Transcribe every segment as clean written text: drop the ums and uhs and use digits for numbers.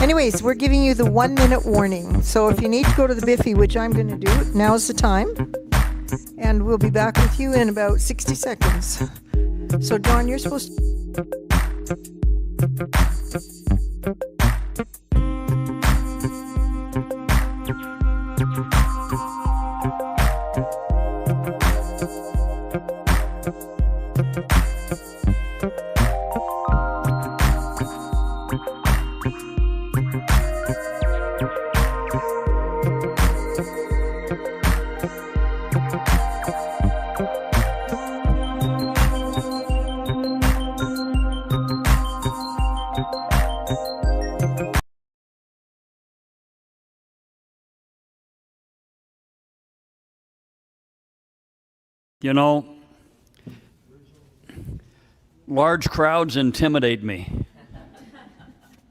Anyways, we're giving you the 1 minute warning. So if you need to go to the Biffy, which I'm going to do, now's the time. And we'll be back with you in about 60 seconds. So John, you're supposed to... You know, large crowds intimidate me.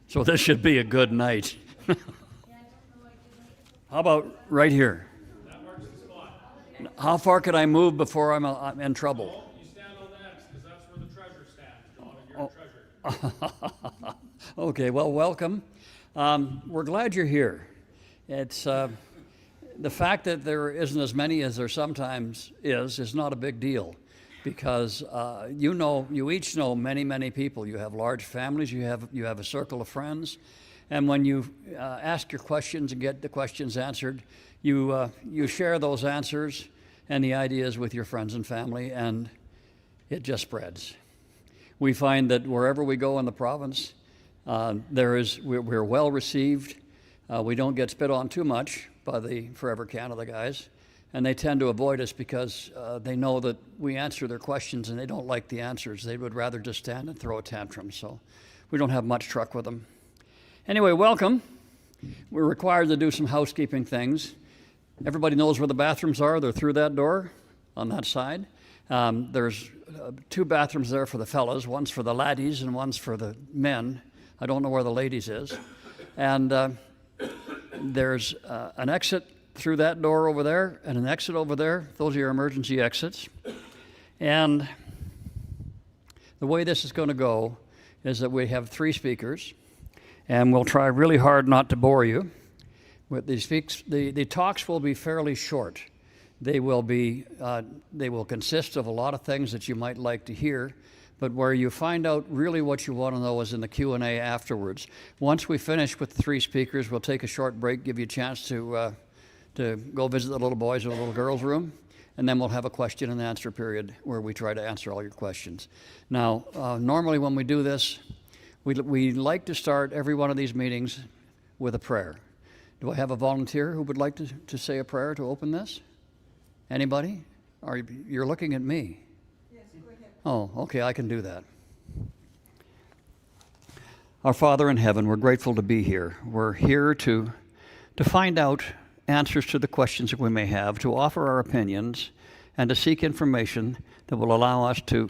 So this should be a good night. How about right here? How far could I move before I'm in trouble? You stand on the X, because that's where the treasure stands, John. You're a treasure. Okay, well, welcome. We're glad you're here. It's the fact that there isn't as many as there sometimes is not a big deal, because you each know many people. You have large families. You have a circle of friends, and when you ask your questions and get the questions answered, you share those answers and the ideas with your friends and family, and it just spreads. We find that wherever we go in the province, we're well received. We don't get spit on too much by the Forever Canada guys, and they tend to avoid us because they know that we answer their questions and they don't like the answers. They would rather just stand and throw a tantrum, so we don't have much truck with them. Anyway, welcome. We're required to do some housekeeping things. Everybody knows where the bathrooms are. They're through that door on that side. There's 2 bathrooms there for the fellas. One's for the laddies and one's for the men. I don't know where the ladies is. And there's an exit through that door over there and an exit over there. Those are your emergency exits. And the way this is going to go is that we have 3 speakers, and we'll try really hard not to bore you. With these the talks will be fairly short. They will consist of a lot of things that you might like to hear, but where you find out really what you want to know is in the Q&A afterwards. Once we finish with the 3 speakers, we'll take a short break, give you a chance to go visit the little boys or the little girls' room, and then we'll have a question and answer period where we try to answer all your questions. Now, normally when we do this, we like to start every one of these meetings with a prayer. Do I have a volunteer who would like to say a prayer to open this? Anybody? You're looking at me. Yes, go ahead. Oh, okay, I can do that. Our Father in heaven, we're grateful to be here. We're here to find out answers to the questions that we may have, to offer our opinions, and to seek information that will allow us to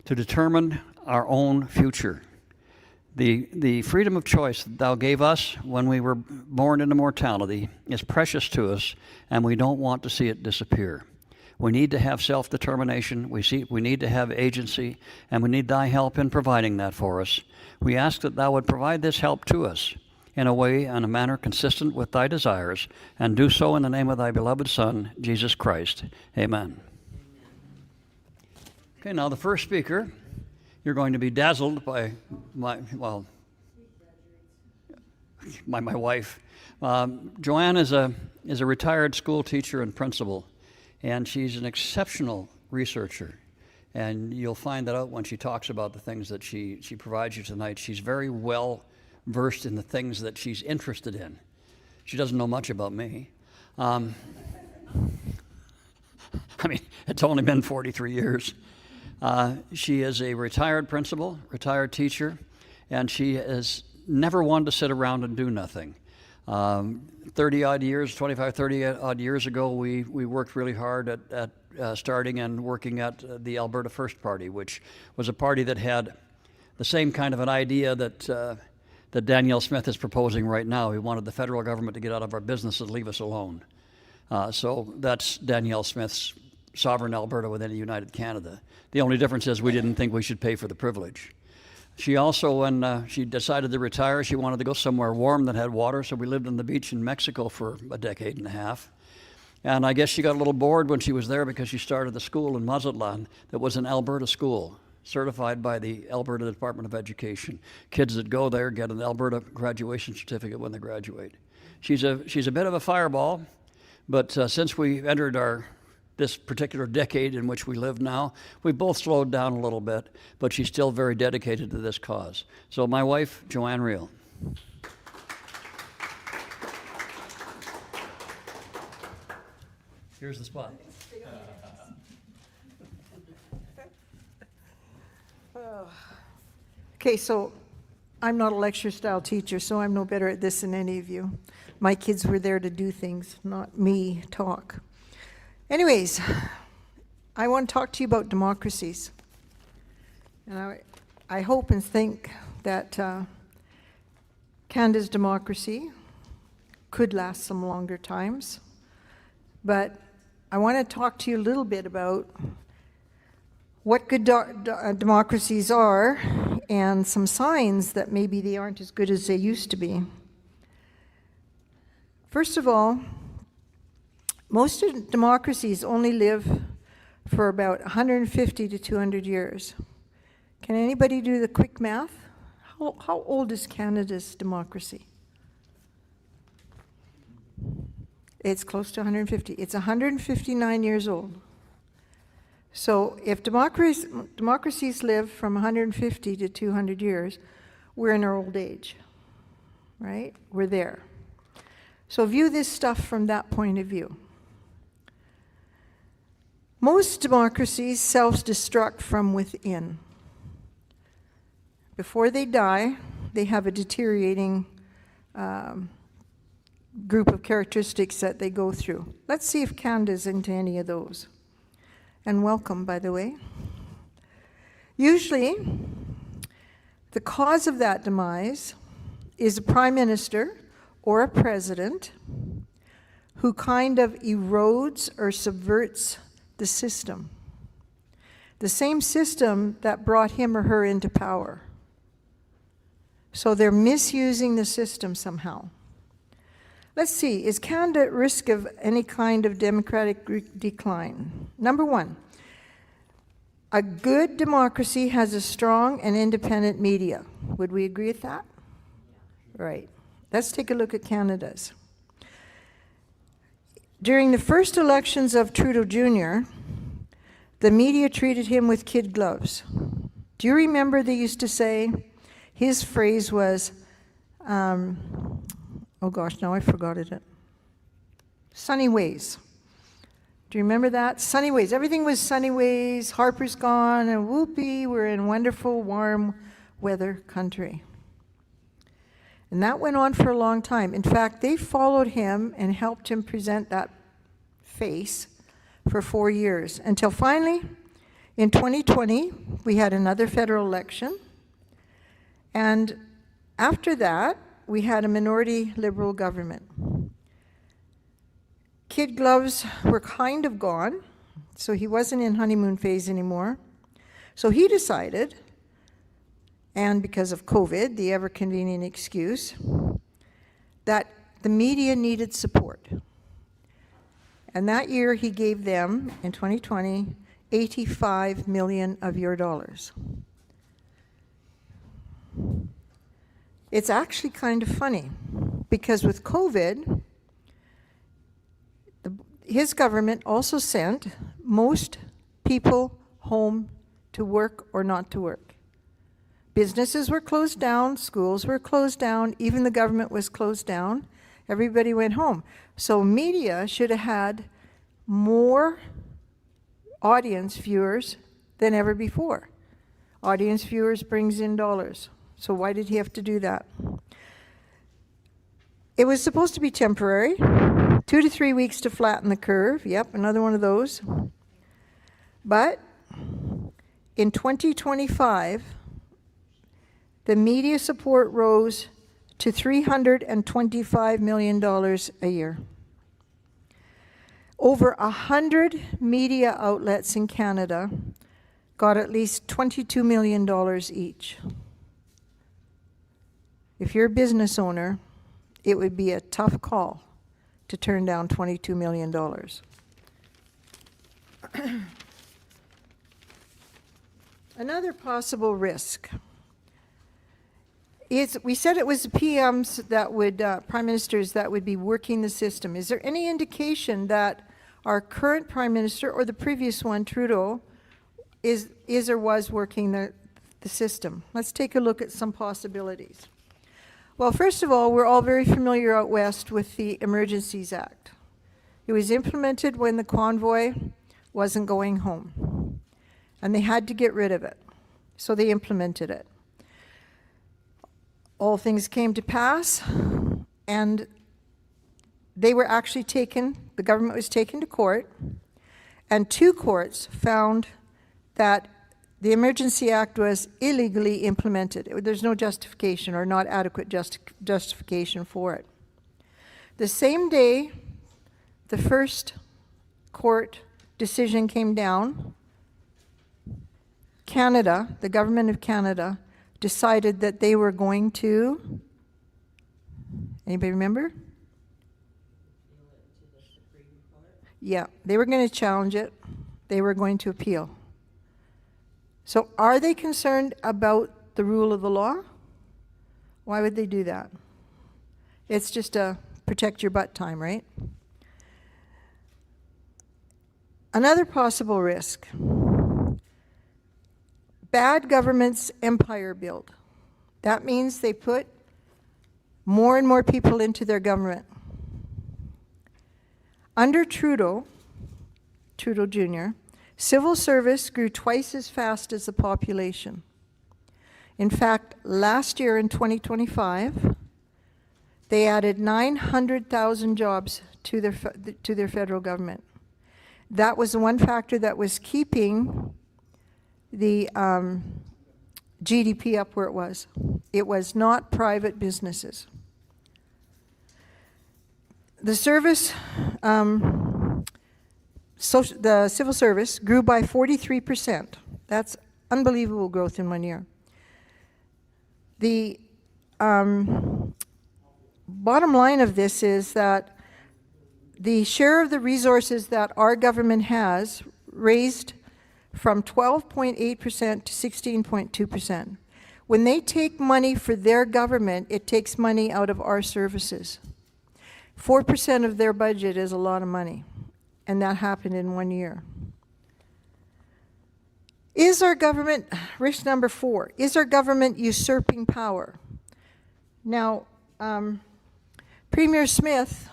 determine our own future. The freedom of choice that thou gave us when we were born into mortality is precious to us, and we don't want to see it disappear. We need to have self-determination, we need to have agency, and we need thy help in providing that for us. We ask that thou would provide this help to us in a way and a manner consistent with thy desires, and do so in the name of thy beloved Son, Jesus Christ. Amen. Okay, now the first speaker, you're going to be dazzled by my wife. Joanne is a retired school teacher and principal, and she's an exceptional researcher. And you'll find that out when she talks about the things that she provides you tonight. She's very well versed in the things that she's interested in. She doesn't know much about me. I mean, it's only been 43 years. She is a retired principal, retired teacher, and she has never wanted to sit around and do nothing. 30 odd years ago, we worked really hard at starting and working at the Alberta First Party, which was a party that had the same kind of an idea that Danielle Smith is proposing right now. He wanted the federal government to get out of our business and leave us alone. So that's Danielle Smith's sovereign Alberta within a united Canada. The only difference is we didn't think we should pay for the privilege. She also, when she decided to retire, she wanted to go somewhere warm that had water, so we lived on the beach in Mexico for a decade and a half. And I guess she got a little bored when she was there because she started the school in Mazatlan that was an Alberta school, certified by the Alberta Department of Education. Kids that go there get an Alberta graduation certificate when they graduate. She's a bit of a fireball, but since we entered this particular decade in which we live now, we've both slowed down a little bit, but she's still very dedicated to this cause. So my wife, Joanne Reil. Here's the spot. Okay, so I'm not a lecture-style teacher, so I'm no better at this than any of you. My kids were there to do things, not me talk. Anyways, I want to talk to you about democracies. And I hope and think that Canada's democracy could last some longer times. But I want to talk to you a little bit about what good democracies are and some signs that maybe they aren't as good as they used to be. First of all, most democracies only live for about 150 to 200 years. Can anybody do the quick math? How old is Canada's democracy? It's close to 150. It's 159 years old. So if democracies live from 150 to 200 years, we're in our old age, right? We're there. So view this stuff from that point of view. Most democracies self-destruct from within. Before they die, they have a deteriorating group of characteristics that they go through. Let's see if Canada's into any of those. And welcome, by the way. Usually, the cause of that demise is a prime minister or a president who kind of erodes or subverts the system. The same system that brought him or her into power. So they're misusing the system somehow. Let's see, is Canada at risk of any kind of democratic decline? Number one, a good democracy has a strong and independent media. Would we agree with that? Right. Let's take a look at Canada's. During the first elections of Trudeau Jr., the media treated him with kid gloves. Do you remember they used to say, his phrase was, oh gosh, now I forgot it. Sunny ways. Do you remember that? Sunny ways. Everything was sunny ways. Harper's gone, and whoopee, we're in wonderful, warm weather country. And that went on for a long time. In fact, they followed him and helped him present that face for 4 years, until finally, in 2020, we had another federal election, And after that, we had a minority Liberal government. Kid gloves were kind of gone, so he wasn't in honeymoon phase anymore. So he decided, and because of COVID, the ever-convenient excuse, that the media needed support. And that year he gave them, in 2020, 85 million of your dollars. It's actually kind of funny, because with COVID, his government also sent most people home to work or not to work. Businesses were closed down, schools were closed down, even the government was closed down. Everybody went home. So media should have had more audience viewers than ever before. Audience viewers brings in dollars. So why did he have to do that? It was supposed to be temporary, 2 to 3 weeks to flatten the curve. Yep, another one of those. But in 2025, the media support rose to $325 million a year. Over 100 media outlets in Canada got at least $22 million each. If you're a business owner, it would be a tough call to turn down $22 million. Another possible risk is, we said it was the PMs that would, prime ministers that would be working the system. Is there any indication that our current prime minister or the previous one, Trudeau, is or was working the system? Let's take a look at some possibilities. Well, first of all, we're all very familiar out west with the Emergencies Act. It was implemented when the convoy wasn't going home, and they had to get rid of it, so they implemented it. All things came to pass, and they were actually taken, the government was taken to court, and 2 courts found that the Emergency Act was illegally implemented. There's no justification or not adequate justification for it. The same day the first court decision came down, Canada, the government of Canada, decided that they were going to, anybody remember? Yeah, they were going to challenge it. They were going to appeal. So are they concerned about the rule of the law? Why would they do that? It's just a protect your butt time, right? Another possible risk. Bad governments empire build. That means they put more and more people into their government. Under Trudeau Jr., civil service grew twice as fast as the population. In fact, last year in 2025, they added 900,000 jobs to their federal government. That was the one factor that was keeping the GDP up where it was. It was not private businesses. The service, the civil service grew by 43%. That's unbelievable growth in 1 year. The bottom line of this is that the share of the resources that our government has raised from 12.8% to 16.2%. When they take money for their government, it takes money out of our services. 4% of their budget is a lot of money, and that happened in 1 year. Is our government, risk number 4, is our government usurping power? Now, Premier Smith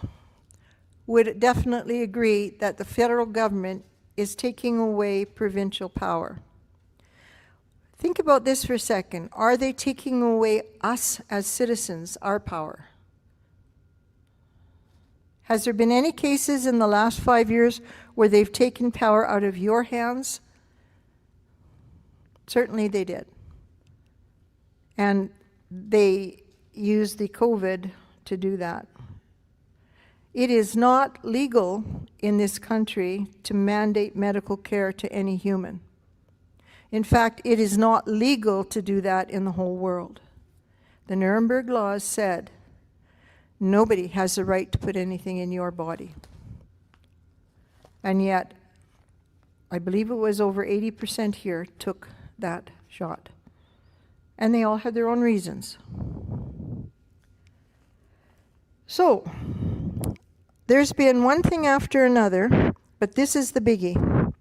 would definitely agree that the federal government is taking away provincial power. Think about this for a second. Are they taking away us as citizens, our power? Has there been any cases in the last 5 years where they've taken power out of your hands? Certainly they did. And they use the COVID to do that. It is not legal in this country to mandate medical care to any human. In fact, it is not legal to do that in the whole world. The Nuremberg laws said nobody has the right to put anything in your body. And yet, I believe it was over 80% here took that shot. And they all had their own reasons. So, there's been one thing after another, but this is the biggie.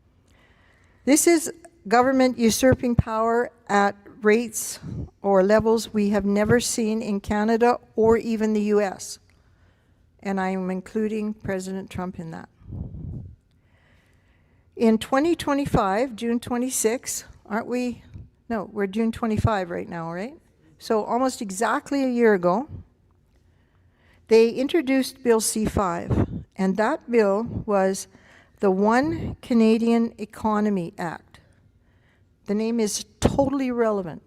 This is government usurping power at rates or levels we have never seen in Canada or even the US. And I am including President Trump in that. In 2025, June 26, aren't we? No, we're June 25 right now, right? So almost exactly a year ago, they introduced Bill C-5, and that bill was the One Canadian Economy Act. The name is totally irrelevant.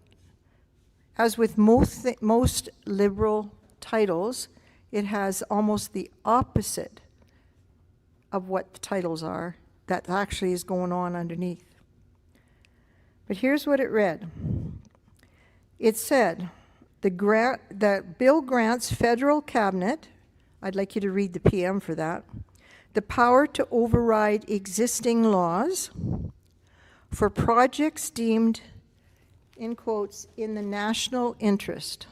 As with most liberal titles, it has almost the opposite of what the titles are that actually is going on underneath. But here's what it read. It said, the bill grants federal cabinet, I'd like you to read the PM for that, the power to override existing laws for projects deemed, in quotes, in the national interest.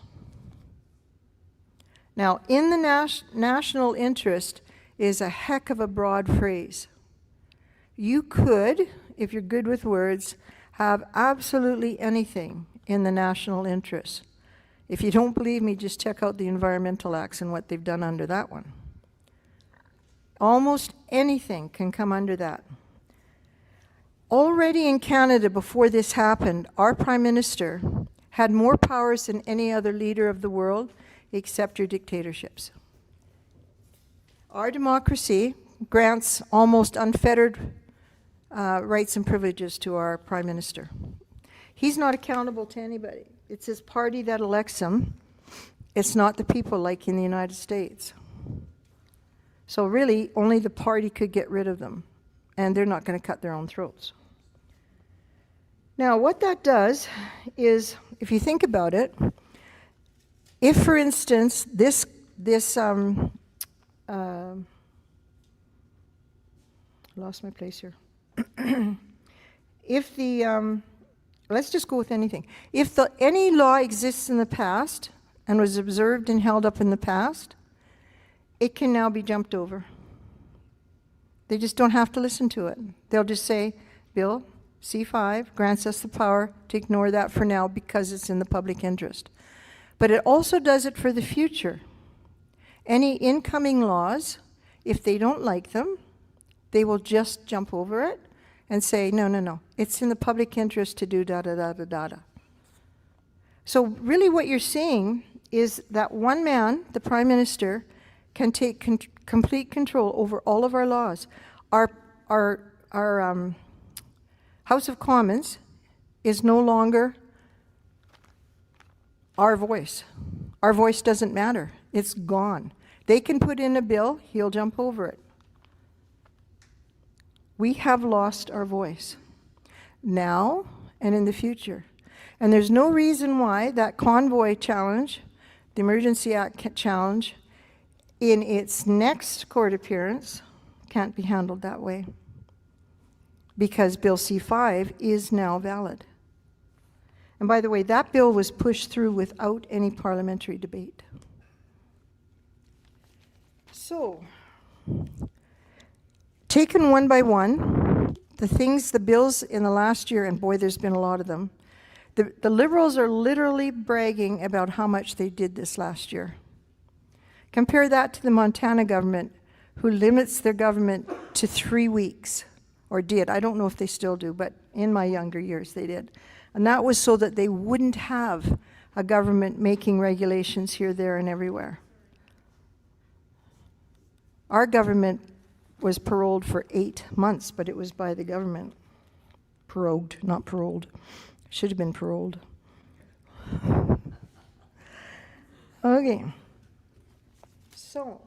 Now, in the national interest is a heck of a broad phrase. You could, if you're good with words, have absolutely anything in the national interest. If you don't believe me, just check out the environmental acts and what they've done under that one. Almost anything can come under that. Already in Canada, before this happened, our Prime Minister had more powers than any other leader of the world, except your dictatorships. Our democracy grants almost unfettered rights and privileges to our Prime Minister. He's not accountable to anybody. It's his party that elects him. It's not the people like in the United States. So really, only the party could get rid of them, and they're not going to cut their own throats. Now, what that does is, if you think about it, if, for instance, lost my place here. If the, let's just go with anything. If any law exists in the past and was observed and held up in the past, it can now be jumped over. They just don't have to listen to it. They'll just say, Bill C-5 grants us the power to ignore that for now because it's in the public interest. But it also does it for the future. Any incoming laws, if they don't like them, they will just jump over it and say, no, no, no, it's in the public interest to do da-da-da-da-da-da. So really what you're seeing is that one man, the Prime Minister, can take complete control over all of our laws. Our House of Commons is no longer our voice. Our voice doesn't matter. It's gone. They can put in a bill, he'll jump over it. We have lost our voice now and in the future. And there's no reason why that convoy challenge, the Emergency Act challenge, in its next court appearance, can't be handled that way. Because Bill C-5 is now valid. And by the way, that bill was pushed through without any parliamentary debate. So, taken one by one, the bills in the last year, and boy, there's been a lot of them, the Liberals are literally bragging about how much they did this last year. Compare that to the Montana government, who limits their government to 3 weeks, or did. I don't know if they still do, but in my younger years they did. And that was so that they wouldn't have a government making regulations here, there, and everywhere. Our government was paroled for 8 months, but it was by the government. Prorogued, not paroled. Should have been paroled. Okay. So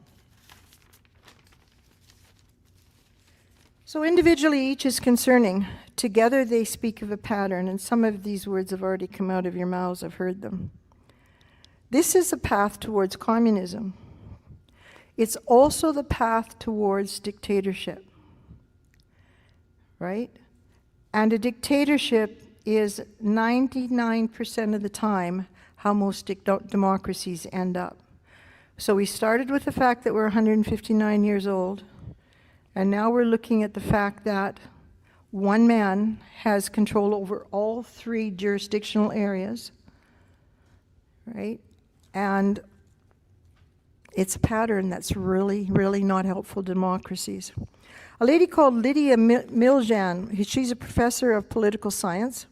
individually, each is concerning. Together, they speak of a pattern, and some of these words have already come out of your mouths. I've heard them. This is a path towards communism. It's also the path towards dictatorship, right? And a dictatorship is 99% of the time how most democracies end up. So we started with the fact that we're 159 years old, and now we're looking at the fact that one man has control over all 3 jurisdictional areas, right? And it's a pattern that's really, really not helpful to democracies. A lady called Lydia Miljan, she's a professor of political science.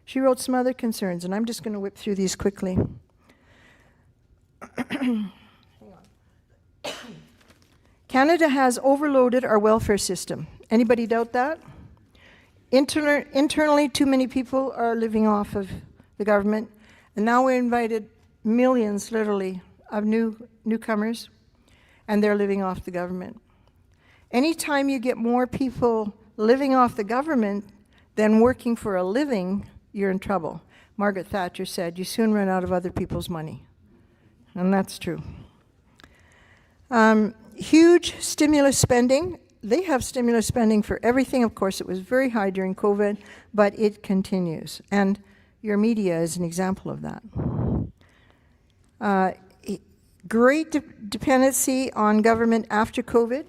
She wrote some other concerns, and I'm just going to whip through these quickly. Canada has overloaded our welfare system. Anybody doubt that? Internally, too many people are living off of the government, and now we invited millions, literally, of newcomers, and they're living off the government. Anytime you get more people living off the government than working for a living, you're in trouble. Margaret Thatcher said, you soon run out of other people's money. And that's true. Huge stimulus spending. They have stimulus spending for everything. Of course, it was very high during COVID, but it continues. And your media is an example of that. Great dependency on government after COVID.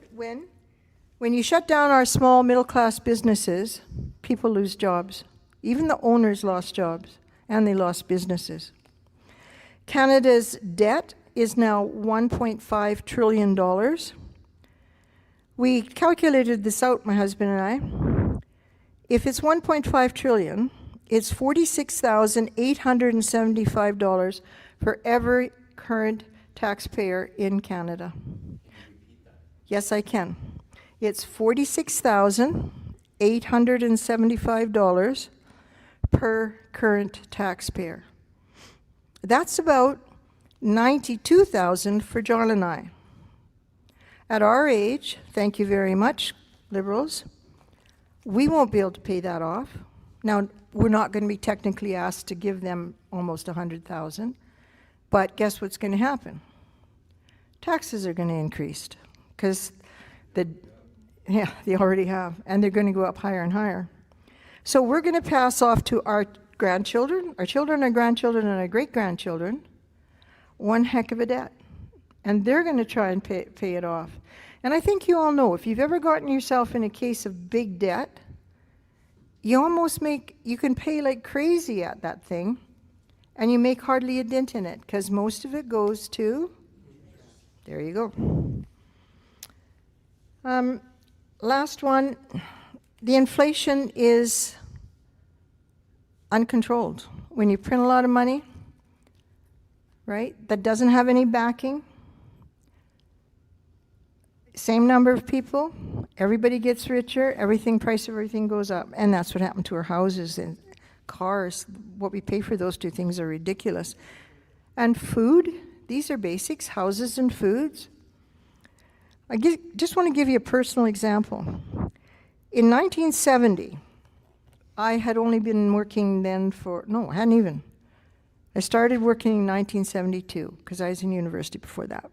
When you shut down our small middle-class businesses, people lose jobs. Even the owners lost jobs, and they lost businesses. Canada's debt is now $1.5 trillion. We calculated this out, my husband and I. If it's $1.5 trillion, it's $46,875 for every current taxpayer in Canada. Yes, I can. It's $46,875 per current taxpayer. That's about $92,000 for John and I. At our age, thank you very much, Liberals, we won't be able to pay that off. Now, we're not going to be technically asked to give them almost $100,000, but guess what's going to happen? Taxes are going to increase because they already have, and they're going to go up higher and higher. So we're going to pass off to our grandchildren, our children, our grandchildren, and our great-grandchildren one heck of a debt. And they're going to try and pay it off. And I think you all know, if you've ever gotten yourself in a case of big debt, you can pay like crazy at that thing, and you make hardly a dent in it, because most of it goes to, there you go. Last one, the inflation is uncontrolled. When you print a lot of money, right, that doesn't have any backing, same number of people, everybody gets richer, price of everything goes up. And that's what happened to our houses and cars. What we pay for those two things are ridiculous. And food, these are basics, houses and foods. I just want to give you a personal example. In 1970, I had only been working then I hadn't even. I started working in 1972 because I was in university before that.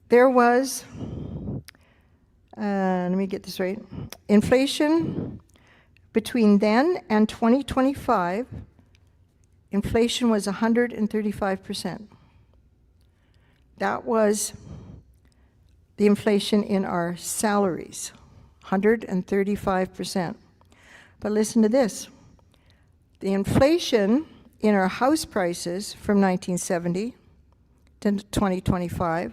There was, let me get this right, inflation between then and 2025, inflation was 135%. That was the inflation in our salaries, 135%. But listen to this. The inflation in our house prices from 1970 to 2025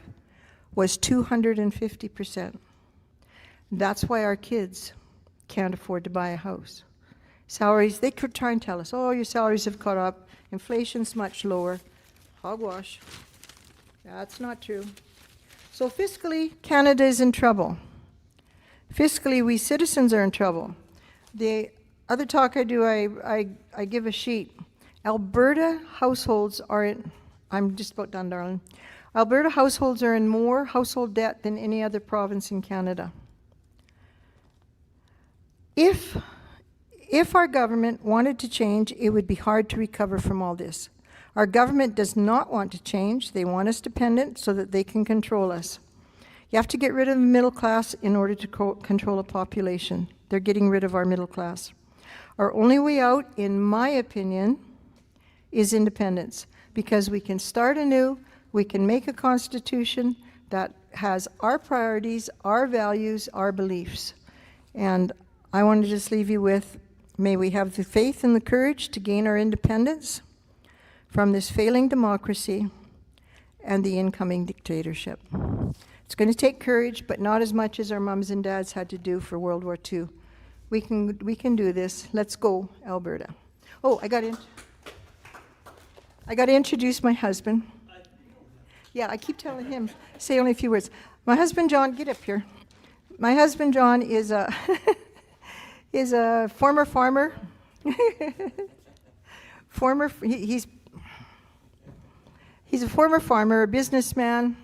was 250%. That's why our kids can't afford to buy a house. Salaries, they could try and tell us, oh, your salaries have caught up, inflation's much lower. Hogwash. That's not true. So fiscally, Canada is in trouble. Fiscally, we citizens are in trouble. The other talk I do, I give a sheet, Alberta households are in, I'm just about done, darling. Alberta households are in more household debt than any other province in Canada. If our government wanted to change, it would be hard to recover from all this. Our government does not want to change. They want us dependent so that they can control us. You have to get rid of the middle class in order to control a population. They're getting rid of our middle class. Our only way out, in my opinion, is independence, because we can start anew, we can make a constitution that has our priorities, our values, our beliefs. And I want to just leave you with, may we have the faith and the courage to gain our independence from this failing democracy and the incoming dictatorship. It's going to take courage, but not as much as our mums and dads had to do for World War II. We can do this. Let's go, Alberta. Oh, I got to introduce my husband. Yeah, I keep telling him, say only a few words. My husband, John, get up here. My husband, John, is a is a former farmer. He's a former farmer, a businessman,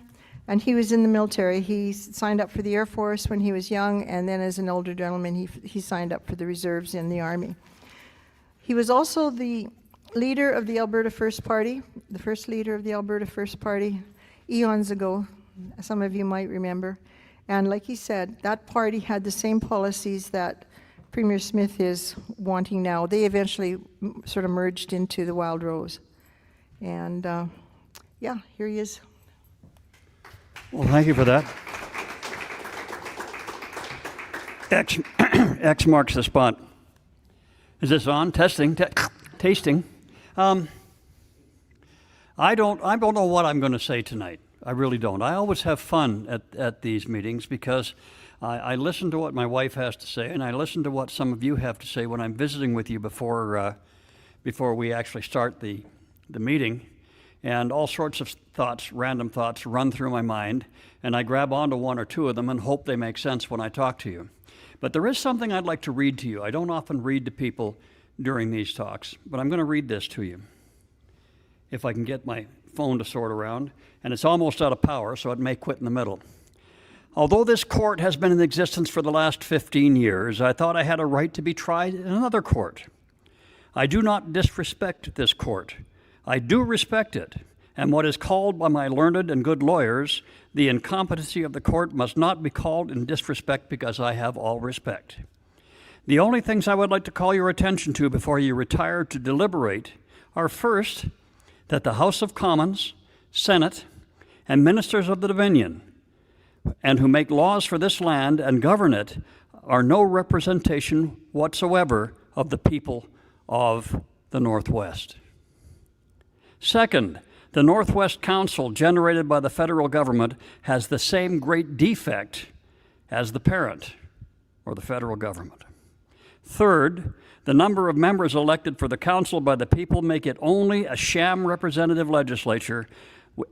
and he was in the military. He signed up for the Air Force when he was young, and then as an older gentleman, he signed up for the reserves in the Army. He was also the leader of the Alberta First Party, the first leader of the Alberta First Party, eons ago. Some of you might remember. And like he said, that party had the same policies that Premier Smith is wanting now. They eventually sort of merged into the Wild Rose. And yeah, here he is. Well, thank you for that. X marks the spot. Is this on? Testing, tasting. I don't know what I'm going to say tonight. I really don't. I always have fun at these meetings because I listen to what my wife has to say, and I listen to what some of you have to say when I'm visiting with you before we actually start the meeting. And all sorts of thoughts, random thoughts, run through my mind, and I grab onto one or two of them and hope they make sense when I talk to you. But there is something I'd like to read to you. I don't often read to people during these talks, but I'm going to read this to you, if I can get my phone to sort around. And it's almost out of power, so it may quit in the middle. Although this court has been in existence for the last 15 years, I thought I had a right to be tried in another court. I do not disrespect this court. I do respect it, and what is called by my learned and good lawyers, the incompetency of the court must not be called in disrespect because I have all respect. The only things I would like to call your attention to before you retire to deliberate are first, that the House of Commons, Senate, and ministers of the Dominion, and who make laws for this land and govern it, are no representation whatsoever of the people of the Northwest. Second, the Northwest Council generated by the federal government has the same great defect as the parent, or the federal government. Third, the number of members elected for the council by the people make it only a sham representative legislature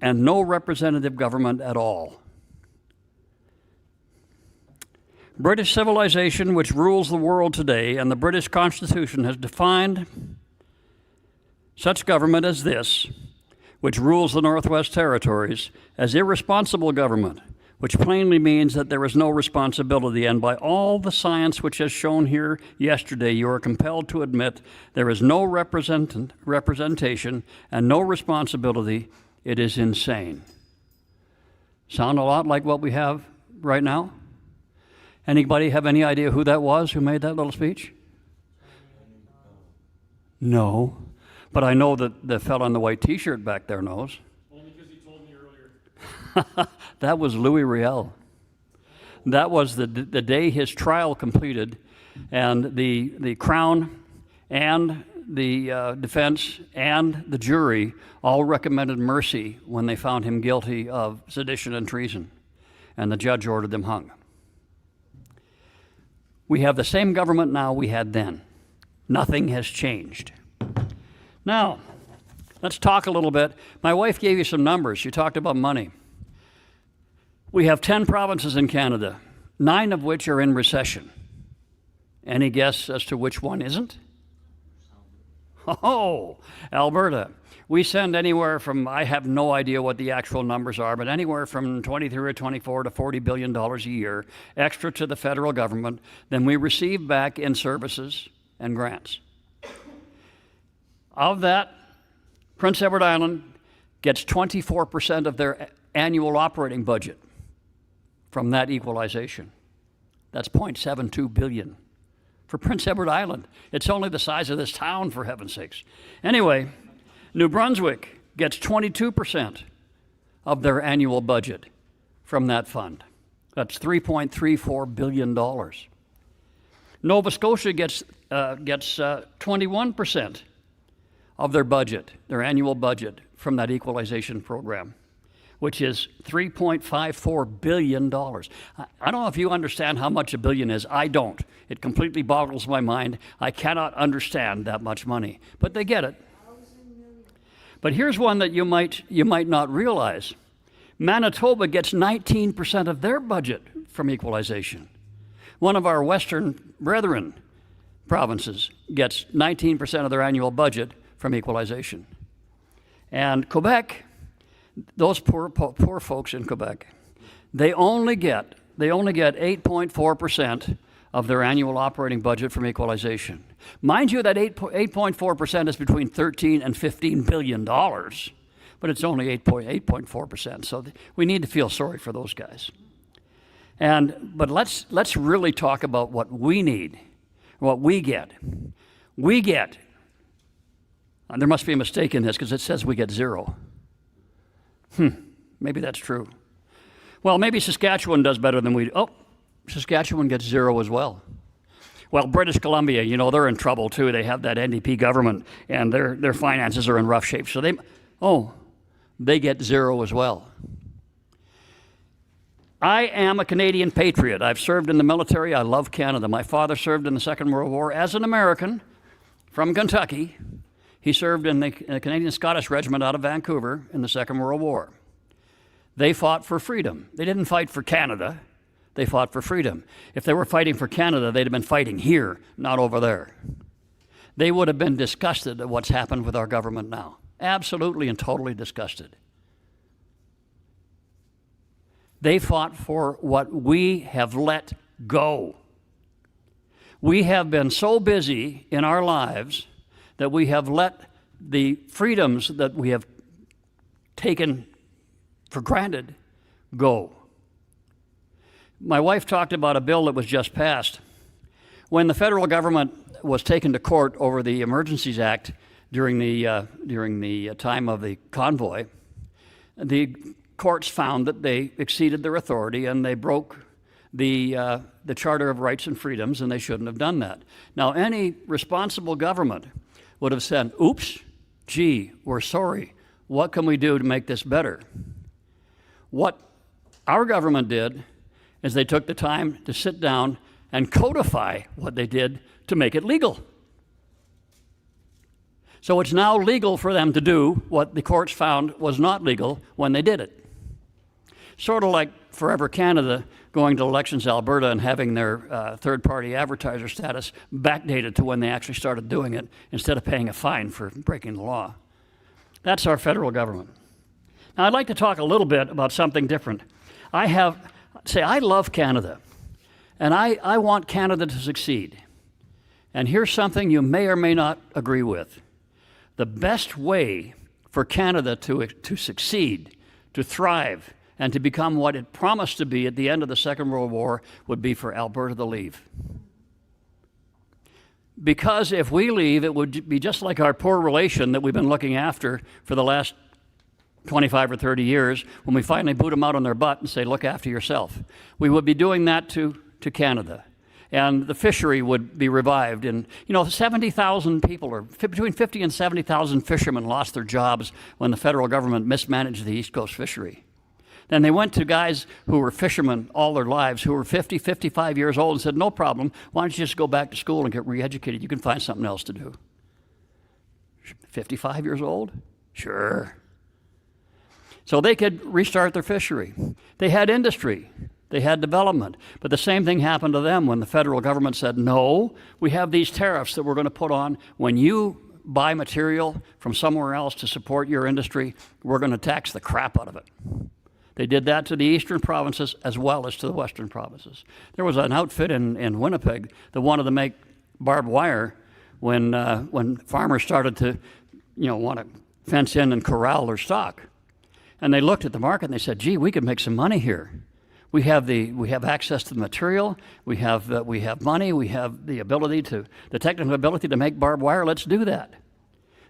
and no representative government at all. British civilization, which rules the world today, and the British Constitution has defined such government as this, which rules the Northwest Territories, as irresponsible government, which plainly means that there is no responsibility. And by all the science which has shown here yesterday, you are compelled to admit there is no representation and no responsibility. It is insane. Sound a lot like what we have right now? Anybody have any idea who that was who made that little speech? No. But I know that the fellow in the white T-shirt back there knows. Only because he told me earlier. That was Riel. That was the day his trial completed, and the Crown and the defense and the jury all recommended mercy when they found him guilty of sedition and treason, and the judge ordered them hung. We have the same government now we had then. Nothing has changed. Now, let's talk a little bit. My wife gave you some numbers. She talked about money. We have 10 provinces in Canada, 9 of which are in recession. Any guess as to which one isn't? Oh, Alberta. We send anywhere from, I have no idea what the actual numbers are, but anywhere from 23 or 24 to $40 billion a year extra to the federal government than we receive back in services and grants. Of that, Prince Edward Island gets 24% of their annual operating budget from that equalization. That's $0.72 billion. For Prince Edward Island, it's only the size of this town, for heaven's sakes. Anyway, New Brunswick gets 22% of their annual budget from that fund. That's $3.34 billion. Nova Scotia gets 21% of their budget, their annual budget, from that equalization program, which is $3.54 billion. I don't know if you understand how much a billion is. I don't. It completely boggles my mind. I cannot understand that much money, but they get it. But here's one that you might not realize. Manitoba gets 19% of their budget from equalization. One of our western brethren provinces gets 19% of their annual budget from equalization. And Quebec, those poor folks in Quebec, they only get 8.4% of their annual operating budget from equalization. Mind you, that 8.4% is between $13 and $15 billion, but it's only 8.4%. So we need to feel sorry for those guys. But let's really talk about what we need, what we get. We get, and there must be a mistake in this because it says we get zero. Maybe that's true. Well, maybe Saskatchewan does better than we do. Oh, Saskatchewan gets zero as well. Well, British Columbia, they're in trouble too. They have that NDP government and their finances are in rough shape. So they get zero as well. I am a Canadian patriot. I've served in the military. I love Canada. My father served in the Second World War as an American from Kentucky. He served in the Canadian Scottish Regiment out of Vancouver in the Second World War. They fought for freedom. They didn't fight for Canada. They fought for freedom. If they were fighting for Canada, they'd have been fighting here, not over there. They would have been disgusted at what's happened with our government now. Absolutely and totally disgusted. They fought for what we have let go. We have been so busy in our lives that we have let the freedoms that we have taken for granted go. My wife talked about a bill that was just passed. When the federal government was taken to court over the Emergencies Act during the time of the convoy, the courts found that they exceeded their authority and they broke the Charter of Rights and Freedoms, and they shouldn't have done that. Now, any responsible government would have said, oops, gee, we're sorry. What can we do to make this better? What our government did is they took the time to sit down and codify what they did to make it legal. So it's now legal for them to do what the courts found was not legal when they did it. Sort of like Forever Canada going to Elections Alberta and having their third-party advertiser status backdated to when they actually started doing it instead of paying a fine for breaking the law. That's our federal government. Now, I'd like to talk a little bit about something different. I love Canada, and I want Canada to succeed. And here's something you may or may not agree with. The best way for Canada to succeed, to thrive, and to become what it promised to be at the end of the Second World War would be for Alberta to leave. Because if we leave, it would be just like our poor relation that we've been looking after for the last 25 or 30 years, when we finally boot them out on their butt and say, look after yourself. We would be doing that to Canada. And the fishery would be revived. And, 70,000 people, or between 50 and 70,000 fishermen lost their jobs when the federal government mismanaged the East Coast fishery. Then they went to guys who were fishermen all their lives, who were 50, 55 years old, and said, no problem, why don't you just go back to school and get re-educated? You can find something else to do. 55 years old? Sure. So they could restart their fishery. They had industry. They had development. But the same thing happened to them when the federal government said, no, we have these tariffs that we're going to put on when you buy material from somewhere else to support your industry, we're going to tax the crap out of it. They did that to the eastern provinces as well as to the western provinces. There was an outfit in Winnipeg that wanted to make barbed wire when farmers started to, want to fence in and corral their stock. And they looked at the market and they said, gee, we could make some money here. We have access to the material, we have money, we have the technical ability to make barbed wire, let's do that.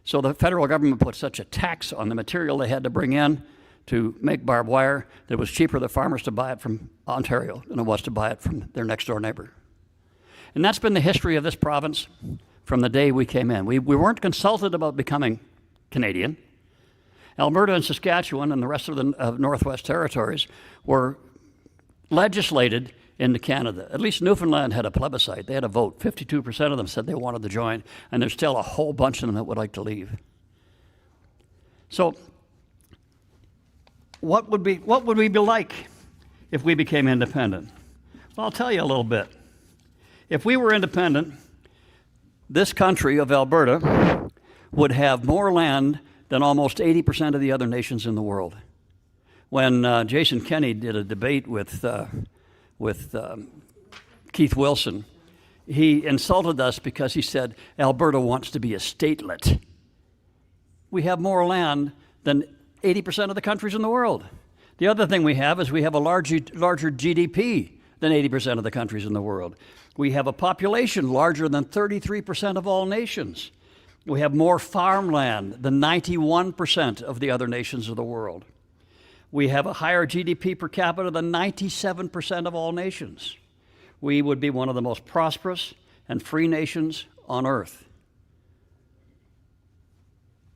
So the federal government put such a tax on the material they had to bring in to make barbed wire that it was cheaper for the farmers to buy it from Ontario than it was to buy it from their next door neighbor. And that's been the history of this province from the day we came in. We weren't consulted about becoming Canadian. Alberta and Saskatchewan and the rest of the Northwest Territories were legislated into Canada. At least Newfoundland had a plebiscite. They had a vote. 52% of them said they wanted to join, and there's still a whole bunch of them that would like to leave. So what would we be like if we became independent? Well, I'll tell you a little bit. If we were independent, this country of Alberta would have more land than almost 80% of the other nations in the world. When Jason Kenney did a debate with Keith Wilson, he insulted us because he said Alberta wants to be a statelet. We have more land than 80% of the countries in the world. The other thing we have is we have a larger GDP than 80% of the countries in the world. We have a population larger than 33% of all nations. We have more farmland than 91% of the other nations of the world. We have a higher GDP per capita than 97% of all nations. We would be one of the most prosperous and free nations on earth.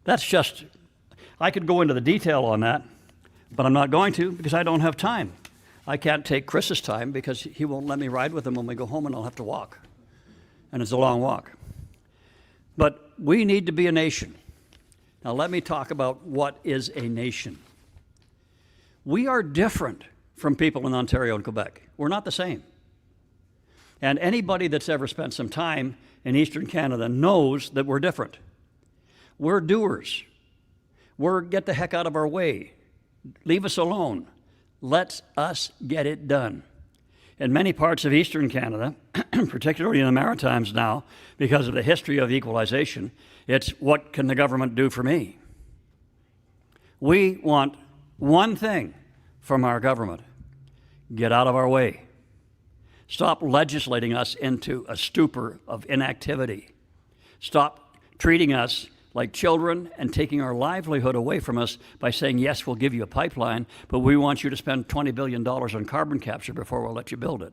That's just, I could go into the detail on that, but I'm not going to because I don't have time. I can't take Chris's time because he won't let me ride with him when we go home and I'll have to walk. And it's a long walk. But we need to be a nation. Now let me talk about what is a nation. We are different from people in Ontario and Quebec. We're not the same. And anybody that's ever spent some time in Eastern Canada knows that we're different. We're doers. We're get the heck out of our way. Leave us alone. Let us get it done. In many parts of Eastern Canada, particularly in the Maritimes now, because of the history of equalization, it's what can the government do for me? We want one thing from our government: get out of our way. Stop legislating us into a stupor of inactivity. Stop treating us like children and taking our livelihood away from us by saying, yes, we'll give you a pipeline, but we want you to spend $20 billion on carbon capture before we'll let you build it.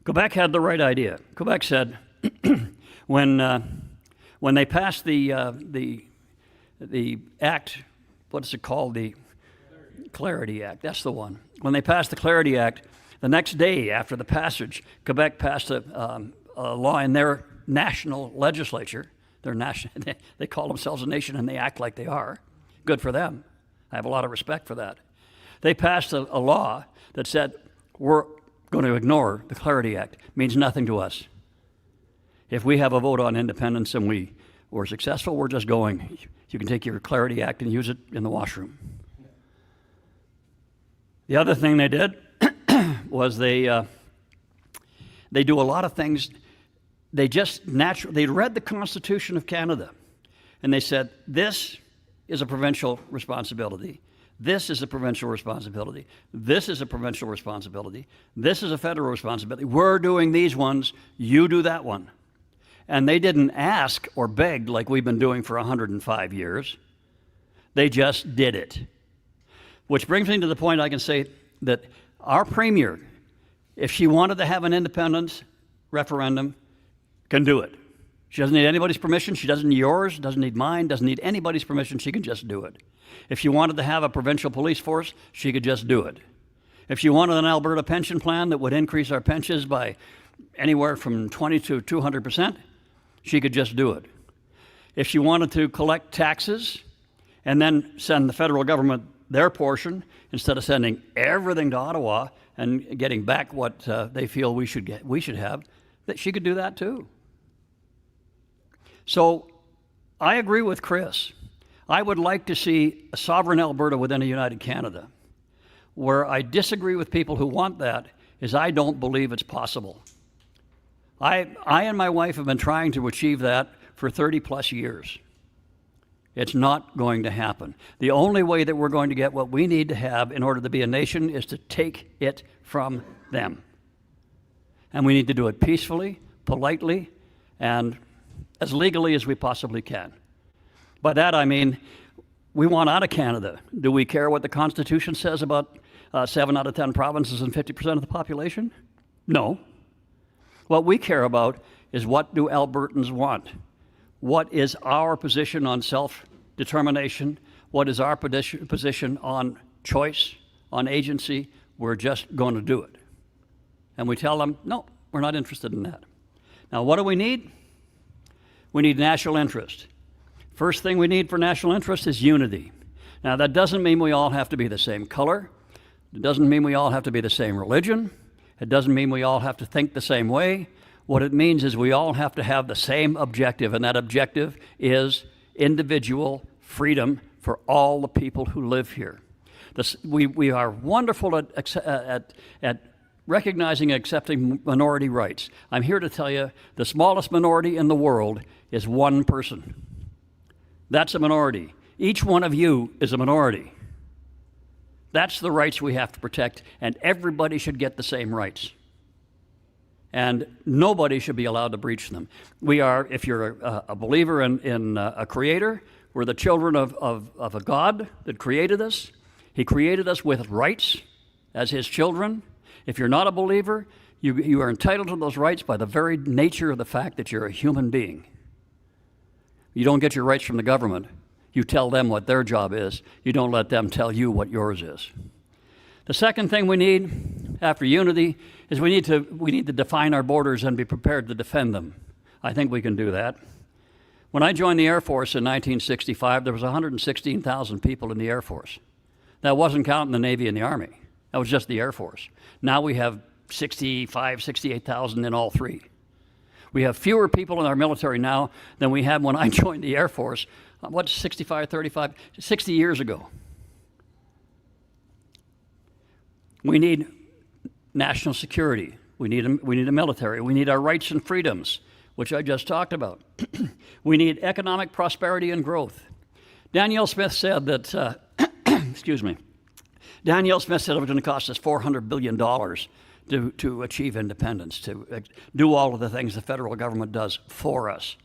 Quebec had the right idea. Quebec said, when they passed the act, what is it called? The Clarity Act, that's the one. When they passed the Clarity Act, the next day after the passage, Quebec passed a law in their national legislature. They call themselves a nation and they act like they are. Good for them. I have a lot of respect for that. They passed a law that said, we're going to ignore the Clarity Act. It means nothing to us. If we have a vote on independence and we're successful, we're just going. You can take your Clarity Act and use it in the washroom. The other thing they did was they do a lot of things. They read the Constitution of Canada and they said, this is a provincial responsibility. This is a provincial responsibility. This is a provincial responsibility. This is a federal responsibility. We're doing these ones. You do that one. And they didn't ask or beg like we've been doing for 105 years. They just did it. Which brings me to the point I can say that our premier, if she wanted to have an independence referendum, can do it. She doesn't need anybody's permission. She doesn't need yours, doesn't need mine, doesn't need anybody's permission. She can just do it. If she wanted to have a provincial police force, she could just do it. If she wanted an Alberta pension plan that would increase our pensions by anywhere from 20 to 200%, she could just do it. If she wanted to collect taxes and then send the federal government their portion, instead of sending everything to Ottawa and getting back what they feel we should have, that she could do that too. So I agree with Chris. I would like to see a sovereign Alberta within a united Canada. Where I disagree with people who want that is I don't believe it's possible. I and my wife have been trying to achieve that for 30 plus years. It's not going to happen. The only way that we're going to get what we need to have in order to be a nation is to take it from them. And we need to do it peacefully, politely, and as legally as we possibly can. By that I mean, we want out of Canada. Do we care what the Constitution says about 7 out of 10 provinces and 50% of the population? No. What we care about is what do Albertans want? What is our position on self-determination? What is our position on choice, on agency? We're just going to do it. And we tell them, no, we're not interested in that. Now, what do we need? We need national interest. First thing we need for national interest is unity. Now, that doesn't mean we all have to be the same color. It doesn't mean we all have to be the same religion. It doesn't mean we all have to think the same way. What it means is we all have to have the same objective, and that objective is individual freedom for all the people who live here. We are wonderful at recognizing and accepting minority rights. I'm here to tell you the smallest minority in the world is one person. That's a minority. Each one of you is a minority. That's the rights we have to protect, and everybody should get the same rights. And nobody should be allowed to breach them. We are, if you're a believer in a creator, we're the children of a God that created us. He created us with rights as his children. If you're not a believer, you are entitled to those rights by the very nature of the fact that you're a human being. You don't get your rights from the government. You tell them what their job is. You don't let them tell you what yours is. The second thing we need after unity is we need to define our borders and be prepared to defend them. I think we can do that. When I joined the Air Force in 1965, there was 116,000 people in the Air Force. That wasn't counting the Navy and the Army. That was just the Air Force. Now we have 68,000 in all three. We have fewer people in our military now than we had when I joined the Air Force. What's 65, 35, 60 years ago. We need national security. We need a military. We need our rights and freedoms, which I just talked about. We need economic prosperity and growth. Danielle Smith said that, excuse me, Danielle Smith said it was going to cost us $400 billion to achieve independence, to do all of the things the federal government does for us.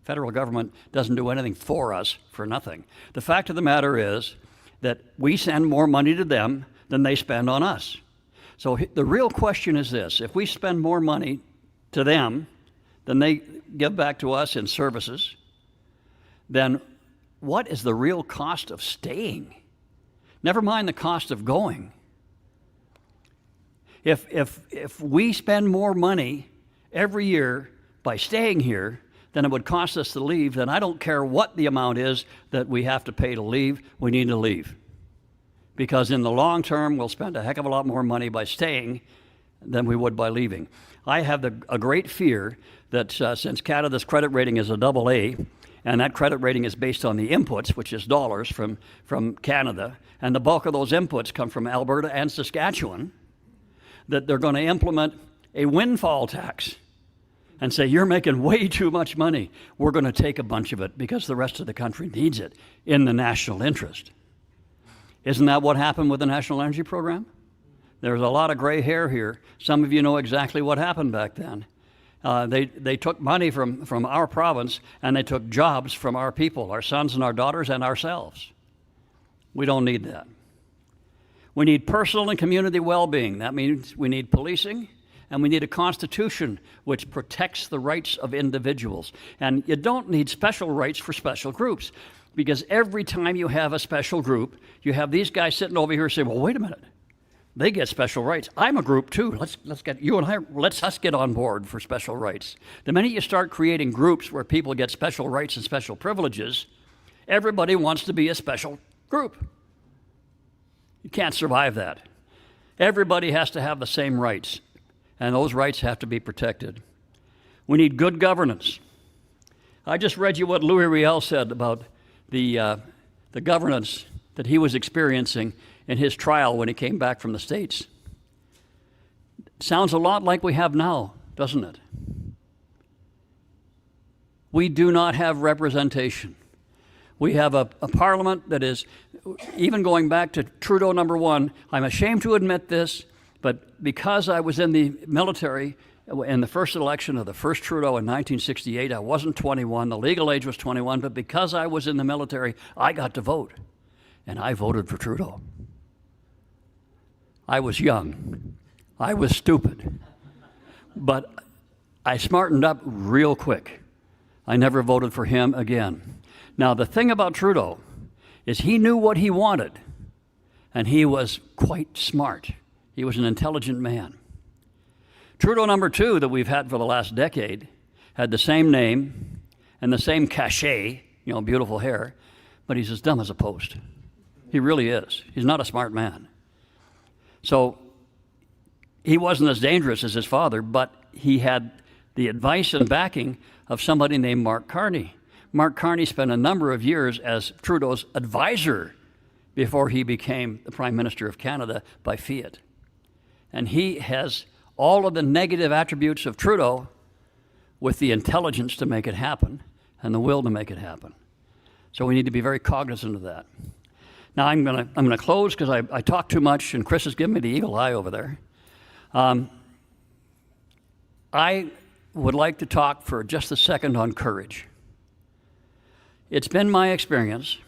Federal government doesn't do anything for us for nothing. The fact of the matter is that we send more money to them than they spend on us. So the real question is this: if we spend more money to them than they give back to us in services, then what is the real cost of staying? Never mind the cost of going. If we spend more money every year by staying here than it would cost us to leave, then I don't care what the amount is that we have to pay to leave, we need to leave. Because in the long term, we'll spend a heck of a lot more money by staying than we would by leaving. I have a great fear that since Canada's credit rating is a AA, and that credit rating is based on the inputs, which is dollars from Canada, and the bulk of those inputs come from Alberta and Saskatchewan, that they're going to implement a windfall tax and say, you're making way too much money. We're going to take a bunch of it because the rest of the country needs it in the national interest. Isn't that what happened with the National Energy Program? There's a lot of gray hair here. Some of you know exactly what happened back then. They took money from our province, and they took jobs from our people, our sons and our daughters and ourselves. We don't need that. We need personal and community well-being. That means we need policing, and we need a constitution which protects the rights of individuals. And you don't need special rights for special groups, because every time you have a special group, you have these guys sitting over here saying, well, wait a minute. They get special rights. I'm a group too. Let's get on board for special rights. The minute you start creating groups where people get special rights and special privileges, everybody wants to be a special group. You can't survive that. Everybody has to have the same rights, and those rights have to be protected. We need good governance. I just read you what Louis Riel said about the governance that he was experiencing in his trial when he came back from the States. Sounds a lot like we have now, doesn't it? We do not have representation. We have a parliament that is, even going back to Trudeau #1, I'm ashamed to admit this, but because I was in the military in the first election of the first Trudeau in 1968, I wasn't 21, the legal age was 21, but because I was in the military, I got to vote, and I voted for Trudeau. I was young. I was stupid. But I smartened up real quick. I never voted for him again. Now, the thing about Trudeau is he knew what he wanted, and he was quite smart. He was an intelligent man. Trudeau #2 that we've had for the last decade had the same name and the same cachet, beautiful hair, but he's as dumb as a post. He really is. He's not a smart man. So he wasn't as dangerous as his father, but he had the advice and backing of somebody named Mark Carney. Mark Carney spent a number of years as Trudeau's advisor before he became the Prime Minister of Canada by fiat. And he has all of the negative attributes of Trudeau with the intelligence to make it happen and the will to make it happen. So we need to be very cognizant of that. Now I'm gonna close because I talk too much and Chris is giving me the eagle eye over there. I would like to talk for just a second on courage. It's been my experience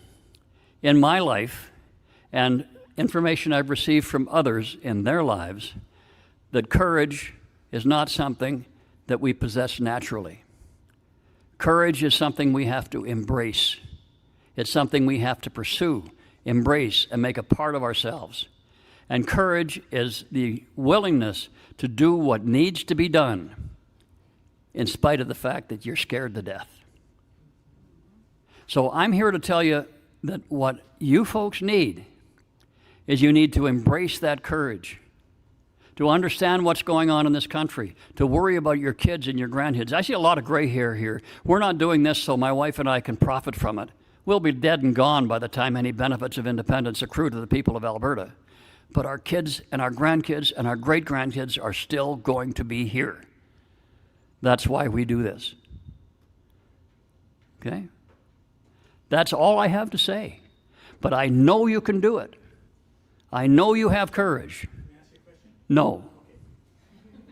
in my life and information I've received from others in their lives that courage is not something that we possess naturally. Courage is something we have to embrace. It's something we have to pursue, embrace, and make a part of ourselves. And courage is the willingness to do what needs to be done in spite of the fact that you're scared to death. So I'm here to tell you that what you folks need is you need to embrace that courage, to understand what's going on in this country, to worry about your kids and your grandkids. I see a lot of gray hair here. We're not doing this so my wife and I can profit from it. We'll be dead and gone by the time any benefits of independence accrue to the people of Alberta. But our kids and our grandkids and our great-grandkids are still going to be here. That's why we do this. Okay? That's all I have to say. But I know you can do it. I know you have courage. Can I ask you a question? No.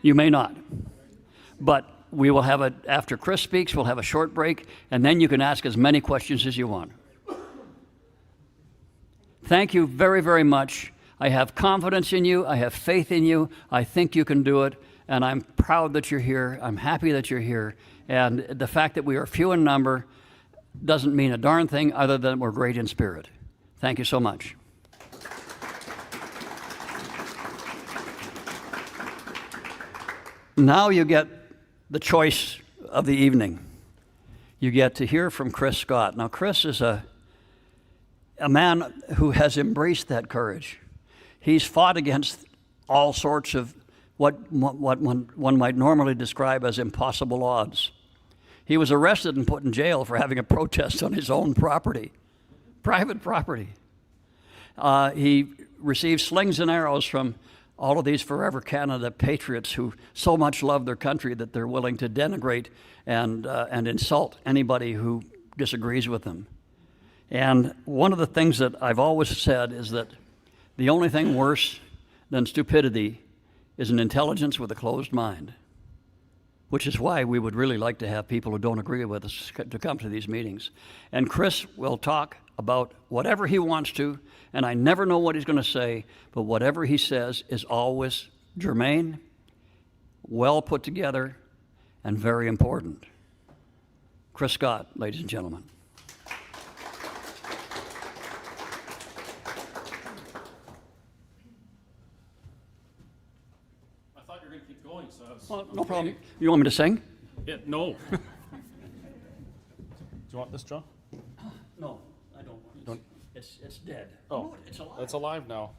You may not. But we will have after Chris speaks, we'll have a short break, and then you can ask as many questions as you want. Thank you very, very much. I have confidence in you. I have faith in you. I think you can do it. And I'm proud that you're here. I'm happy that you're here. And the fact that we are few in number doesn't mean a darn thing other than we're great in spirit. Thank you so much. Now you get the choice of the evening. You get to hear from Chris Scott. Now, Chris is a man who has embraced that courage. He's fought against all sorts of what one might normally describe as impossible odds. He was arrested and put in jail for having a protest on his own property, private property. He received slings and arrows from all of these Forever Canada patriots who so much love their country that they're willing to denigrate and insult anybody who disagrees with them. And one of the things that I've always said is that the only thing worse than stupidity is an intelligence with a closed mind, which is why we would really like to have people who don't agree with us to come to these meetings. And Chris will talk about whatever he wants to, and I never know what he's going to say, but whatever he says is always germane, well put together, and very important. Chris Scott, ladies and gentlemen. I thought you were going to keep going, so I was... Well, no problem. You want me to sing? Yeah, no. Do you want this, John? No, I don't. It's dead. Oh, it's alive. It's alive now.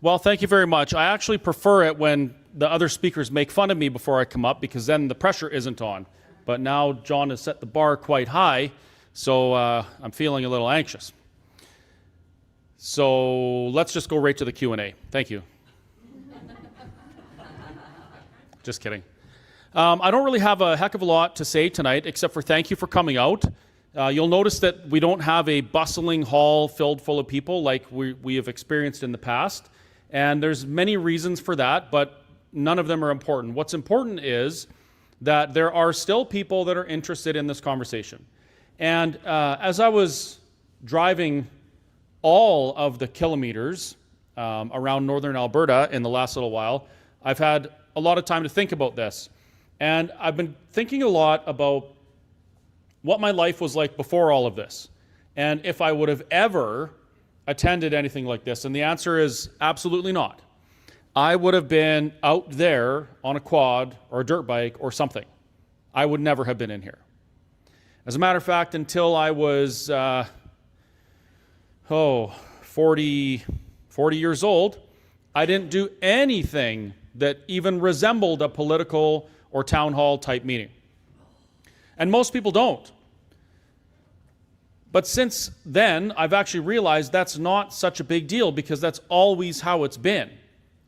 Well, thank you very much. I actually prefer it when the other speakers make fun of me before I come up because then the pressure isn't on. But now John has set the bar quite high, so I'm feeling a little anxious. So let's just go right to the Q&A. Thank you. Just kidding. I don't really have a heck of a lot to say tonight, except for thank you for coming out. You'll notice that we don't have a bustling hall filled full of people like we have experienced in the past. And there's many reasons for that, but none of them are important. What's important is that there are still people that are interested in this conversation. And as I was driving all of the kilometers around northern Alberta in the last little while, I've had a lot of time to think about this. And I've been thinking a lot about what my life was like before all of this, and if I would have ever attended anything like this. And the answer is absolutely not. I would have been out there on a quad or a dirt bike or something. I would never have been in here. As a matter of fact, until I was 40 years old, I didn't do anything that even resembled a political or town hall type meeting. And most people don't. But since then, I've actually realized that's not such a big deal, because that's always how it's been,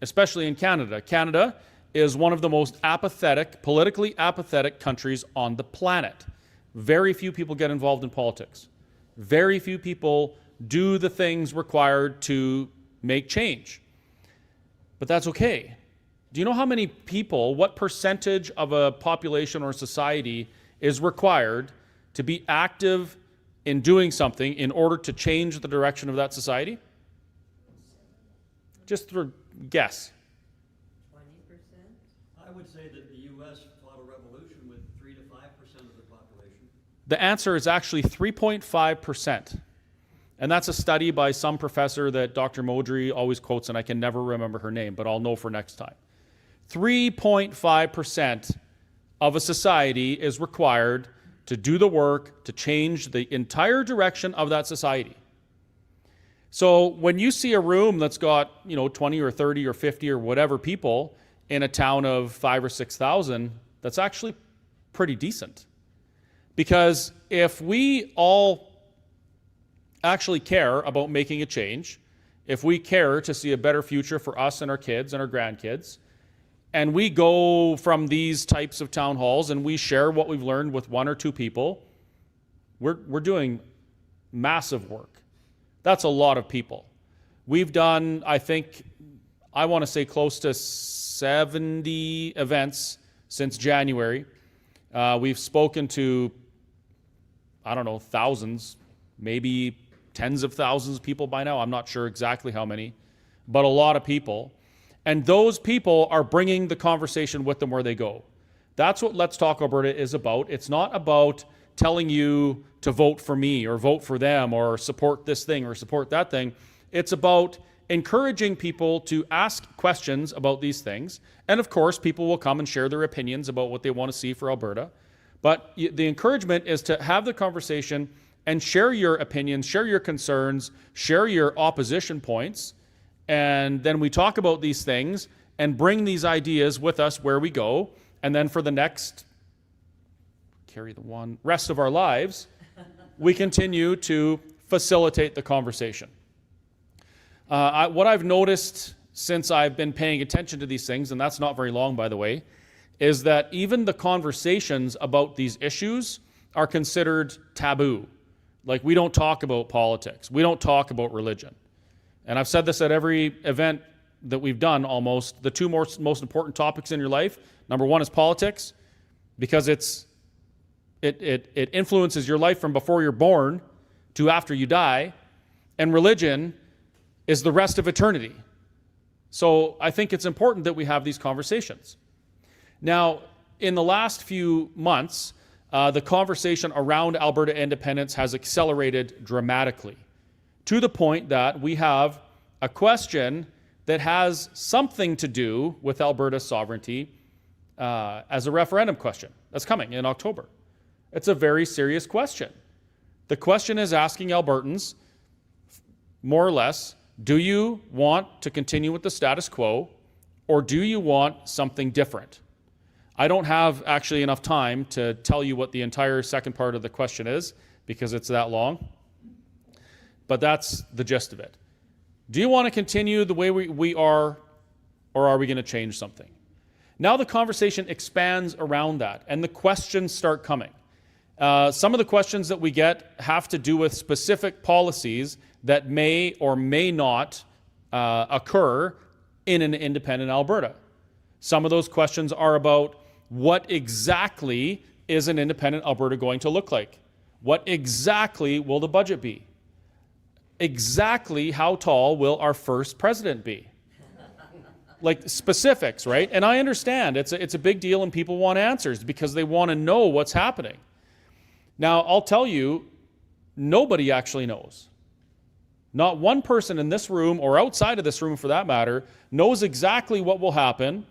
especially in Canada. Canada is one of the most apathetic, politically apathetic countries on the planet. Very few people get involved in politics. Very few people do the things required to make change. But that's okay. Do you know how many people, what percentage of a population or society is required to be active in doing something in order to change the direction of that society? Just for guess. 20%? I would say that the U.S. fought a revolution with 3 to 5% of the population. The answer is actually 3.5%. And that's a study by some professor that Dr. Modry always quotes, and I can never remember her name, but I'll know for next time. 3.5% of a society is required to do the work to change the entire direction of that society. So when you see a room that's got, 20 or 30 or 50 or whatever people in a town of 5,000 or 6,000, that's actually pretty decent. Because if we all actually care about making a change, if we care to see a better future for us and our kids and our grandkids, and we go from these types of town halls and we share what we've learned with one or two people, we're doing massive work. That's a lot of people. We've done, I want to say close to 70 events since January. We've spoken to, thousands, maybe tens of thousands of people by now. I'm not sure exactly how many, but a lot of people. And those people are bringing the conversation with them where they go. That's what Let's Talk Alberta is about. It's not about telling you to vote for me or vote for them or support this thing or support that thing. It's about encouraging people to ask questions about these things. And of course, people will come and share their opinions about what they want to see for Alberta. But the encouragement is to have the conversation and share your opinions, share your concerns, share your opposition points. And then we talk about these things and bring these ideas with us where we go. And then for the next, rest of our lives, we continue to facilitate the conversation. What I've noticed since I've been paying attention to these things, and that's not very long, by the way, is that even the conversations about these issues are considered taboo. Like, we don't talk about politics. We don't talk about religion. And I've said this at every event that we've done almost. The two most important topics in your life, number one is politics, because it influences your life from before you're born to after you die. And religion is the rest of eternity. So I think it's important that we have these conversations. Now, in the last few months, the conversation around Alberta independence has accelerated dramatically, to the point that we have a question that has something to do with Alberta's sovereignty as a referendum question that's coming in October. It's a very serious question. The question is asking Albertans, more or less, do you want to continue with the status quo, or do you want something different? I don't have actually enough time to tell you what the entire second part of the question is because it's that long. But that's the gist of it. Do you want to continue the way we are, or are we going to change something? Now the conversation expands around that, and the questions start coming. Some of the questions that we get have to do with specific policies that may or may not occur in an independent Alberta. Some of those questions are about what exactly is an independent Alberta going to look like? What exactly will the budget be? Exactly how tall will our first president be? Like specifics, right? And I understand it's a big deal and people want answers because they want to know what's happening. Now, I'll tell you, nobody actually knows. Not one person in this room or outside of this room for that matter knows exactly what will happen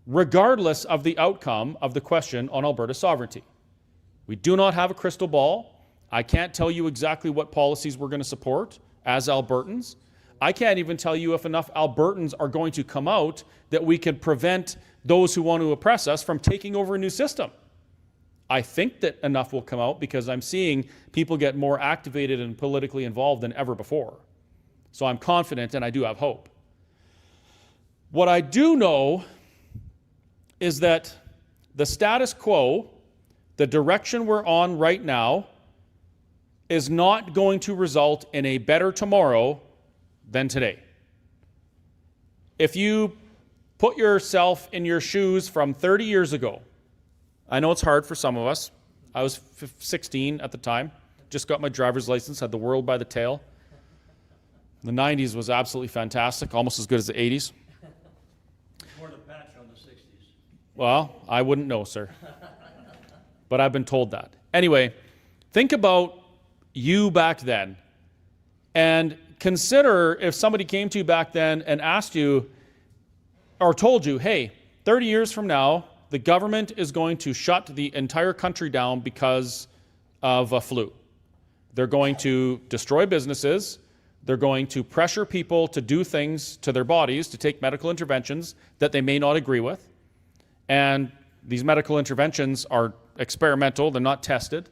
regardless of the outcome of the question on Alberta sovereignty. We do not have a crystal ball. I can't tell you exactly what policies we're going to support as Albertans. I can't even tell you if enough Albertans are going to come out that we can prevent those who want to oppress us from taking over a new system. I think that enough will come out because I'm seeing people get more activated and politically involved than ever before. So I'm confident and I do have hope. What I do know is that the status quo, the direction we're on right now, is not going to result in a better tomorrow than today. If you put yourself in your shoes from 30 years ago, I know it's hard for some of us. I was 16 at the time, just got my driver's license, had the world by the tail. The 90s was absolutely fantastic, almost as good as the 80s. More the patch on the 60s. Well, I wouldn't know, sir. But I've been told that. Anyway, think about you back then and consider if somebody came to you back then and asked you or told you, hey, 30 years from now, the government is going to shut the entire country down because of a flu. They're going to destroy businesses. They're going to pressure people to do things to their bodies, to take medical interventions that they may not agree with. And these medical interventions are experimental. They're not tested.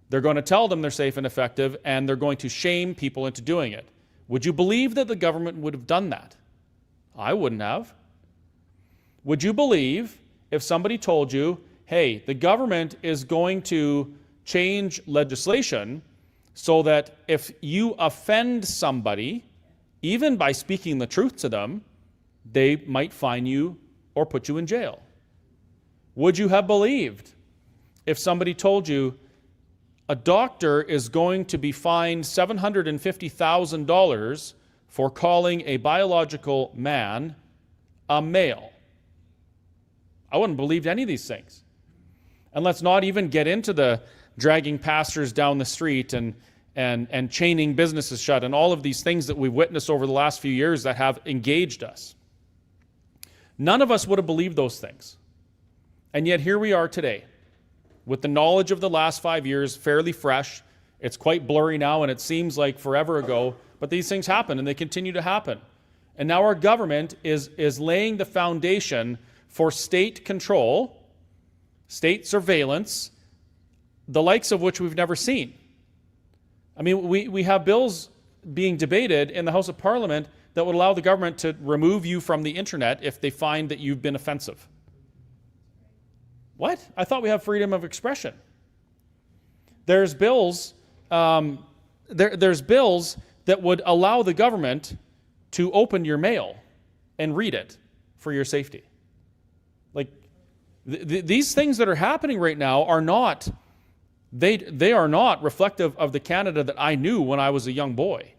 They're going to tell them they're safe and effective, and they're going to shame people into doing it. Would you believe that the government would have done that? I wouldn't have. Would you believe if somebody told you, hey, the government is going to change legislation so that if you offend somebody, even by speaking the truth to them, they might fine you or put you in jail? Would you have believed if somebody told you a doctor is going to be fined $750,000 for calling a biological man a male? I wouldn't have believed any of these things. And let's not even get into the dragging pastors down the street and chaining businesses shut and all of these things that we've witnessed over the last few years that have engaged us. None of us would have believed those things. And yet here we are today with the knowledge of the last 5 years fairly fresh. It's quite blurry now and it seems like forever ago, but these things happen and they continue to happen. And now our government is laying the foundation for state control, state surveillance, the likes of which we've never seen. I mean, we have bills being debated in the House of Parliament that would allow the government to remove you from the internet if they find that you've been offensive. What? I thought we have freedom of expression. There's bills, there's bills that would allow the government to open your mail and read it for your safety. Like, these things that are happening right now are not, they are not reflective of the Canada that I knew when I was a young boy.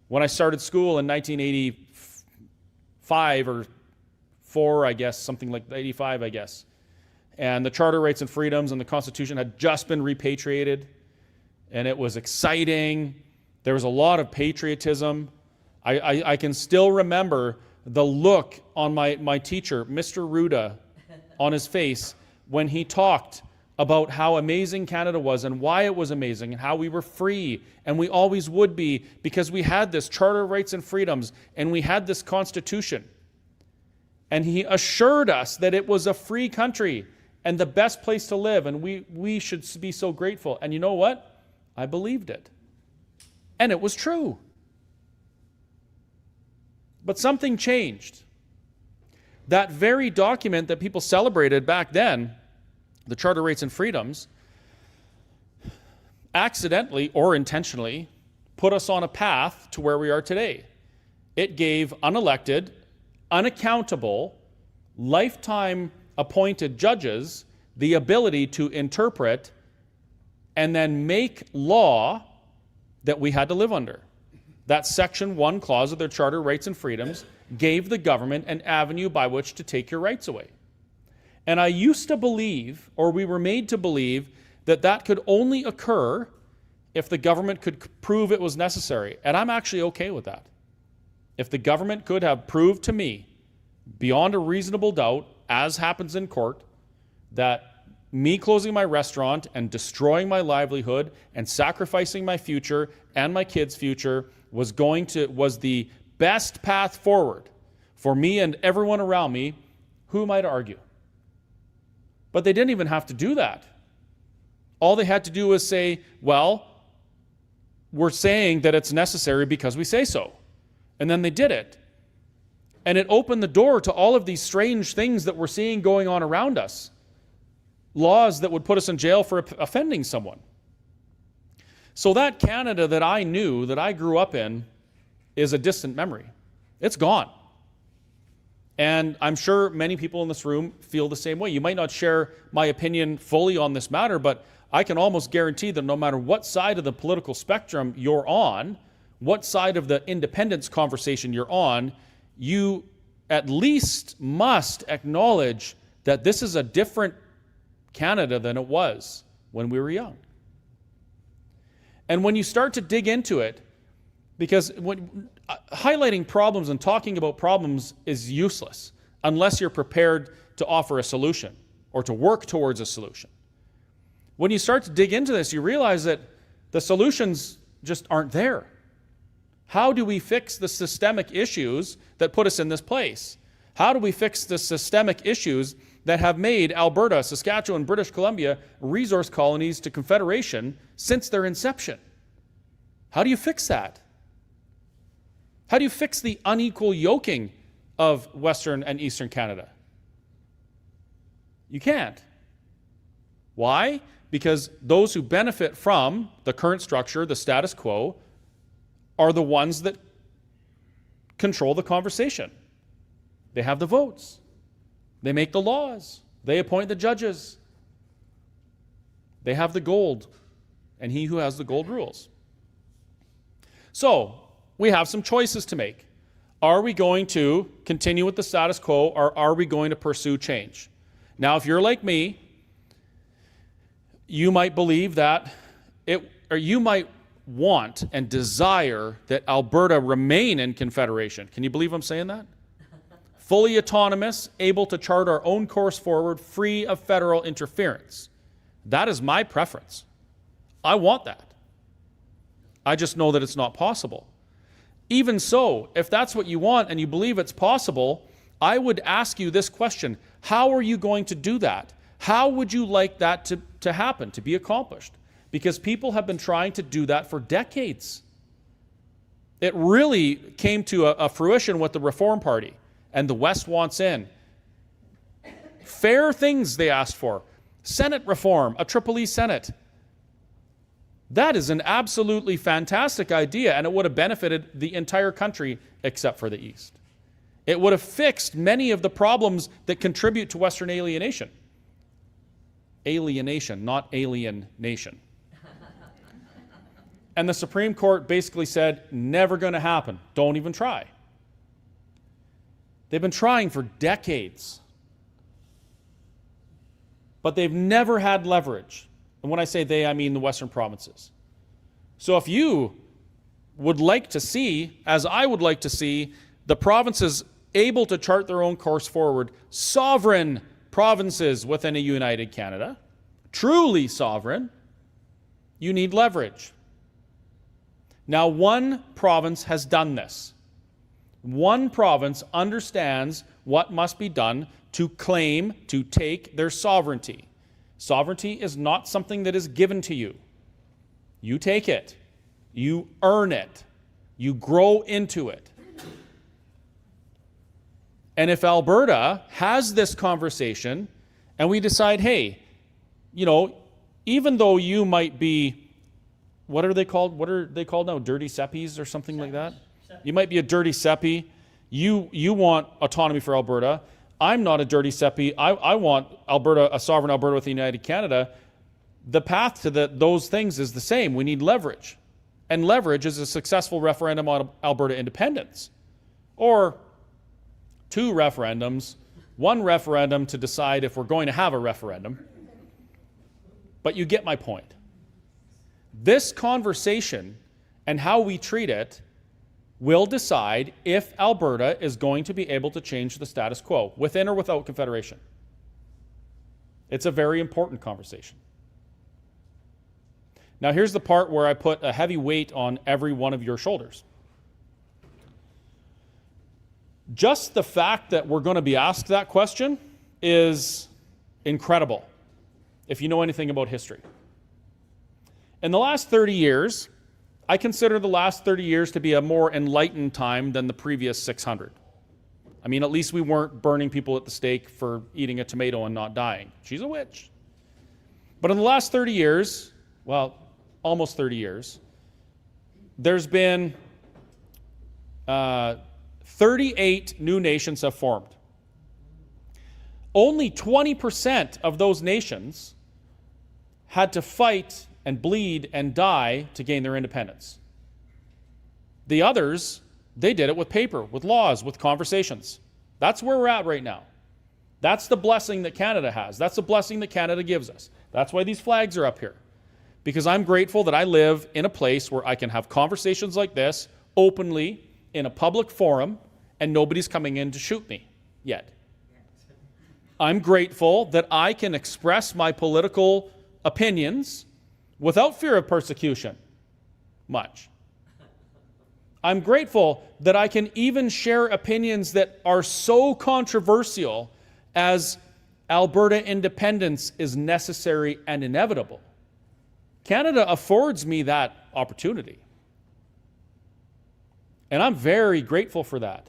When I started school in 1985 or 4, I guess, something like 85, I guess. And the Charter of Rights and Freedoms and the Constitution had just been repatriated. And it was exciting. There was a lot of patriotism. I can still remember the look on my teacher, Mr. Ruda, on his face when he talked about how amazing Canada was and why it was amazing and how we were free and we always would be because we had this Charter of Rights and Freedoms and we had this Constitution. And he assured us that it was a free country and the best place to live, and we should be so grateful. And you know what? I believed it. And it was true. But something changed. That very document that people celebrated back then, the Charter Rights and Freedoms, accidentally or intentionally put us on a path to where we are today. It gave unelected, unaccountable, lifetime appointed judges the ability to interpret and then make law that we had to live under. That Section 1 clause of their Charter Rights and Freedoms gave the government an avenue by which to take your rights away. And I used to believe, or we were made to believe, that that could only occur if the government could prove it was necessary. And I'm actually okay with that. If the government could have proved to me, beyond a reasonable doubt, as happens in court, that me closing my restaurant and destroying my livelihood and sacrificing my future and my kids' future was the best path forward for me and everyone around me, who am I to argue? But they didn't even have to do that. All they had to do was say, well, we're saying that it's necessary because we say so. And then they did it. And it opened the door to all of these strange things that we're seeing going on around us. Laws that would put us in jail for offending someone. So that Canada that I knew, that I grew up in, is a distant memory. It's gone. And I'm sure many people in this room feel the same way. You might not share my opinion fully on this matter, but I can almost guarantee that no matter what side of the political spectrum you're on, what side of the independence conversation you're on, you at least must acknowledge that this is a different Canada than it was when we were young. And when you start to dig into it, because highlighting problems and talking about problems is useless unless you're prepared to offer a solution or to work towards a solution. When you start to dig into this, you realize that the solutions just aren't there. How do we fix the systemic issues that put us in this place? How do we fix the systemic issues that have made Alberta, Saskatchewan, British Columbia resource colonies to Confederation since their inception? How do you fix that? How do you fix the unequal yoking of Western and Eastern Canada? You can't. Why? Because those who benefit from the current structure, the status quo, are the ones that control the conversation. They have the votes. They make the laws. They appoint the judges. They have the gold. And he who has the gold rules. So, we have some choices to make. Are we going to continue with the status quo, or are we going to pursue change? Now, if you're like me, you might believe that or you might want and desire that Alberta remain in Confederation. Can you believe I'm saying that? Fully autonomous, able to chart our own course forward, free of federal interference. That is my preference. I want that. I just know that it's not possible. Even so, if that's what you want and you believe it's possible, I would ask you this question. How are you going to do that? How would you like that to happen, to be accomplished? Because people have been trying to do that for decades. It really came to a fruition with the Reform Party and the West wants in. Fair things they asked for. Senate reform, a Triple E Senate. That is an absolutely fantastic idea, and it would have benefited the entire country except for the East. It would have fixed many of the problems that contribute to Western alienation. Alienation, not alien nation. And the Supreme Court basically said, never going to happen. Don't even try. They've been trying for decades. But they've never had leverage. And when I say they, I mean the Western provinces. So if you would like to see, as I would like to see, the provinces able to chart their own course forward, sovereign provinces within a united Canada, truly sovereign, you need leverage. Now, one province has done this. One province understands what must be done to claim, to take their sovereignty. Sovereignty is not something that is given to you. You take it. You earn it. You grow into it. And if Alberta has this conversation and we decide, hey, even though you might be, what are they called? What are they called now? Dirty seppies or something like that? You might be a dirty seppie. You want autonomy for Alberta. I'm not a dirty seppie. I want Alberta, a sovereign Alberta with a united Canada. The path to those things is the same. We need leverage. And leverage is a successful referendum on Alberta independence. Or 2 referendums, 1 referendum to decide if we're going to have a referendum. But you get my point. This conversation and how we treat it will decide if Alberta is going to be able to change the status quo, within or without Confederation. It's a very important conversation. Now here's the part where I put a heavy weight on every one of your shoulders. Just the fact that we're going to be asked that question is incredible, if you know anything about history. In the last 30 years, I consider the last 30 years to be a more enlightened time than the previous 600. I mean, at least we weren't burning people at the stake for eating a tomato and not dying. She's a witch. But in the last 30 years, well, almost 30 years, there's been 38 new nations have formed. Only 20% of those nations had to fight and bleed and die to gain their independence. The others, they did it with paper, with laws, with conversations. That's where we're at right now. That's the blessing that Canada has. That's the blessing that Canada gives us. That's why these flags are up here. Because I'm grateful that I live in a place where I can have conversations like this openly in a public forum and nobody's coming in to shoot me yet. I'm grateful that I can express my political opinions without fear of persecution. Much. I'm grateful that I can even share opinions that are so controversial as Alberta independence is necessary and inevitable. Canada affords me that opportunity. And I'm very grateful for that.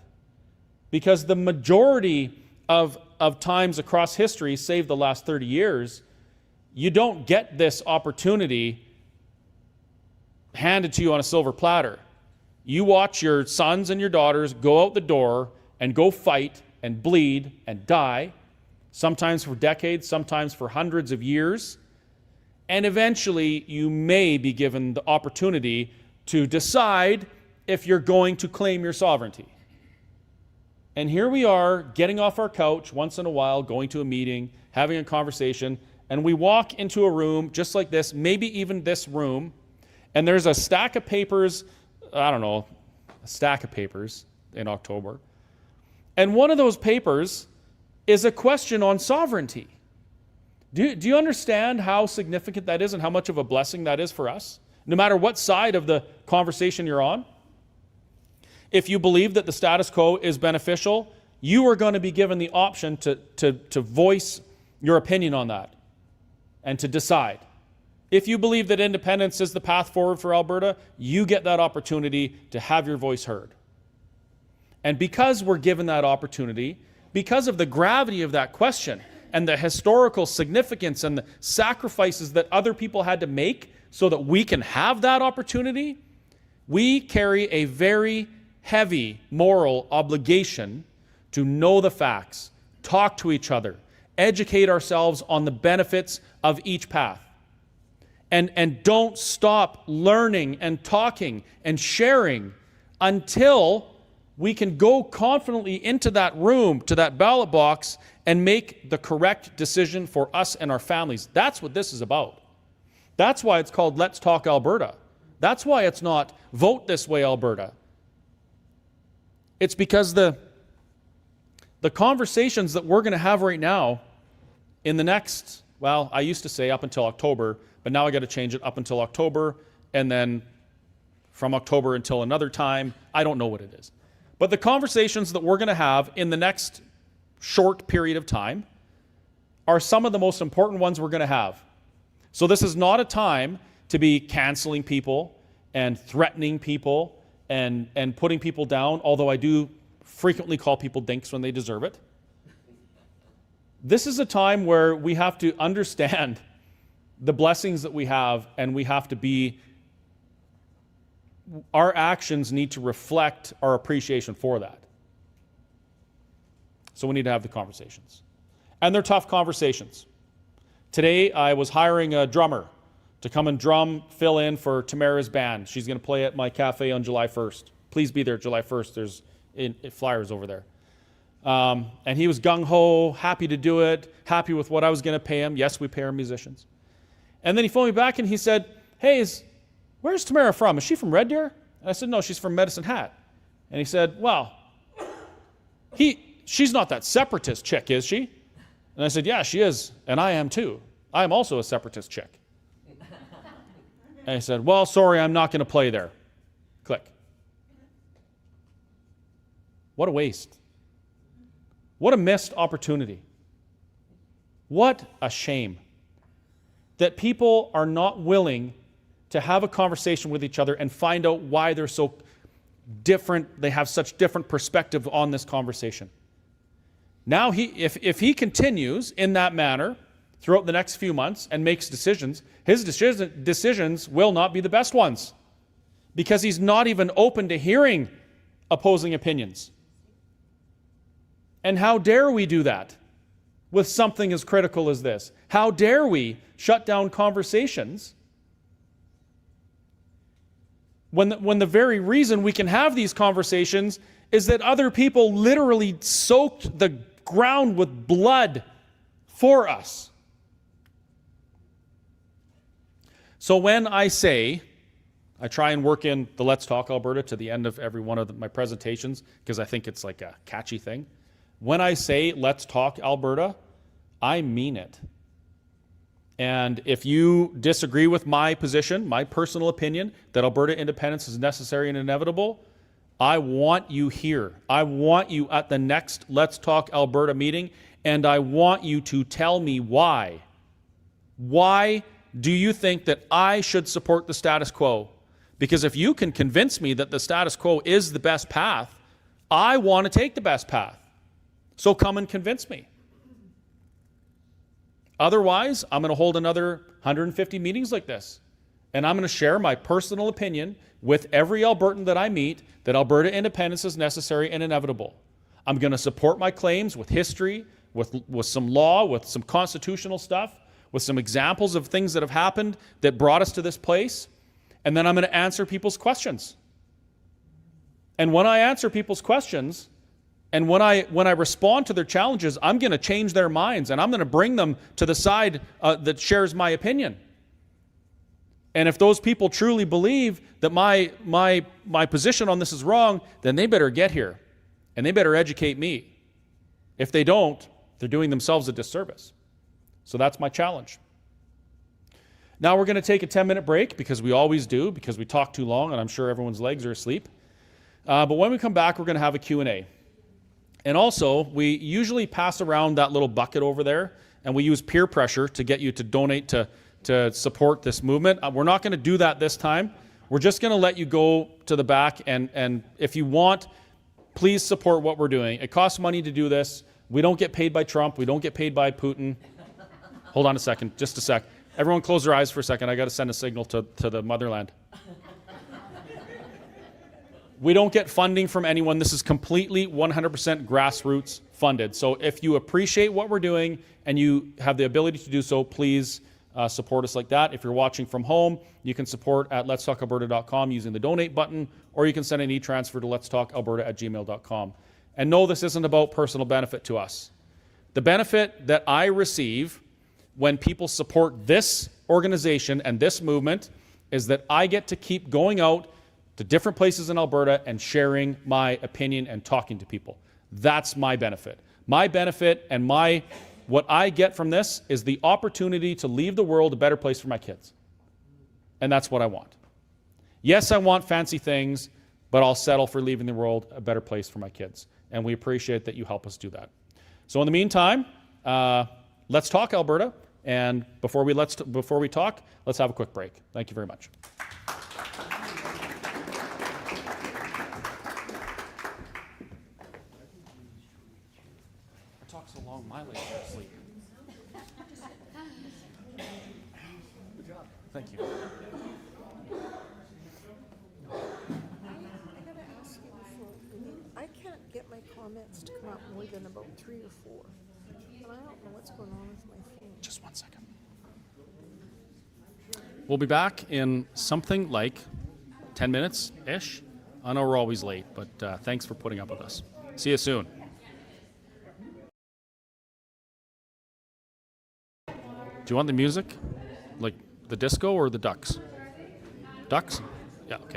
Because the majority of times across history, save the last 30 years, you don't get this opportunity handed to you on a silver platter. You watch your sons and your daughters go out the door and go fight and bleed and die, sometimes for decades, sometimes for hundreds of years. And eventually, you may be given the opportunity to decide if you're going to claim your sovereignty. And here we are, getting off our couch once in a while, going to a meeting, having a conversation, and we walk into a room just like this, maybe even this room, and there's a stack of papers, I don't know, a stack of papers in October. And one of those papers is a question on sovereignty. Do you understand how significant that is and how much of a blessing that is for us? No matter what side of the conversation you're on. If you believe that the status quo is beneficial, you are going to be given the option to voice your opinion on that and to decide. If you believe that independence is the path forward for Alberta, you get that opportunity to have your voice heard. And because we're given that opportunity, because of the gravity of that question and the historical significance and the sacrifices that other people had to make so that we can have that opportunity, we carry a very heavy moral obligation to know the facts, talk to each other, educate ourselves on the benefits of each path. And don't stop learning and talking and sharing until we can go confidently into that room, to that ballot box, and make the correct decision for us and our families. That's what this is about. That's why it's called Let's Talk Alberta. That's why it's not Vote This Way Alberta. It's because the conversations that we're going to have right now in the next, well, I used to say up until October, but now I got to change it up until October, and then from October until another time. I don't know what it is. But the conversations that we're going to have in the next short period of time are some of the most important ones we're going to have. So this is not a time to be canceling people and threatening people and putting people down, although I do frequently call people dinks when they deserve it. This is a time where we have to understand the blessings that we have, and we have to be, our actions need to reflect our appreciation for that. So we need to have the conversations. And they're tough conversations. Today I was hiring a drummer to come and fill in for Tamara's band. She's going to play at my cafe on July 1st. Please be there July 1st. There's flyers over there. And he was gung-ho, happy to do it, happy with what I was going to pay him. Yes, we pay our musicians. And then he phoned me back and he said, hey, where's Tamara from? Is she from Red Deer? And I said, no, she's from Medicine Hat. And he said, well, she's not that separatist chick, is she? And I said, yeah, she is, and I am too. I am also a separatist chick. And he said, well, sorry, I'm not going to play there. Click. What a waste. What a missed opportunity. What a shame that people are not willing to have a conversation with each other and find out why they're so different, they have such different perspective on this conversation. Now, if he continues in that manner throughout the next few months and makes decisions, his decisions will not be the best ones because he's not even open to hearing opposing opinions. And how dare we do that with something as critical as this? How dare we shut down conversations when the very reason we can have these conversations is that other people literally soaked the ground with blood for us? So when I say, I try and work in the Let's Talk Alberta to the end of every one of my presentations because I think it's like a catchy thing. When I say Let's Talk Alberta, I mean it. And if you disagree with my position, my personal opinion, that Alberta independence is necessary and inevitable, I want you here. I want you at the next Let's Talk Alberta meeting, and I want you to tell me why. Why do you think that I should support the status quo? Because if you can convince me that the status quo is the best path, I want to take the best path. So come and convince me. Otherwise, I'm going to hold another 150 meetings like this. And I'm going to share my personal opinion with every Albertan that I meet that Alberta independence is necessary and inevitable. I'm going to support my claims with history, with some law, with some constitutional stuff, with some examples of things that have happened that brought us to this place. And then I'm going to answer people's questions. And when I answer people's questions, and when I respond to their challenges, I'm going to change their minds, and I'm going to bring them to the side that shares my opinion. And if those people truly believe that my position on this is wrong, then they better get here, and they better educate me. If they don't, they're doing themselves a disservice. So that's my challenge. Now we're going to take a 10-minute break, because we always do, because we talk too long, and I'm sure everyone's legs are asleep. But when we come back, we're going to have a Q&A. And also, we usually pass around that little bucket over there, and we use peer pressure to get you to donate to support this movement. We're not going to do that this time. We're just going to let you go to the back, and if you want, please support what we're doing. It costs money to do this. We don't get paid by Trump. We don't get paid by Putin. Hold on a second, just a sec. Everyone close their eyes for a second. I got to send a signal to the motherland. We don't get funding from anyone. This is completely 100% grassroots funded. So if you appreciate what we're doing and you have the ability to do so, please support us like that. If you're watching from home, you can support at letstalkalberta.com using the donate button, or you can send an e-transfer to letstalkalberta@gmail.com. And no, this isn't about personal benefit to us. The benefit that I receive when people support this organization and this movement is that I get to keep going out to different places in Alberta and sharing my opinion and talking to people. That's my benefit. My benefit and what I get from this is the opportunity to leave the world a better place for my kids. And that's what I want. Yes, I want fancy things, but I'll settle for leaving the world a better place for my kids. And we appreciate that you help us do that. So in the meantime, let's talk Alberta. And before we talk, let's have a quick break. Thank you very much. I talk so long, my legs are asleep. Good job. Thank you. I can't get my comments to come out more than about 3 or 4. And I don't know what's going on with my phone. Just 1 second. We'll be back in something like 10 minutes-ish. I know we're always late, but thanks for putting up with us. See you soon. Do you want the music? Like the disco or the ducks? Ducks? Yeah, okay.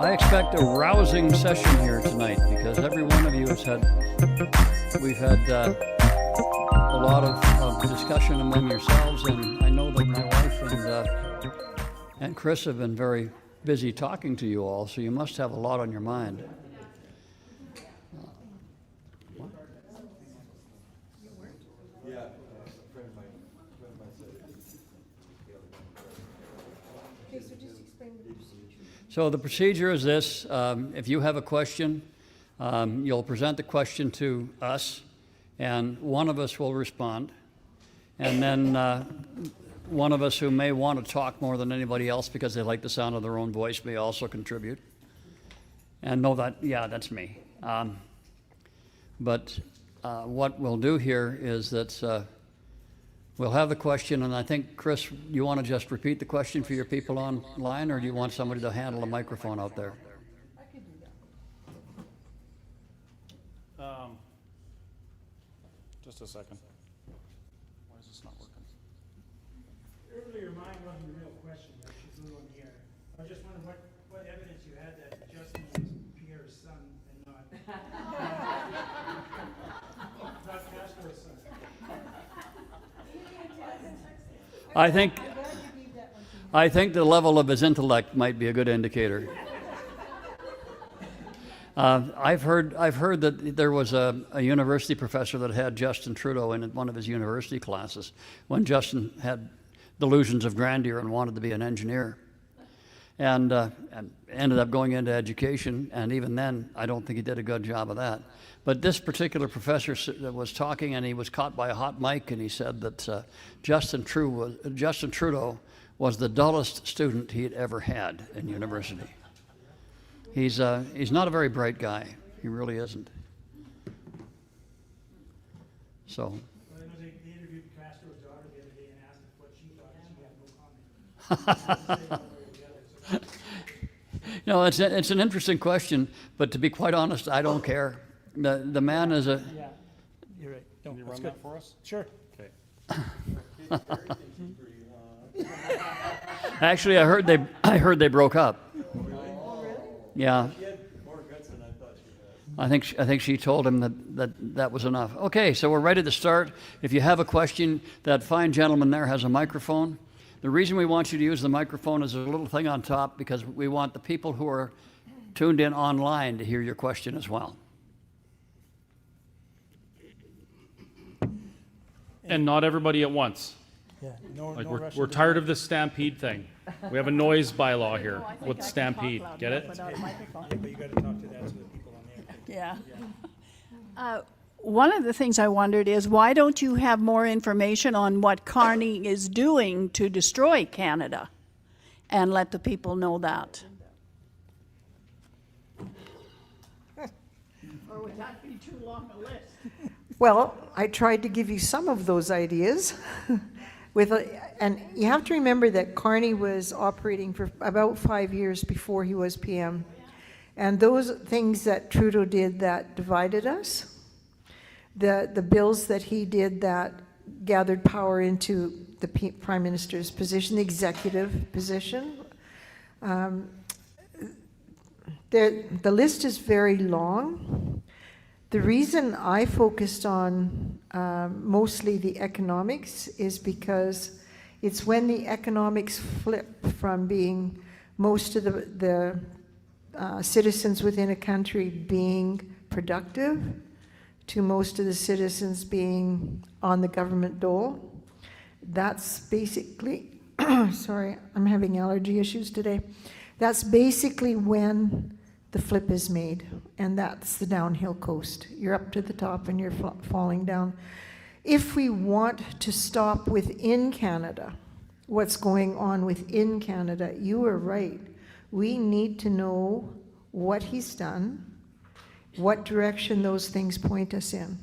I expect a rousing session here tonight because every one of you we've had a lot of discussion among yourselves, and I know that my wife and Chris have been very busy talking to you all, so you must have a lot on your mind. So the procedure is this. If you have a question, you'll present the question to us, and one of us will respond. And then one of us who may want to talk more than anybody else because they like the sound of their own voice may also contribute. And know that, yeah, that's me. But what we'll do here is that we'll have the question, and I think, Chris, you want to just repeat the question for your people online, or do you want somebody to handle a microphone out there? I could do that. Just a second. Why is this not working? Earlier, mine wasn't a real question, but she flew on the air. I was just wondering what evidence you had that Justin was Pierre's son and not Castro's son. I think the level of his intellect might be a good indicator. I've heard that there was a university professor that had Justin Trudeau in one of his university classes when Justin had delusions of grandeur and wanted to be an engineer, and ended up going into education. And even then, I don't think he did a good job of that. But this particular professor was talking, and he was caught by a hot mic, and he said that Justin Trudeau was the dullest student he had ever had in university. He's not a very bright guy. He really isn't. So. Well, I know they interviewed Castro's daughter the other day and asked what she thought, and she had no comment. No, it's an interesting question, but to be quite honest, I don't care. The man is a. Yeah, you're right. No, Can you that's run good. that for us? Sure. Okay. Actually, I heard they broke up. Yeah. She had more guts than I thought she had. I think she told him that was enough. Okay, so we're ready to start. If you have a question, that fine gentleman there has a microphone. The reason we want you to use the microphone is there's a little thing on top because we want the people who are tuned in online to hear your question as well. And not everybody at once. Yeah, no, Like no we're rushing to- tired of this stampede thing. We have a noise bylaw here with stampede. Get it? Yeah, but you gotta talk to that to the people on there. Yeah. One of the things I wondered is why don't you have more information on what Carney is doing to destroy Canada and let the people know that? Or would that be too long a list? Well, I tried to give you some of those ideas. And you have to remember that Carney was operating for about 5 years before he was PM. And those things that Trudeau did that divided us, the bills that he did that gathered power into the Prime Minister's position, the executive position, the list is very long. The reason I focused on mostly the economics is because it's when the economics flip from being most of the citizens within a country being productive to most of the citizens being on the government dole. That's basically, sorry, I'm having allergy issues today. That's basically when the flip is made, and that's the downhill coast. You're up to the top and you're falling down. If we want to stop within Canada, what's going on within Canada, you are right. We need to know what he's done, what direction those things point us in.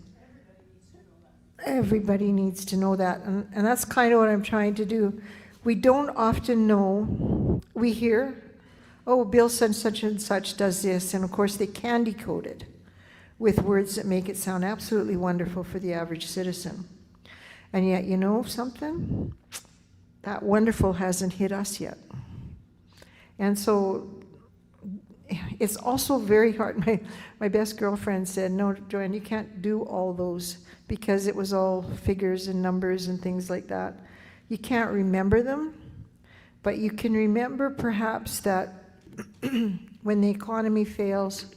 Everybody needs to know that, and that's kind of what I'm trying to do. We don't often know. We hear, oh, Bill such and such does this, and of course they can decode it with words that make it sound absolutely wonderful for the average citizen. And yet, you know something? That wonderful hasn't hit us yet. And so it's also very hard. My best girlfriend said, no, Joanne, you can't do all those because it was all figures and numbers and things like that. You can't remember them, but you can remember perhaps that when the economy fails,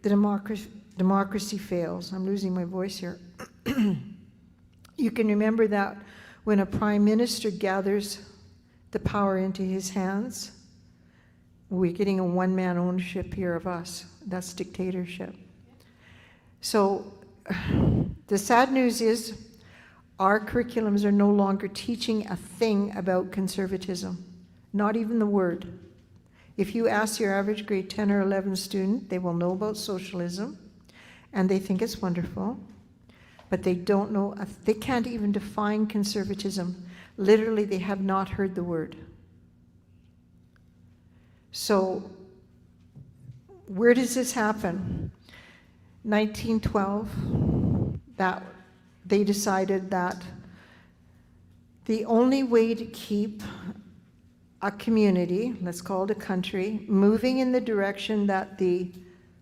the democracy fails. I'm losing my voice here. You can remember that when a prime minister gathers the power into his hands, we're getting a one-man ownership here of us. That's dictatorship. So the sad news is Our curriculums are no longer teaching a thing about conservatism, not even the word. If you ask your average grade 10 or 11 student, they will know about socialism, and they think it's wonderful, but they don't know, they can't even define conservatism. Literally, they have not heard the word. So, where does this happen? 1912, that they decided that the only way to keep a community, let's call it a country, moving in the direction that the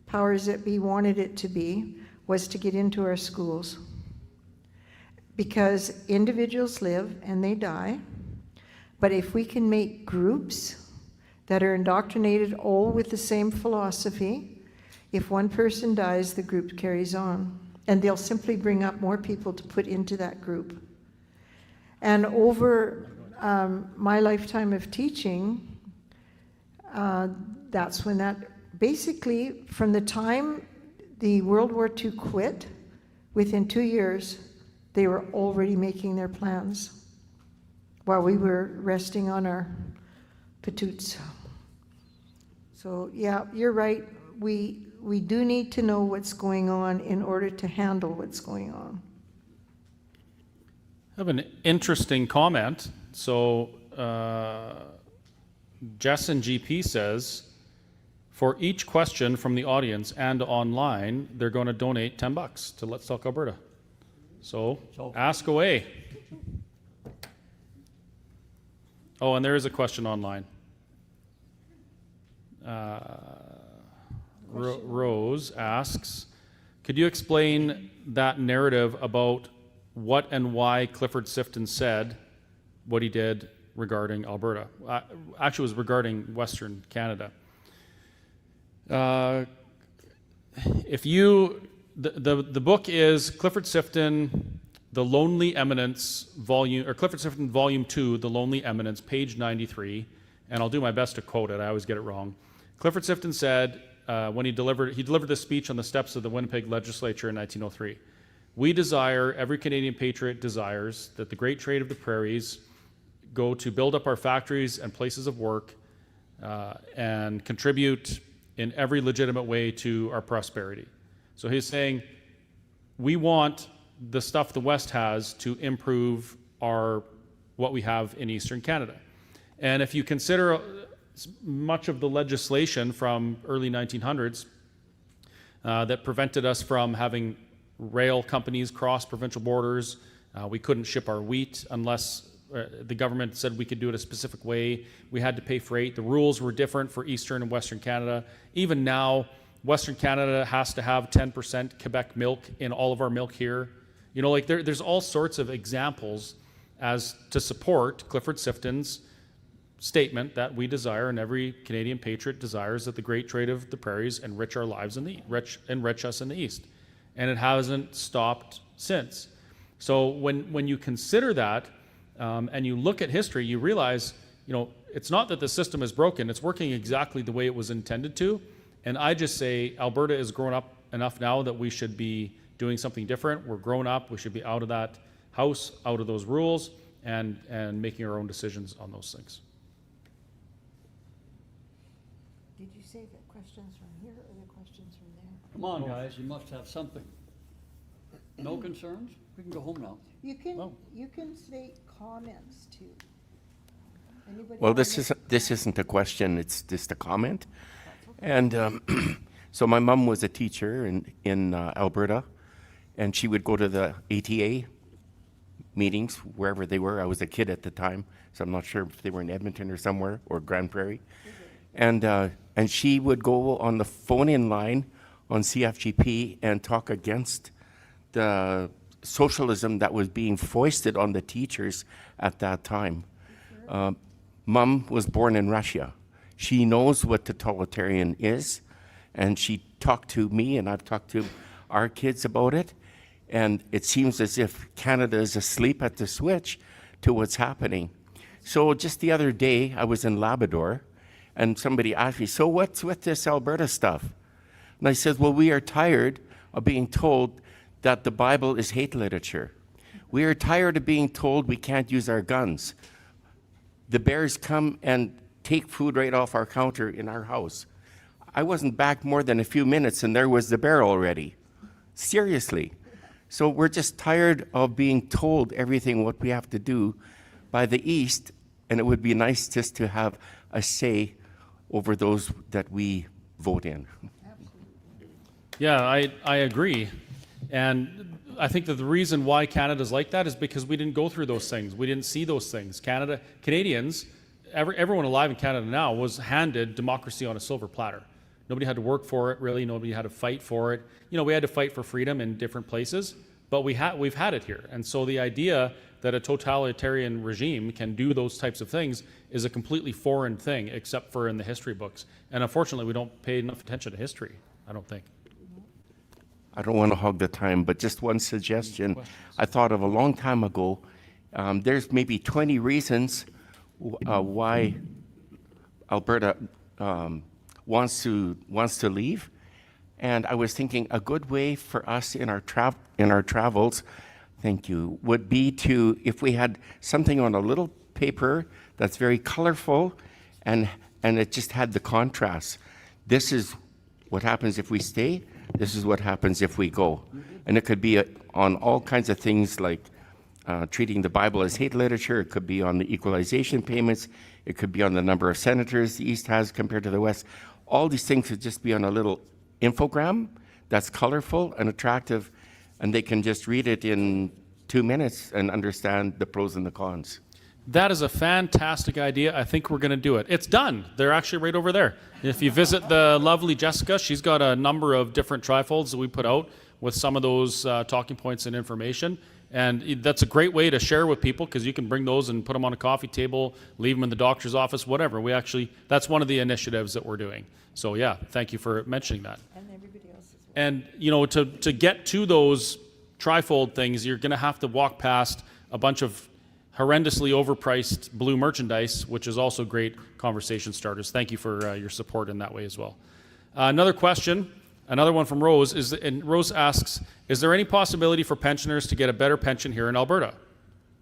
powers that be wanted it to be, was to get into our schools. Because individuals live and they die, but if we can make groups that are indoctrinated all with the same philosophy, if one person dies, the group carries on. And they'll simply bring up more people to put into that group. And over my lifetime of teaching, that's when that, basically from the time the World War II quit, within 2 years, they were already making their plans while we were resting on our patoots. So yeah, you're right. We do need to know what's going on in order to handle what's going on. I have an interesting comment. So Jess and GP says, for each question from the audience and online, they're going to donate $10 to Let's Talk Alberta. So ask away. Oh, and there is a question online. Rose asks, could you explain that narrative about what and why Clifford Sifton said what he did regarding Alberta? Actually, it was regarding Western Canada. If you, the book is Clifford Sifton, The Lonely Eminence, volume, or Clifford Sifton, volume 2, The Lonely Eminence, page 93, and I'll do my best to quote it. I always get it wrong. Clifford Sifton said, when he delivered this speech on the steps of the Winnipeg legislature in 1903, we desire, every Canadian patriot desires, that the great trade of the prairies go to build up our factories and places of work and contribute in every legitimate way to our prosperity. So he's saying, we want the stuff the West has to improve what we have in Eastern Canada. And if you consider much of the legislation from early 1900s that prevented us from having rail companies cross provincial borders. We couldn't ship our wheat unless the government said we could do it a specific way. We had to pay freight. The rules were different for Eastern and Western Canada. Even now, Western Canada has to have 10% Quebec milk in all of our milk here. You know, like there's all sorts of examples as to support Clifford Sifton's statement that we desire, and every Canadian patriot desires, that the great trade of the prairies enrich our lives enrich us in the East. And it hasn't stopped since. So when you consider that and you look at history, you realize, you know, it's not that the system is broken, it's working exactly the way it was intended to. And I just say Alberta is grown up enough now that we should be doing something different. We're grown up, we should be out of that house, out of those rules, and making our own decisions on those things. Did you say that questions from here or the questions from there? Come on, guys, you must have something. No concerns? We can go home now. You can state comments too. Anybody Well, have this isn't a question, it's just a comment. And so my mom was a teacher in Alberta, and she would go to the ATA meetings, wherever they were. I was a kid at the time, so I'm not sure if they were in Edmonton or somewhere, or Grand Prairie. And she would go on the phone-in line on CFGP and talk against the socialism that was being foisted on the teachers at that time. Mom was born in Russia. She knows what totalitarian is, and she talked to me, and I've talked to our kids about it, and it seems as if Canada is asleep at the switch to what's happening. So just the other day, I was in Labrador, and somebody asked me, so what's with this Alberta stuff? And I said, well, we are tired of being told that the Bible is hate literature. We are tired of being told we can't use our guns. The bears come and take food right off our counter in our house. I wasn't back more than a few minutes and there was the bear already. Seriously. So we're just tired of being told everything what we have to do by the East, and it would be nice just to have a say over those that we vote in. Yeah, I agree. And I think that the reason why Canada's like that is because we didn't go through those things. We didn't see those things. Canadians, everyone alive in Canada now was handed democracy on a silver platter. Nobody had to work for it, really. Nobody had to fight for it. You know, we had to fight for freedom in different places, but we've had it here. And so the idea that a totalitarian regime can do those types of things is a completely foreign thing, except for in the history books. And unfortunately, we don't pay enough attention to history, I don't think. I don't want to hog the time, but just one suggestion I thought of a long time ago. There's maybe 20 reasons why Alberta wants to leave, and I was thinking a good way for us in our travels, thank you, would be to, if we had something on a little paper that's very colorful, and it just had the contrast. This is what happens if we stay. This is what happens if we go. And it could be on all kinds of things like treating the Bible as hate literature. It could be on the equalization payments. It could be on the number of senators the East has compared to the West. All these things could just be on a little infogram that's colorful and attractive, and they can just read it in 2 minutes and understand the pros and the cons. That is a fantastic idea. I think we're going to do it. It's done. They're actually right over there. If you visit the lovely Jessica, she's got a number of different trifolds that we put out with some of those talking points and information. And that's a great way to share with people, because you can bring those and put them on a coffee table, leave them in the doctor's office, whatever. That's one of the initiatives that we're doing. So yeah, thank you for mentioning that. And everybody else as well. And you know, to get to those trifold things, you're going to have to walk past a bunch of horrendously overpriced blue merchandise, which is also great conversation starters. Thank you for your support in that way as well. Another question, another one from Rose, and Rose asks, is there any possibility for pensioners to get a better pension here in Alberta?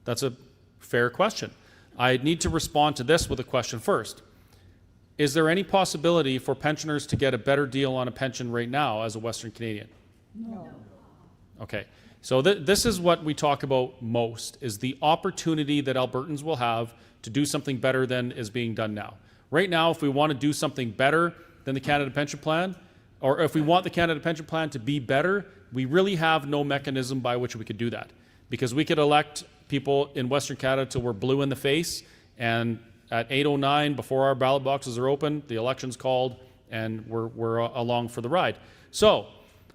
That's a fair question. I need to respond to this with a question first. Is there any possibility for pensioners to get a better deal on a pension right now as a Western Canadian? No. Okay. So this is what we talk about most, is the opportunity that Albertans will have to do something better than is being done now. Right now, if we want to do something better than the Canada Pension Plan, or if we want the Canada Pension Plan to be better, we really have no mechanism by which we could do that. Because we could elect people in Western Canada till we're blue in the face, and at 8:09, before our ballot boxes are open, the election's called, and we're along for the ride. So,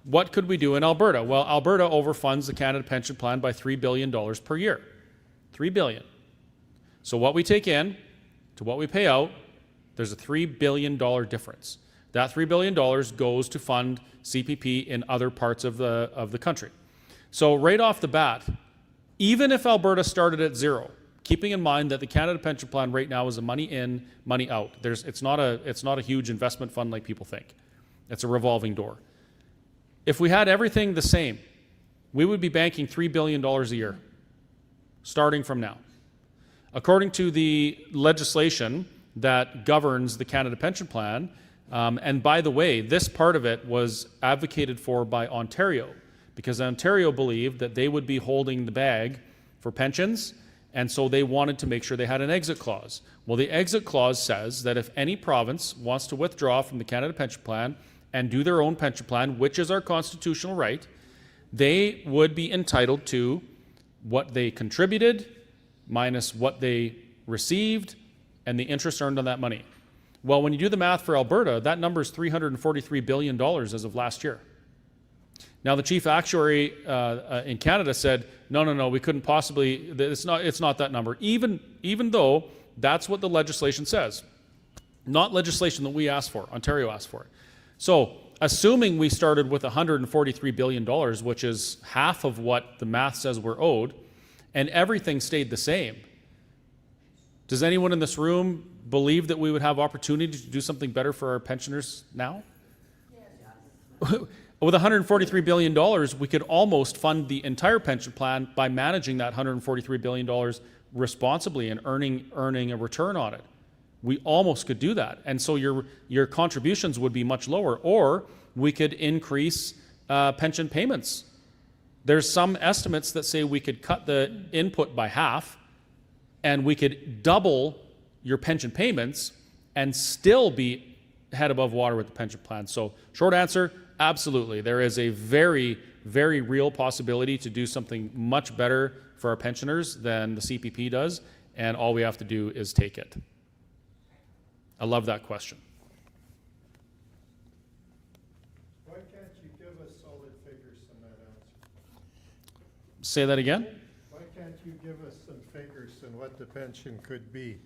what could we do in Alberta? Well, Alberta overfunds the Canada Pension Plan by $3 billion per year. $3 billion. So what we take in to what we pay out, there's a $3 billion difference. That $3 billion goes to fund CPP in other parts of the country. So right off the bat, even if Alberta started at zero, keeping in mind that the Canada Pension Plan right now is a money in, money out. It's not a huge investment fund like people think. It's a revolving door. If we had everything the same, we would be banking $3 billion a year, starting from now. According to the legislation that governs the Canada Pension Plan, and by the way, this part of it was advocated for by Ontario, because Ontario believed that they would be holding the bag for pensions, and so they wanted to make sure they had an exit clause. Well, the exit clause says that if any province wants to withdraw from the Canada Pension Plan and do their own pension plan, which is our constitutional right, they would be entitled to what they contributed minus what they received and the interest earned on that money. Well, when you do the math for Alberta, that number is $343 billion as of last year. Now, the chief actuary in Canada said, no, we couldn't possibly, it's not that number, even though that's what the legislation says. Not legislation that we asked for, Ontario asked for it. So, assuming we started with $143 billion, which is half of what the math says we're owed, and everything stayed the same, does anyone in this room believe that we would have opportunity to do something better for our pensioners now? Yes. With $143 billion, we could almost fund the entire pension plan by managing that $143 billion responsibly and earning a return on it. We almost could do that. And so your contributions would be much lower. Or we could increase pension payments. There's some estimates that say we could cut the input by half and we could double your pension payments and still be head above water with the pension plan. So short answer, absolutely. There is a very, very real possibility to do something much better for our pensioners than the CPP does, and all we have to do is take it. I love that question. Why can't you give us solid figures on that answer? Say that again? Why can't you give us some figures on what the pension could be?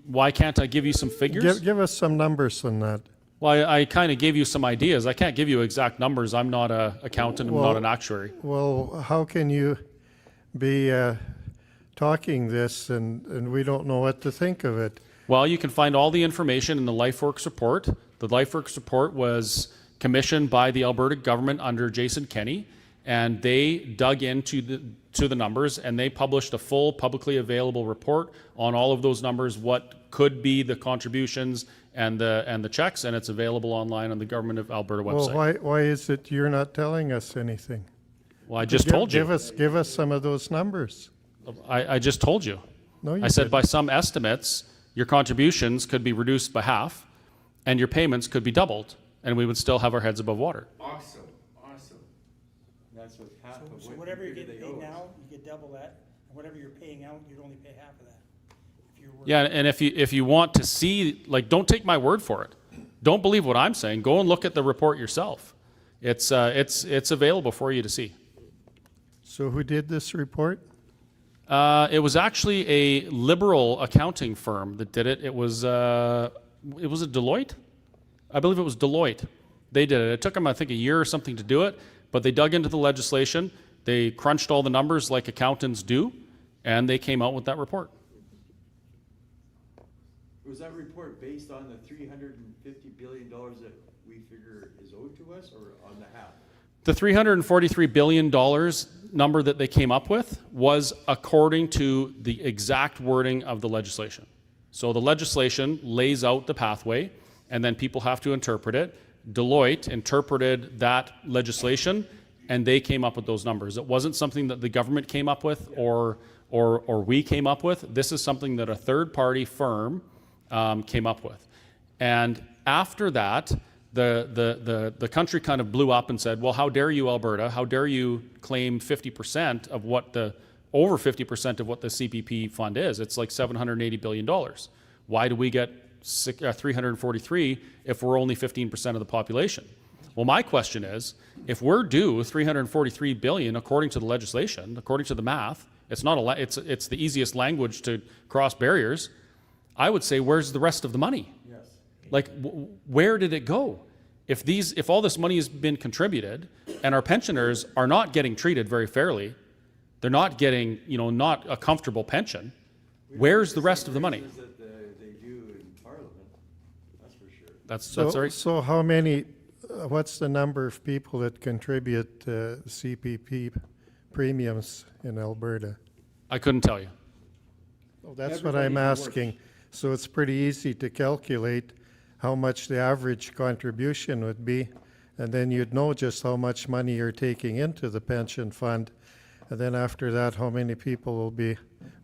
Why can't I give you some figures? Give us some numbers on that. Well, I kind of gave you some ideas. I can't give you exact numbers. I'm not an accountant. I'm not an actuary. Well, how can you be talking this and we don't know what to think of it? Well, you can find all the information in the LifeWorks report. The LifeWorks report was commissioned by the Alberta government under Jason Kenney, and they dug into the numbers, and they published a full publicly available report on all of those numbers, what could be the contributions and the checks, and it's available online on the Government of Alberta website. Well, why is it you're not telling us anything? Well, I just told you. Give us some of those numbers. I just told you. No, you I said didn't. by some estimates, your contributions could be reduced by half, and your payments could be doubled, and we would still have our heads above water. Awesome, awesome. That's with half of So what whatever you you're figure getting they paid owe us. now, you get double that, and whatever you're paying out, you'd only pay half of that. If you're working. Yeah, and if you want to see, like, don't take my word for it. Don't believe what I'm saying. Go and look at the report yourself. It's available for you to see. So who did this report? It was actually a liberal accounting firm that did it. It was a Deloitte? I believe it was Deloitte. They did it. It took them, I think, a year or something to do it, but they dug into the legislation. They crunched all the numbers like accountants do, and they came out with that report. Was that report based on the $350 billion that we figure is owed to us, or on the half? The $343 billion number that they came up with was according to the exact wording of the legislation. So the legislation lays out the pathway, and then people have to interpret it. Deloitte interpreted that legislation, and they came up with those numbers. It wasn't something that the government came up with or we came up with. This is something that a third-party firm came up with. And after that, the country kind of blew up and said, well, how dare you, Alberta? How dare you claim 50% of what over 50% of what the CPP fund is? It's like $780 billion. Why do we get 343 if we're only 15% of the population? Well, my question is, if we're due 343 billion according to the legislation, according to the math, it's the easiest language to cross barriers. I would say, where's the rest of the money? Yes. Like, where did it go? If all this money has been contributed and our pensioners are not getting treated very fairly, they're not getting, not a comfortable pension, where's the rest of the money? That they do in Parliament, that's for sure. That's right. So how many, what's the number of people that contribute CPP premiums in Alberta? I couldn't tell you. Well, that's what I'm asking. So it's pretty easy to calculate how much the average contribution would be, and then you'd know just how much money you're taking into the pension fund. And then after that, how many people will be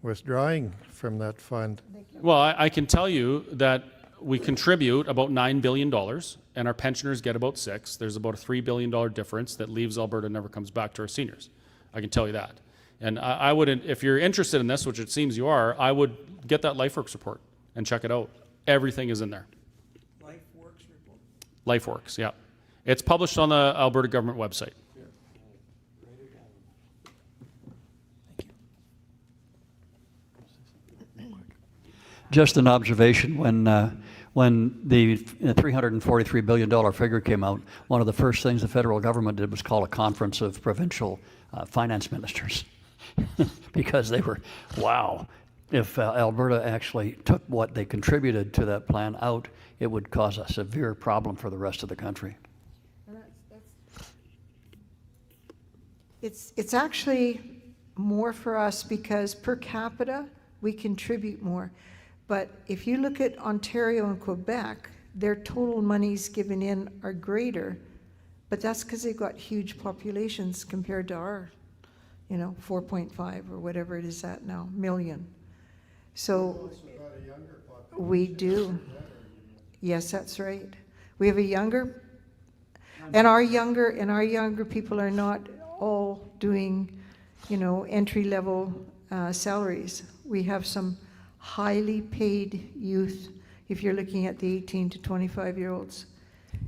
withdrawing from that fund? Well, I can tell you that we contribute about $9 billion, and our pensioners get about $6 billion. There's about a $3 billion difference that leaves Alberta and never comes back to our seniors. I can tell you that. And I would, if you're interested in this, which it seems you are, I would get that LifeWorks report and check it out. Everything is in there. LifeWorks report. LifeWorks, yeah. It's published on the Alberta government website. Just an observation, when the $343 billion figure came out, one of the first things the federal government did was call a conference of provincial finance ministers because they were, wow, if Alberta actually took what they contributed to that plan out, it would cause a severe problem for the rest of the country. It's actually more for us because per capita, we contribute more. But if you look at Ontario and Quebec, their total monies given in are greater, but that's because they've got huge populations compared to our, 4.5 or whatever it is at now, million. So we do. Yes, that's right. We have a younger, and our younger people are not all doing, entry-level salaries. We have some highly paid youth, if you're looking at the 18 to 25-year-olds,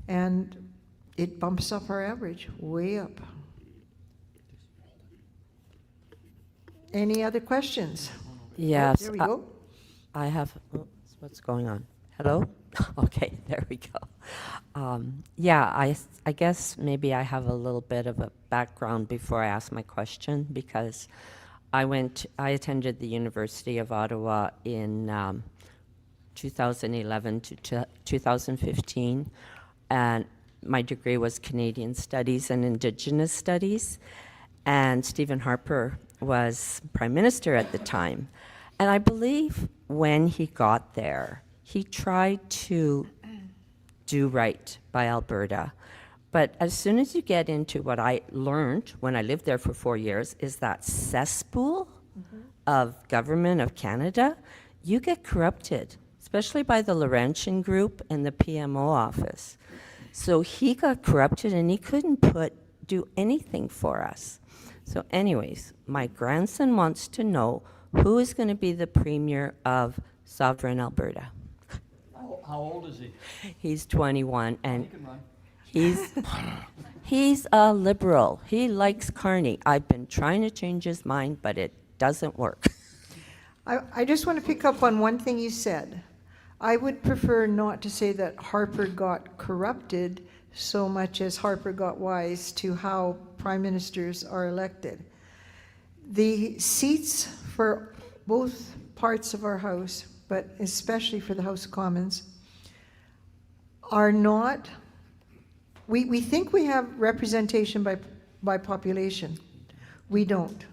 and it bumps up our average way up. Any other questions? Yes. There we go. I have, what's going on? Hello? Okay, there we go. Yeah, I guess maybe I have a little bit of a background before I ask my question, because I attended the University of Ottawa in 2011 to 2015, and my degree was Canadian Studies and Indigenous Studies, and Stephen Harper was Prime Minister at the time. And I believe when he got there, he tried to do right by Alberta. But as soon as you get into what I learned when I lived there for 4 years, is that cesspool of government of Canada, you get corrupted, especially by the Laurentian Group and the PMO office. So he got corrupted and he couldn't do anything for us. So anyways, my grandson wants to know who is going to be the Premier of Sovereign Alberta. How old is he? He's 21 and He can run. he's a liberal. He likes Carney. I've been trying to change his mind, but it doesn't work. I just want to pick up on one thing you said. I would prefer not to say that Harper got corrupted so much as Harper got wise to how prime ministers are elected. The seats for both parts of our House, but especially for the House of Commons, are not, we think we have representation by population. We don't.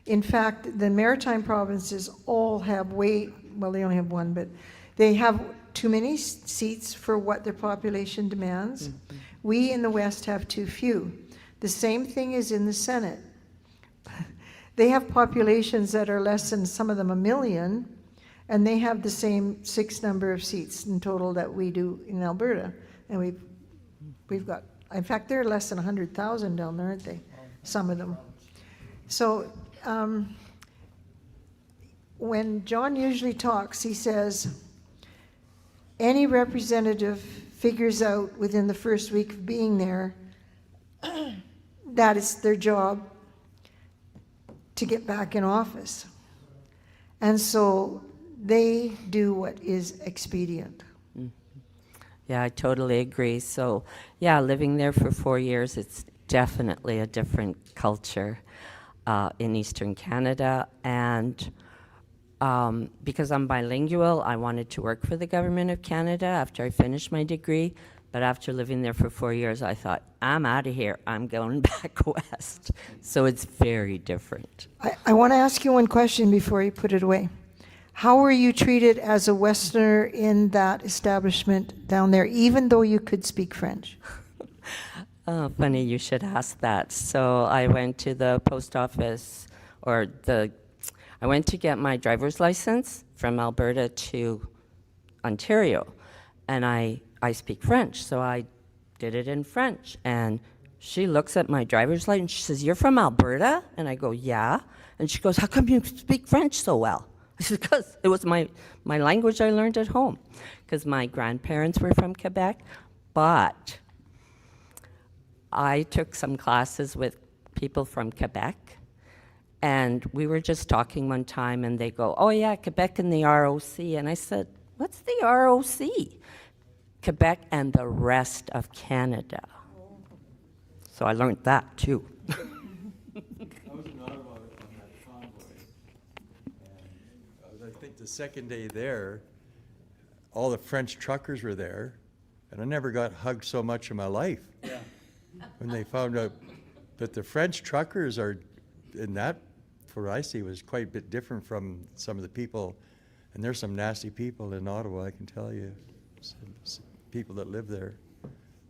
In fact, the maritime provinces all have they only have one, but they have too many seats for what their population demands. Mm-hmm. We in the West have too few. The same thing is in the Senate. They have populations that are less than, some of them, 1 million, and they have the same 6 number of seats in total that we do in Alberta. And we've got, in fact, they're less than 100,000 down there, aren't they? Some of them. So when John usually talks, he says, any representative figures out within the first week of being there that it's their job to get back in office. And so they do what is expedient. Mm-hmm. Yeah, I totally agree. So, yeah, living there for 4 years, it's definitely a different culture in Eastern Canada. And because I'm bilingual, I wanted to work for the government of Canada after I finished my degree. But after living there for 4 years, I thought, I'm out of here. I'm going back west. So it's very different. I want to ask you one question before you put it away. How were you treated as a Westerner in that establishment down there, even though you could speak French? Oh, funny you should ask that. So I went to the post office, I went to get my driver's license from Alberta to Ontario, and I speak French, so I did it in French. And she looks at my driver's license and she says, "You're from Alberta?" And I go, "Yeah." And she goes, "How come you speak French so well?" I said, "Because it was my language I learned at home, because my grandparents were from Quebec, but I took some classes with people from Quebec, and we were just talking one time, and they go, 'Oh yeah, Quebec and the ROC.' And I said, 'What's the ROC?' 'Quebec and the rest of Canada.' So I learned that too. I was in Ottawa on that convoy, and I think the second day there, all the French truckers were there, and I never got hugged so much in my life. Yeah. When they found out But the French truckers are, in that, for what I see, was quite a bit different from some of the people. And there's some nasty people in Ottawa, I can tell you. Some people that live there.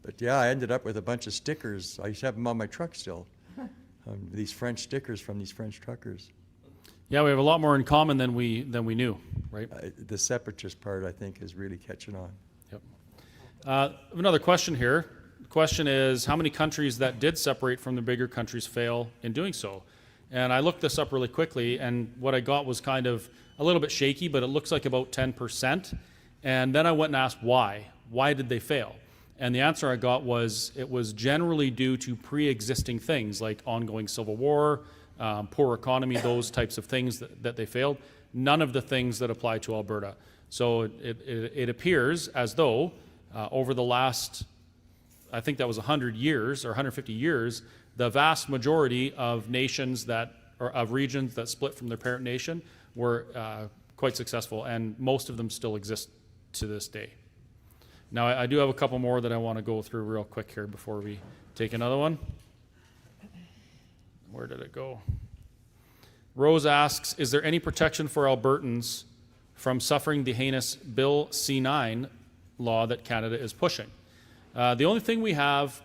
But yeah, I ended up with a bunch of stickers. I used to have them on my truck still. These French stickers from these French truckers. Yeah, we have a lot more in common than we knew, right? The separatist part, I think, is really catching on. Yep. Another question here. The question is, how many countries that did separate from the bigger countries fail in doing so? And I looked this up really quickly, and what I got was kind of a little bit shaky, but it looks like about 10%. And then I went and asked why. Why did they fail? And the answer I got was it was generally due to pre-existing things like ongoing civil war, poor economy, those types of things that they failed. None of the things that apply to Alberta. So it appears as though over the last, I think that was 100 years or 150 years, the vast majority of nations or of regions that split from their parent nation were quite successful, and most of them still exist to this day. Now, I do have a couple more that I want to go through real quick here before we take another one. Where did it go? Rose asks, is there any protection for Albertans from suffering the heinous Bill C9 law that Canada is pushing? The only thing we have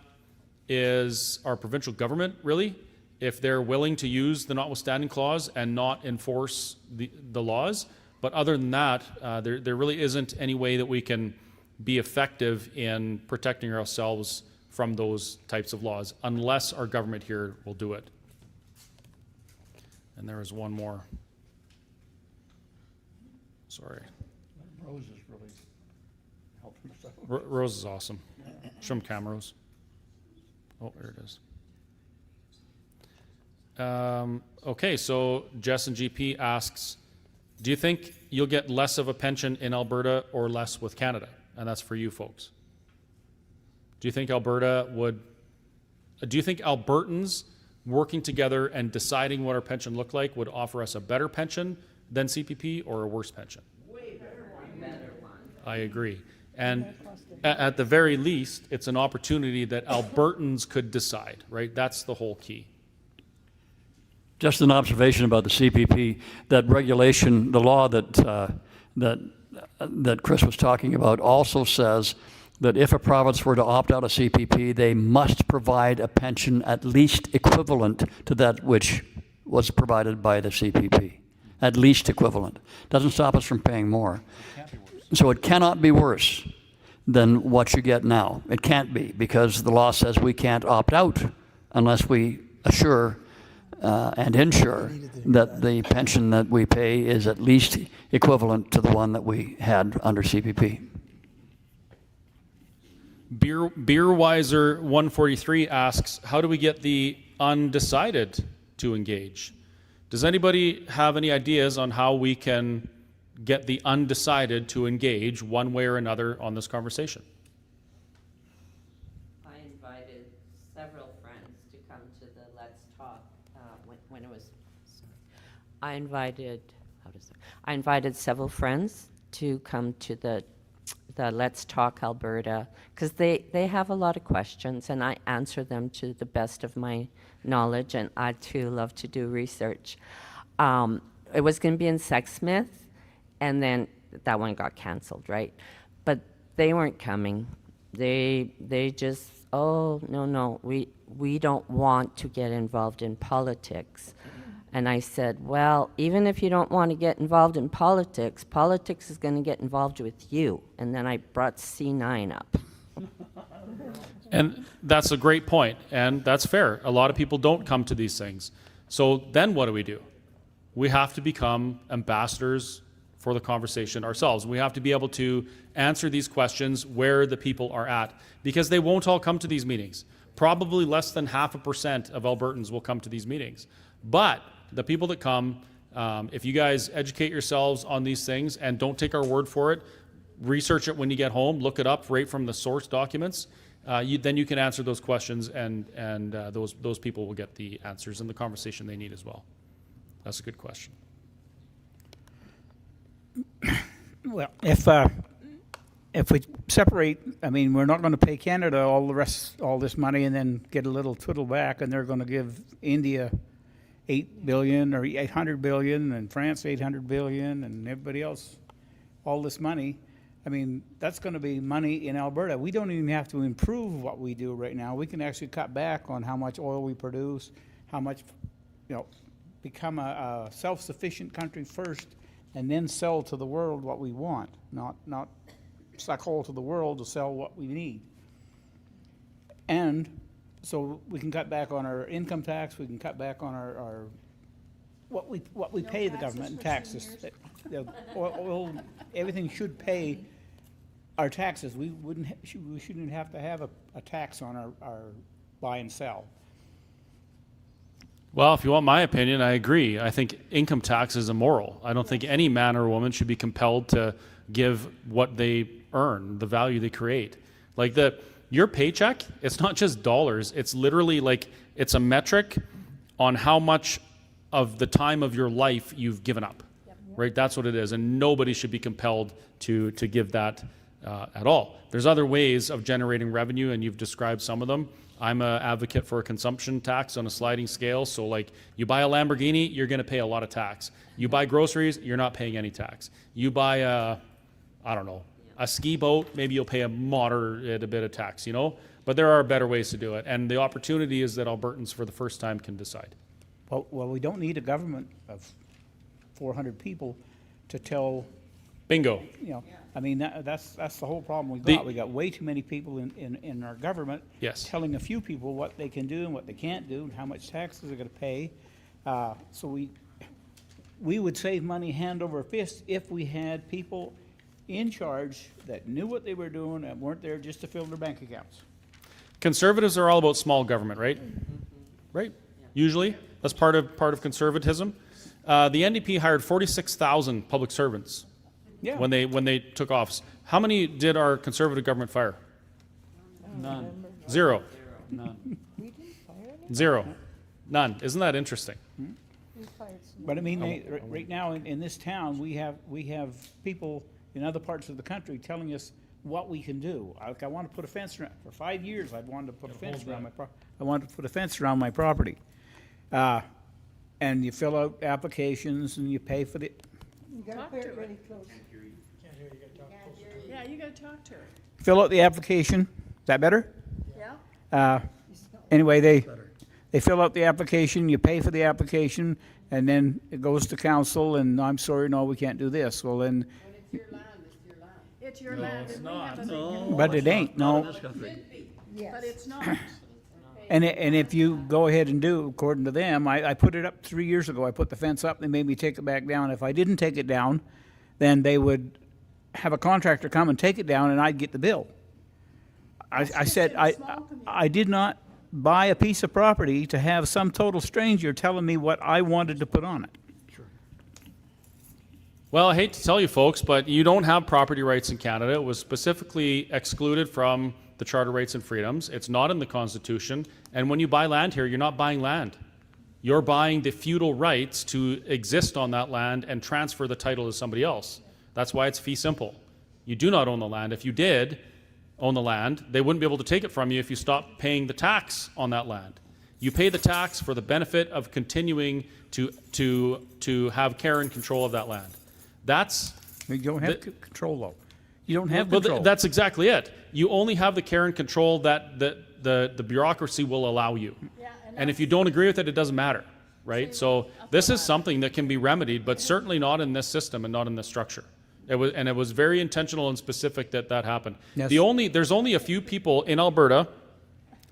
is our provincial government, really, if they're willing to use the notwithstanding clause and not enforce the laws. But other than that, there really isn't any way that we can be effective in protecting ourselves from those types of laws unless our government here will do it. And there is one more. Sorry. Rose is really helping us out. Rose is awesome. Show them cameras. Oh, there it is. Okay, so Jess and GP asks, do you think you'll get less of a pension in Alberta or less with Canada? And that's for you folks. Do you think Albertans working together and deciding what our pension looked like would offer us a better pension than CPP or a worse pension? Way better one. I agree. And at the very least, it's an opportunity that Albertans could decide, right? That's the whole key. Just an observation about the CPP, that regulation, the law that Chris was talking about also says that if a province were to opt out of CPP, they must provide a pension at least equivalent to that which was provided by the CPP. At least equivalent. Doesn't stop us from paying more. So it cannot be worse than what you get now. It can't be, because the law says we can't opt out unless we assure and ensure that the pension that we pay is at least equivalent to the one that we had under CPP. Beerweiser 143 asks, how do we get the undecided to engage? Does anybody have any ideas on how we can get the undecided to engage one way or another on this conversation? I invited several friends to come to the Let's Talk when it was. I invited several friends to come to the Let's Talk Alberta, because they have a lot of questions and I answer them to the best of my knowledge, and I too love to do research. It was going to be in Sexsmith, and then that one got canceled, right? But they weren't coming. They just, oh, no, we don't want to get involved in politics. And I said, well, even if you don't want to get involved in politics, politics is going to get involved with you. And then I brought C9 up. And that's a great point, and that's fair. A lot of people don't come to these things. So then what do? We have to become ambassadors for the conversation ourselves. We have to be able to answer these questions where the people are at, because they won't all come to these meetings. Probably less than 0.5% of Albertans will come to these meetings. But the people that come, if you guys educate yourselves on these things and don't take our word for it, research it when you get home, look it up right from the source documents, then you can answer those questions, and those people will get the answers and the conversation they need as well. That's a good question. Well, if if we separate, I mean, we're not going to pay Canada all this money and then get a little twiddle back, and they're going to give India $8 billion or $800 billion, and France $800 billion, and everybody else all this money. I mean, that's going to be money in Alberta. We don't even have to improve what we do right now. We can actually cut back on how much oil we produce, how much, become a self-sufficient country first, and then sell to the world what we want, not suck hole to the world to sell what we need. And so we can cut back on our income tax. We can cut back on our what we pay the government in taxes. Oil, everything should pay our taxes. We shouldn't have to have a tax on our buy and sell. Well, if you want my opinion, I agree. I think income tax is immoral. I don't think any man or woman should be compelled to give what they earn, the value they create. Like your paycheck, it's not just dollars. It's literally like, it's a metric on how much of the time of your life you've given up, right? That's what it is. And nobody should be compelled to give that at all. There's other ways of generating revenue, and you've described some of them. I'm an advocate for a consumption tax on a sliding scale. So like, you buy a Lamborghini, you're going to pay a lot of tax. You buy groceries, you're not paying any tax. You buy a ski boat, maybe you'll pay a moderate bit of tax, But there are better ways to do it. And the opportunity is that Albertans for the first time can decide. Well, we don't need a government of 400 people to tell. Bingo. I mean, that's the whole problem we got. We got way too many people in our government telling a few people what they can do and what they can't do and how much taxes they're going to pay. So we would save money hand over fist if we had people in charge that knew what they were doing and weren't there just to fill their bank accounts. Conservatives are all about small government, right? Right? Usually, that's part of conservatism. The NDP hired 46,000 public servants when they took office. How many did our conservative government fire? None. Zero. None. Zero. None. Isn't that interesting? But I mean, right now in this town, we have people in other parts of the country telling us what we can do. Like, I want to put a fence around. For 5 years, I've wanted to put a fence around my property. I wanted to put a fence around my property. And you fill out applications and you pay for the. You gotta put it really close. Yeah, you gotta talk to her. Fill out the application. Is that better? Yeah. Anyway, they fill out the application, you pay for the application, and then it goes to council, and I'm sorry, no, we can't do this. Well, then. It's your land. It's and we have not. to- No. But it ain't, Not in no. this country. But it's not. And if you go ahead and do, according to them, I put it up 3 years ago. I put the fence up. They made me take it back down. If I didn't take it down, then they would have a contractor come and take it down, and I'd get the bill. I said I did not buy a piece of property to have some total stranger telling me what I wanted to put on it. Well, I hate to tell you folks, but you don't have property rights in Canada. It was specifically excluded from the Charter Rights and Freedoms. It's not in the Constitution. And when you buy land here, you're not buying land. You're buying the feudal rights to exist on that land and transfer the title to somebody else. That's why it's fee simple. You do not own the land. If you did own the land, they wouldn't be able to take it from you if you stopped paying the tax on that land. You pay the tax for the benefit of continuing to have care and control of that land. You don't have control, though. You don't have control. That's exactly it. You only have the care and control that the bureaucracy will allow you. And if you don't agree with it, it doesn't matter, right? So this is something that can be remedied, but certainly not in this system and not in this structure. It was very intentional and specific that happened. Yes. There's only a few people in Alberta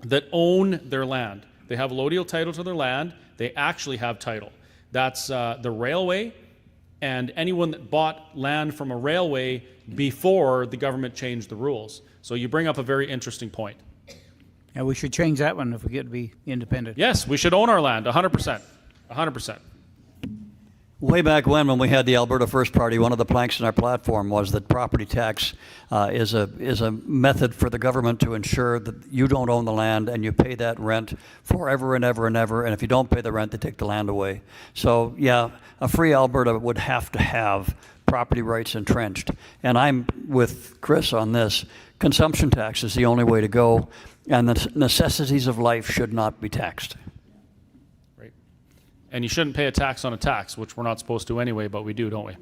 that own their land. They have allodial title to their land. They actually have title. That's the railway and anyone that bought land from a railway before the government changed the rules. So you bring up a very interesting point. And we should change that one if we get to be independent. Yes, we should own our land, 100%. 100%. Way back when we had the Alberta First Party, one of the planks in our platform was that property tax is a method for the government to ensure that you don't own the land and you pay that rent forever and ever and ever. And if you don't pay the rent, they take the land away. So yeah, a free Alberta would have to have property rights entrenched. And I'm with Chris on this. Consumption tax is the only way to go, and the necessities of life should not be taxed. And you shouldn't pay a tax on a tax, which we're not supposed to anyway, but we do, don't we?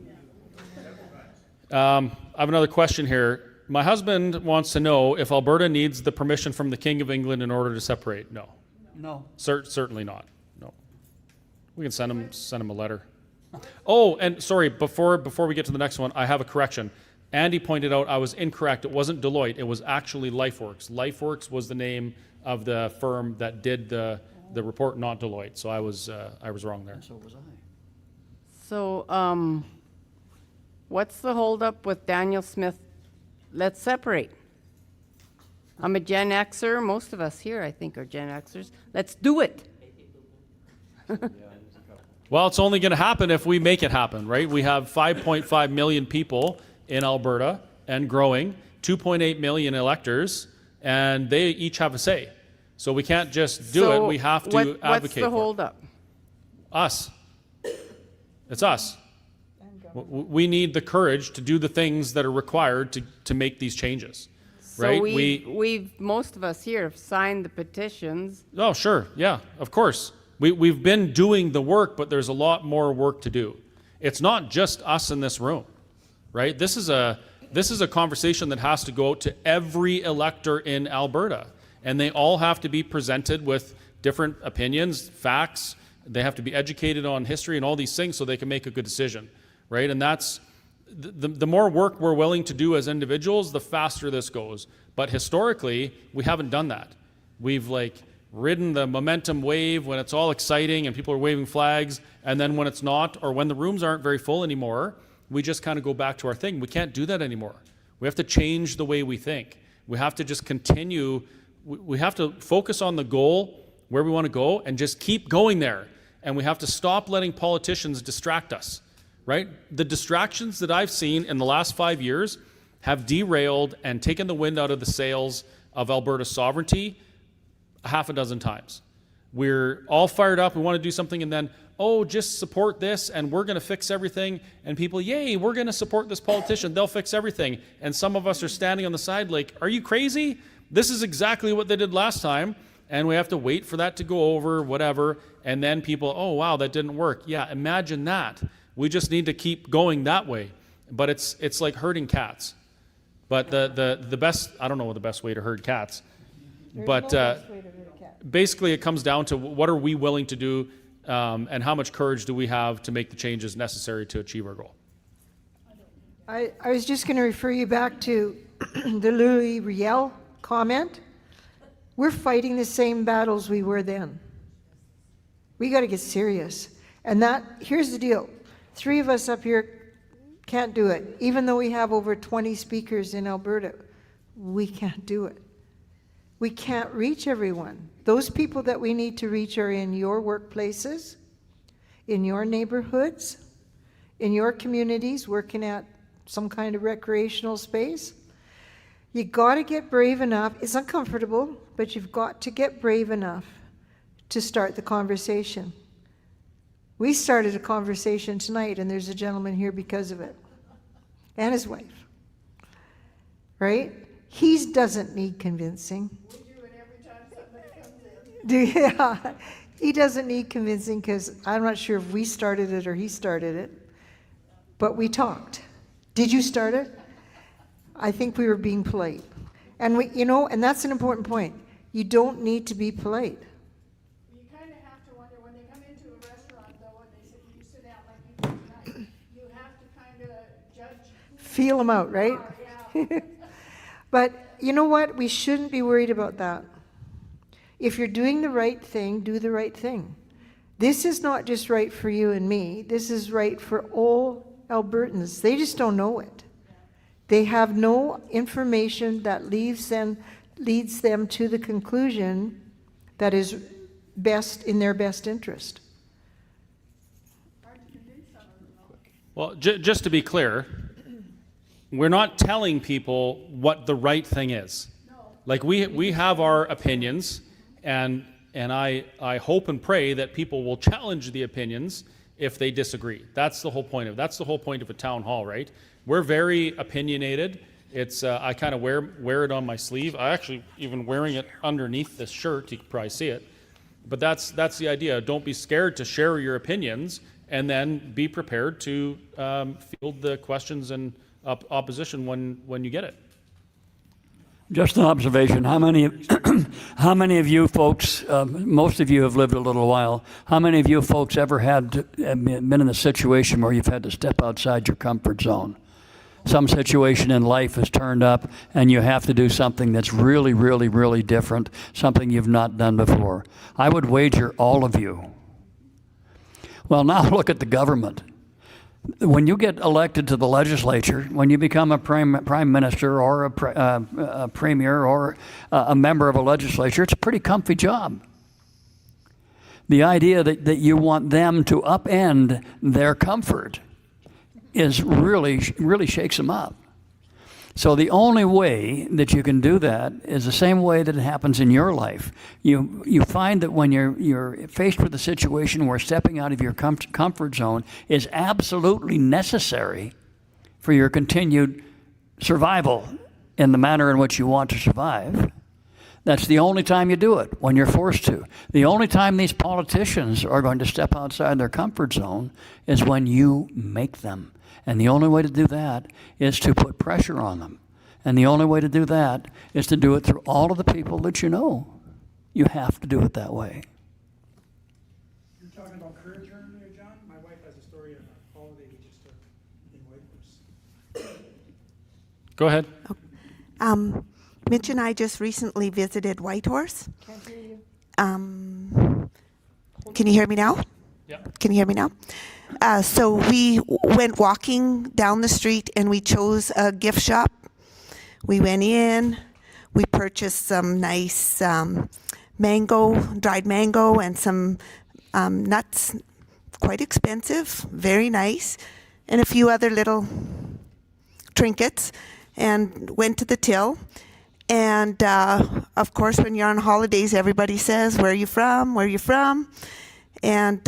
I have another question here. My husband wants to know if Alberta needs the permission from the King of England in order to separate. No. No. Certainly not. No. We can send him a letter. Oh, and sorry, before we get to the next one, I have a correction. Andy pointed out I was incorrect. It wasn't Deloitte. It was actually LifeWorks. LifeWorks was the name of the firm that did the report, not Deloitte. So I was wrong there. So was I. So, what's the holdup with Daniel Smith? Let's separate. I'm a Gen Xer. Most of us here, I think, are Gen Xers. Let's do it. Well, it's only going to happen if we make it happen, right? We have 5.5 million people in Alberta and growing, 2.8 million electors, and they each have a say. So we can't just do it. We have to advocate what's the for holdup? Us. It's us. We need the courage to do the things that are required to make these changes, right? So we've most of us here have signed the petitions. Oh, sure. Yeah, of course. We've been doing the work, but there's a lot more work to do. It's not just us in this room, right? This is a conversation that has to go out to every elector in Alberta, and they all have to be presented with different opinions, facts. They have to be educated on history and all these things so they can make a good decision, right? And that's the more work we're willing to do as individuals, the faster this goes. But historically, we haven't done that. We've ridden the momentum wave when it's all exciting and people are waving flags, and then when it's not, or when the rooms aren't very full anymore, we just kind of go back to our thing. We can't do that anymore. We have to change the way we think. We have to just continue. We have to focus on the goal, where we want to go, and just keep going there. And we have to stop letting politicians distract us, right? The distractions that I've seen in the last 5 years have derailed and taken the wind out of the sails of Alberta's sovereignty half a dozen times. We're all fired up, we want to do something, and then, oh, just support this, and we're going to fix everything. And people, yay, we're going to support this politician, they'll fix everything. And some of us are standing on the side like, are you crazy? This is exactly what they did last time, and we have to wait for that to go over, whatever, and then people, oh, wow, that didn't work. Yeah, imagine that. We just need to keep going that way. But it's like herding cats. But the best, I don't know the best way to herd cats, but basically it comes down to what are we willing to do, and how much courage do we have to make the changes necessary to achieve our goal. I was just going to refer you back to the Louis Riel comment. We're fighting the same battles we were then. We got to get serious. And here's the deal. 3 of us up here can't do it. Even though we have over 20 speakers in Alberta, we can't do it. We can't reach everyone. Those people that we need to reach are in your workplaces, in your neighborhoods, in your communities, working at some kind of recreational space. You got to get brave enough. It's uncomfortable, but you've got to get brave enough to start the conversation. We started a conversation tonight, and there's a gentleman here because of it, and his wife, right? He doesn't need convincing. We do it every time somebody comes in. Yeah, he doesn't need convincing because I'm not sure if we started it or he started it, but we talked. Did you start it? I think we were being polite. And and that's an important point. You don't need to be polite. You kind of have to wonder when they come into a restaurant, though, and they you sit down like you do tonight, you have to kind of judge. Feel them out, right? Yeah. But you know what? We shouldn't be worried about that. If you're doing the right thing, do the right thing. This is not just right for you and me. This is right for all Albertans. They just don't know it. They have no information that leads them to the conclusion that is best in their best interest. Hard to convince some of Well, just to be clear, we're not telling people what the right thing is. Like we have our opinions, and I hope and pray that people will challenge the opinions if they disagree. That's the whole point of a town hall, right? We're very opinionated. It's I kind of wear it on my sleeve. I actually even wearing it underneath this shirt. You can probably see it. But that's the idea. Don't be scared to share your opinions, and then be prepared to field the questions and opposition when you get it. Just an observation. How many of you folks, most of you have lived a little while, how many of you folks ever been in a situation where you've had to step outside your comfort zone? Some situation in life has turned up and you have to do something that's really, really, really different, something you've not done before. I would wager all of you. Well, now look at the government. When you get elected to the legislature, when you become a prime minister or a premier or a member of a legislature, it's a pretty comfy job. The idea that you want them to upend their comfort is really shakes them up. So the only way that you can do that is the same way that it happens in your life. You find that when you're faced with a situation where stepping out of your comfort zone is absolutely necessary for your continued survival in the manner in which you want to survive, that's the only time you do it, when you're forced to. The only time these politicians are going to step outside their comfort zone is when you make them. And the only way to do that is to put pressure on them. And the only way to do that is to do it through all of the people that you know. You have to do it that way. You're talking about courage earlier, John? My wife has a story of a holiday we just took in Whitehorse. Go ahead. Mitch and I just recently visited Whitehorse. Can't hear you. Can you hear me now? Yeah. Can you hear me now? So we went walking down the street and we chose a gift shop. We went in, we purchased some nice dried mango and some nuts, quite expensive, very nice, and a few other little trinkets, and went to the till. And of course, when you're on holidays, everybody says, "Where are you from? Where are you from?" And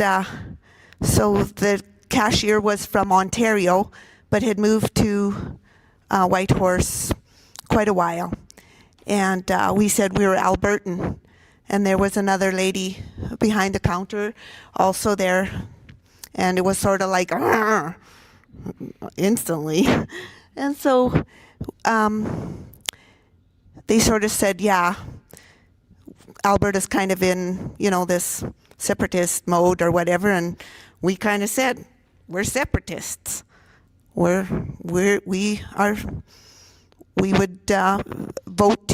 so the cashier was from Ontario, but had moved to Whitehorse quite a while. And we said we were Albertan. And there was another lady behind the counter also there. And it was sort of like, instantly. And so they sort of said, yeah, Alberta's kind of in, this separatist mode or whatever, and we kind of said, we're separatists. We would vote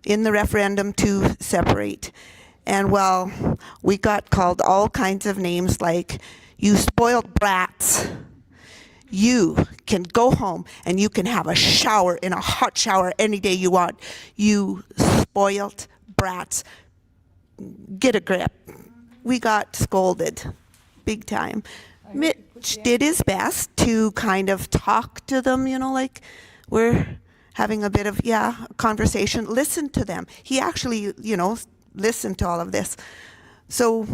in the referendum to separate. And well, we got called all kinds of names like, you spoiled brats. You can go home and you can have a shower in a hot shower any day you want. You spoiled brats. Get a grip. We got scolded big time. Mitch did his best to kind of talk to them, like we're having a bit of, a conversation. Listen to them. He actually, listened to all of this. So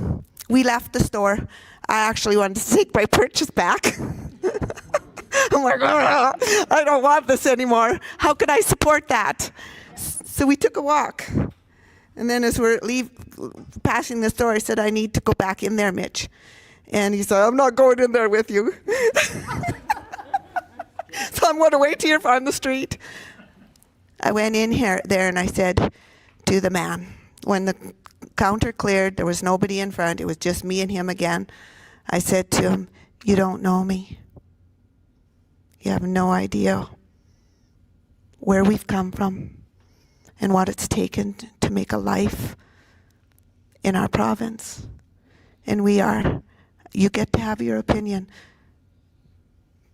we left the store. I actually wanted to take my purchase back. I'm like, I don't want this anymore. How can I support that? So we took a walk. And then as we're passing the store, I said, I need to go back in there, Mitch. And he said, I'm not going in there with you. So I'm going to wait here on the street. I went in there and I said to the man, when the counter cleared, there was nobody in front. It was just me and him again. I said to him, you don't know me. You have no idea where we've come from and what it's taken to make a life in our province. And you get to have your opinion,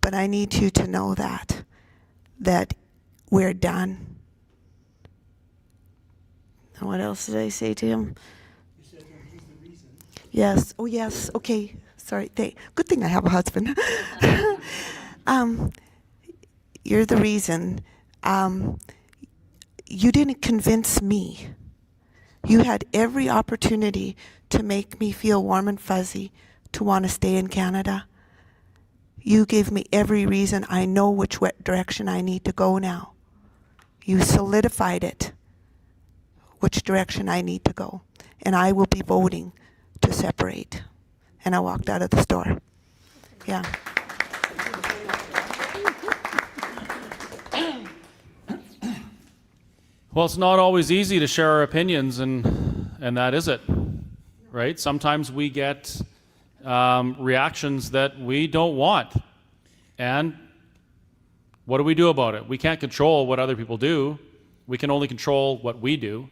but I need you to know that we're done. What else did I say to him? You said he's the reason. Yes. Oh, yes. Okay. sorry. Good thing I have a husband. You're the reason. You didn't convince me. You had every opportunity to make me feel warm and fuzzy to want to stay in Canada. You gave me every reason. I know which direction I need to go now. You solidified it, which direction I need to go. And I will be voting to separate. And I walked out of the store. Yeah. Well, it's not always easy to share our opinions, and that is it, right? Sometimes we get reactions that we don't want. And what do we do about it? We can't control what other people do. We can only control what we do.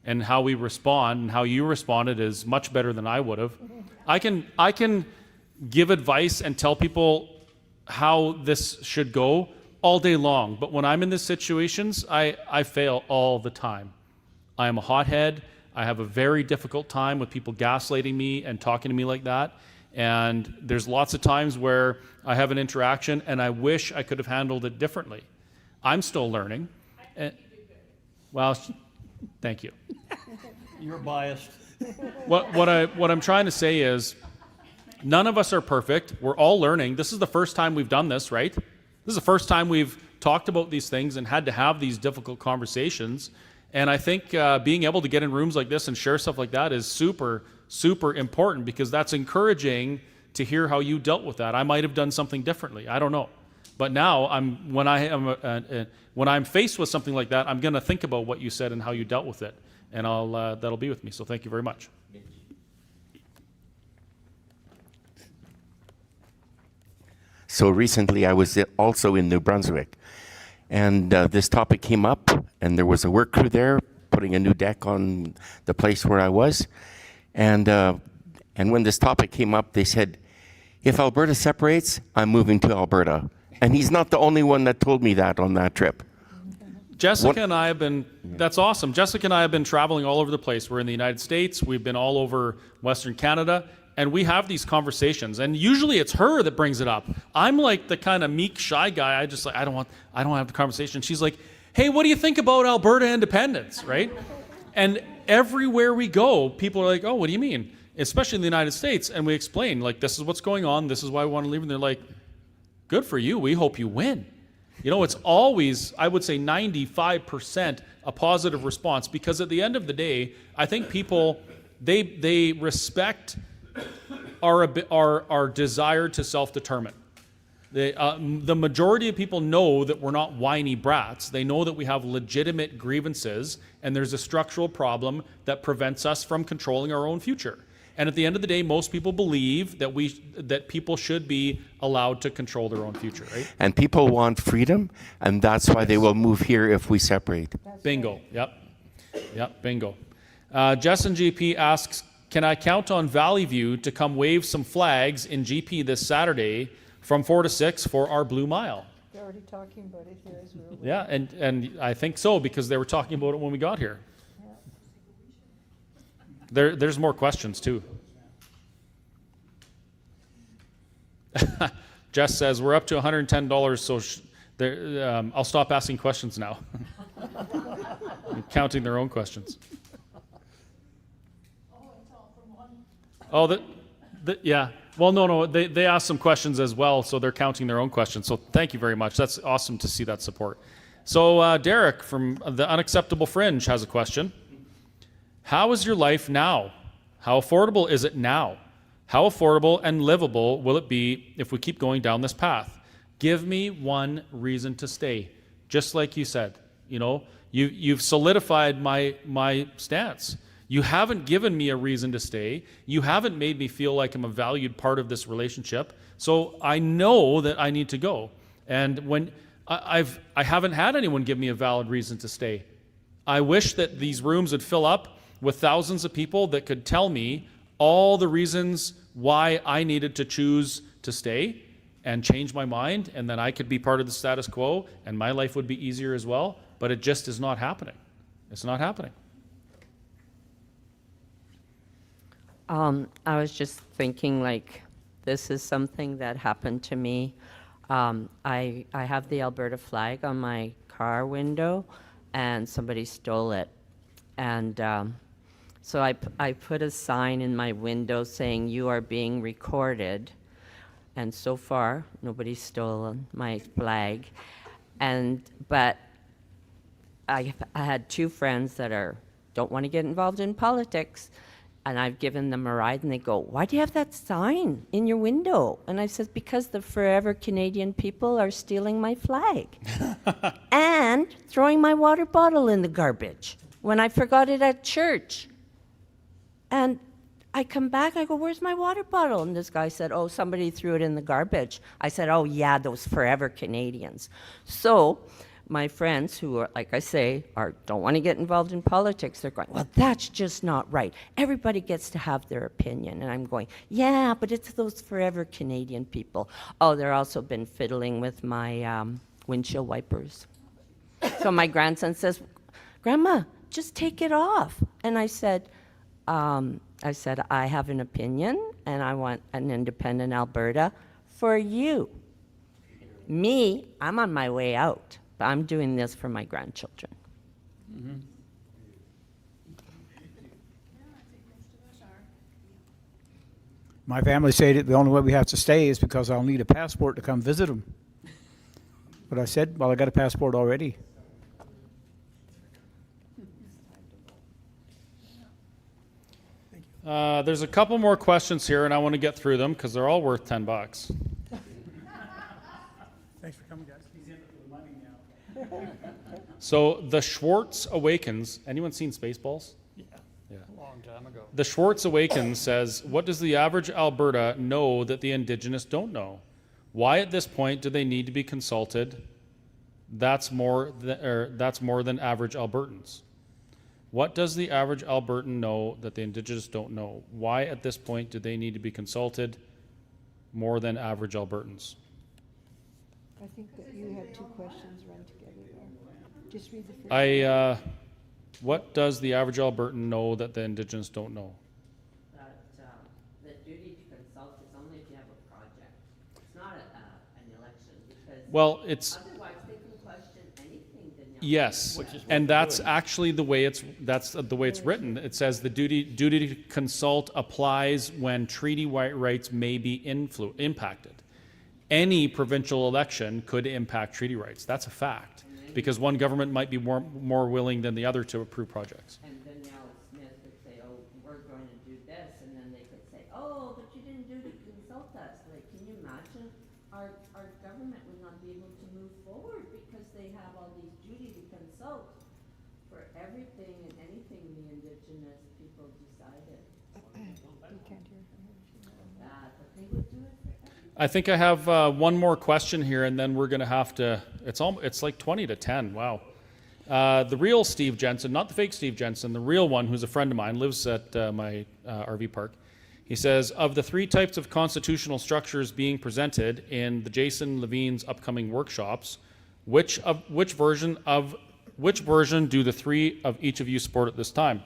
And how we respond, and how you responded is much better than I would have. I can give advice and tell people how this should go all day long, but when I'm in these situations, I fail all the time. I am a hothead. I have a very difficult time with people gaslighting me and talking to me like that. And there's lots of times where I have an interaction and I wish I could have handled it differently. I'm still learning. Well, thank you. You're biased. What I'm trying to say is, none of us are perfect. We're all learning. This is the first time we've done this, right? This is the first time we've talked about these things and had to have these difficult conversations. And I think being able to get in rooms like this and share stuff like that is super, super important, because that's encouraging to hear how you dealt with that. I might have done something differently. I don't know. But now, when I'm faced with something like that, I'm going to think about what you said and how you dealt with it. And that'll be with me. So thank you very much. So recently I was also in New Brunswick, and this topic came up, and there was a work crew there putting a new deck on the place where I was. And when this topic came up, they said, if Alberta separates, I'm moving to Alberta. And he's not the only one that told me that on that trip. Jessica and I have been, that's awesome. Jessica and I have been traveling all over the place. We're in the United States. We've been all over Western Canada. And we have these conversations, and usually it's her that brings it up. I'm like the kind of meek, shy guy. I don't have the conversation. She's like, hey, what do you think about Alberta independence, right? And everywhere we go, people are like, oh, what do you mean? Especially in the United States. And we explain, like, this is what's going on. This is why we want to leave. And they're like, good for you. We hope you win. You know, it's always, I would say 95% a positive response, because at the end of the day, I think people, they respect our desire to self-determine. The majority of people know that we're not whiny brats. They know that we have legitimate grievances, and there's a structural problem that prevents us from controlling our own future. And at the end of the day, most people believe that people should be allowed to control their own future, right? And people want freedom, and that's why they will move here if we separate. Bingo. Yep, bingo. Jess and GP asks, can I count on Valleyview to come wave some flags in GP this Saturday from 4 to 6 for our Blue Mile? They're already talking about it here as well. Yeah, and I think so, because they were talking about it when we got here. There's more questions too. Jess says we're up to $110, so I'll stop asking questions now. Counting their own questions. Oh, yeah. Well, no. They asked some questions as well, so they're counting their own questions. So thank you very much. That's awesome to see that support. So Derek from the Unacceptable Fringe has a question. How is your life now? How affordable is it now? How affordable and livable will it be if we keep going down this path? Give me one reason to stay. Just like you said, you know, you've solidified my stance. You haven't given me a reason to stay. You haven't made me feel like I'm a valued part of this relationship. So I know that I need to go. And when I haven't had anyone give me a valid reason to stay. I wish that these rooms would fill up with thousands of people that could tell me all the reasons why I needed to choose to stay and change my mind, and then I could be part of the status quo and my life would be easier as well. But it just is not happening. It's not happening. I was just thinking, like, this is something that happened to me. I have the Alberta flag on my car window, and somebody stole it. And so I put a sign in my window saying, "You are being recorded." And so far, nobody's stolen my flag. But I had two friends that don't want to get involved in politics, and I've given them a ride, and they go, "Why do you have that sign in your window?" And I said, "Because the Forever Canadian people are stealing my flag and throwing my water bottle in the garbage when I forgot it at church." And I come back, I go, "Where's my water bottle?" And this guy said, "Oh, somebody threw it in the garbage." I said, "Oh, yeah, those Forever Canadians." So my friends who are, like I say, don't want to get involved in politics, they're going, "Well, that's just not right. Everybody gets to have their opinion." And I'm going, "Yeah, but it's those Forever Canadian people." Oh, they're also been fiddling with my windshield wipers. So my grandson says, "Grandma, just take it off." And I said, I have an opinion, and I want an independent Alberta for you. Me, I'm on my way out, but I'm doing this for my grandchildren. Mm-hmm. My family say that the only way we have to stay is because I'll need a passport to come visit them. But I said, well, I got a passport already. There's a couple more questions here, and I want to get through them because they're all worth $10. Thanks for coming, guys. He's in it for the money now. So the Schwartz Awakens. Anyone seen Spaceballs? Yeah. A long time ago. The Schwartz Awakens says, "What does the average Alberta know that the Indigenous don't know? Why at this point do they need to be consulted? That's more than average Albertans. What does the average Albertan know that the Indigenous don't know? Why at this point do they need to be consulted more than average Albertans?" I think that you had two questions run together there. Just read the first one. What does the average Albertan know that the Indigenous don't know? That the duty to consult is only if you have a project. It's not an election, because it's otherwise they can question anything. yes, and that's actually the way it's written. It says the duty to consult applies when treaty rights may be impacted. Any provincial election could impact treaty rights. That's a fact, because one government might be more willing than the other to approve projects. And then Neil Smith could say, "Oh, we're going to do this," and then they could say, "Oh, but you didn't do to consult us." Like, can you imagine? Our government would not be able to move forward because they have all these duty to consult for everything and anything the Indigenous people decided. You can't hear her. But they would do it for everything. I think I have one more question here, and then we're going to have to. It's like 20 to 10. Wow. The real Steve Jensen, not the fake Steve Jensen, the real one, who's a friend of mine, lives at my RV park. He says, "Of the three types of constitutional structures being presented in the Jason Levine's upcoming workshops, which version do the three of each of you support at this time?"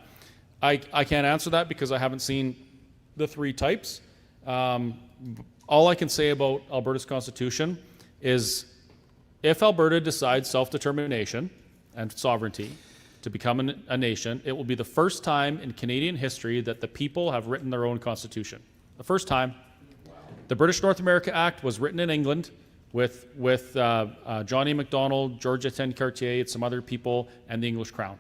I can't answer that because I haven't seen the three types. All I can say about Alberta's constitution is, if Alberta decides self-determination and sovereignty to become a nation, it will be the first time in Canadian history that the people have written their own constitution. The first time. The British North America Act was written in England with John A. Macdonald, George Etienne Cartier, and some other people, and the English Crown.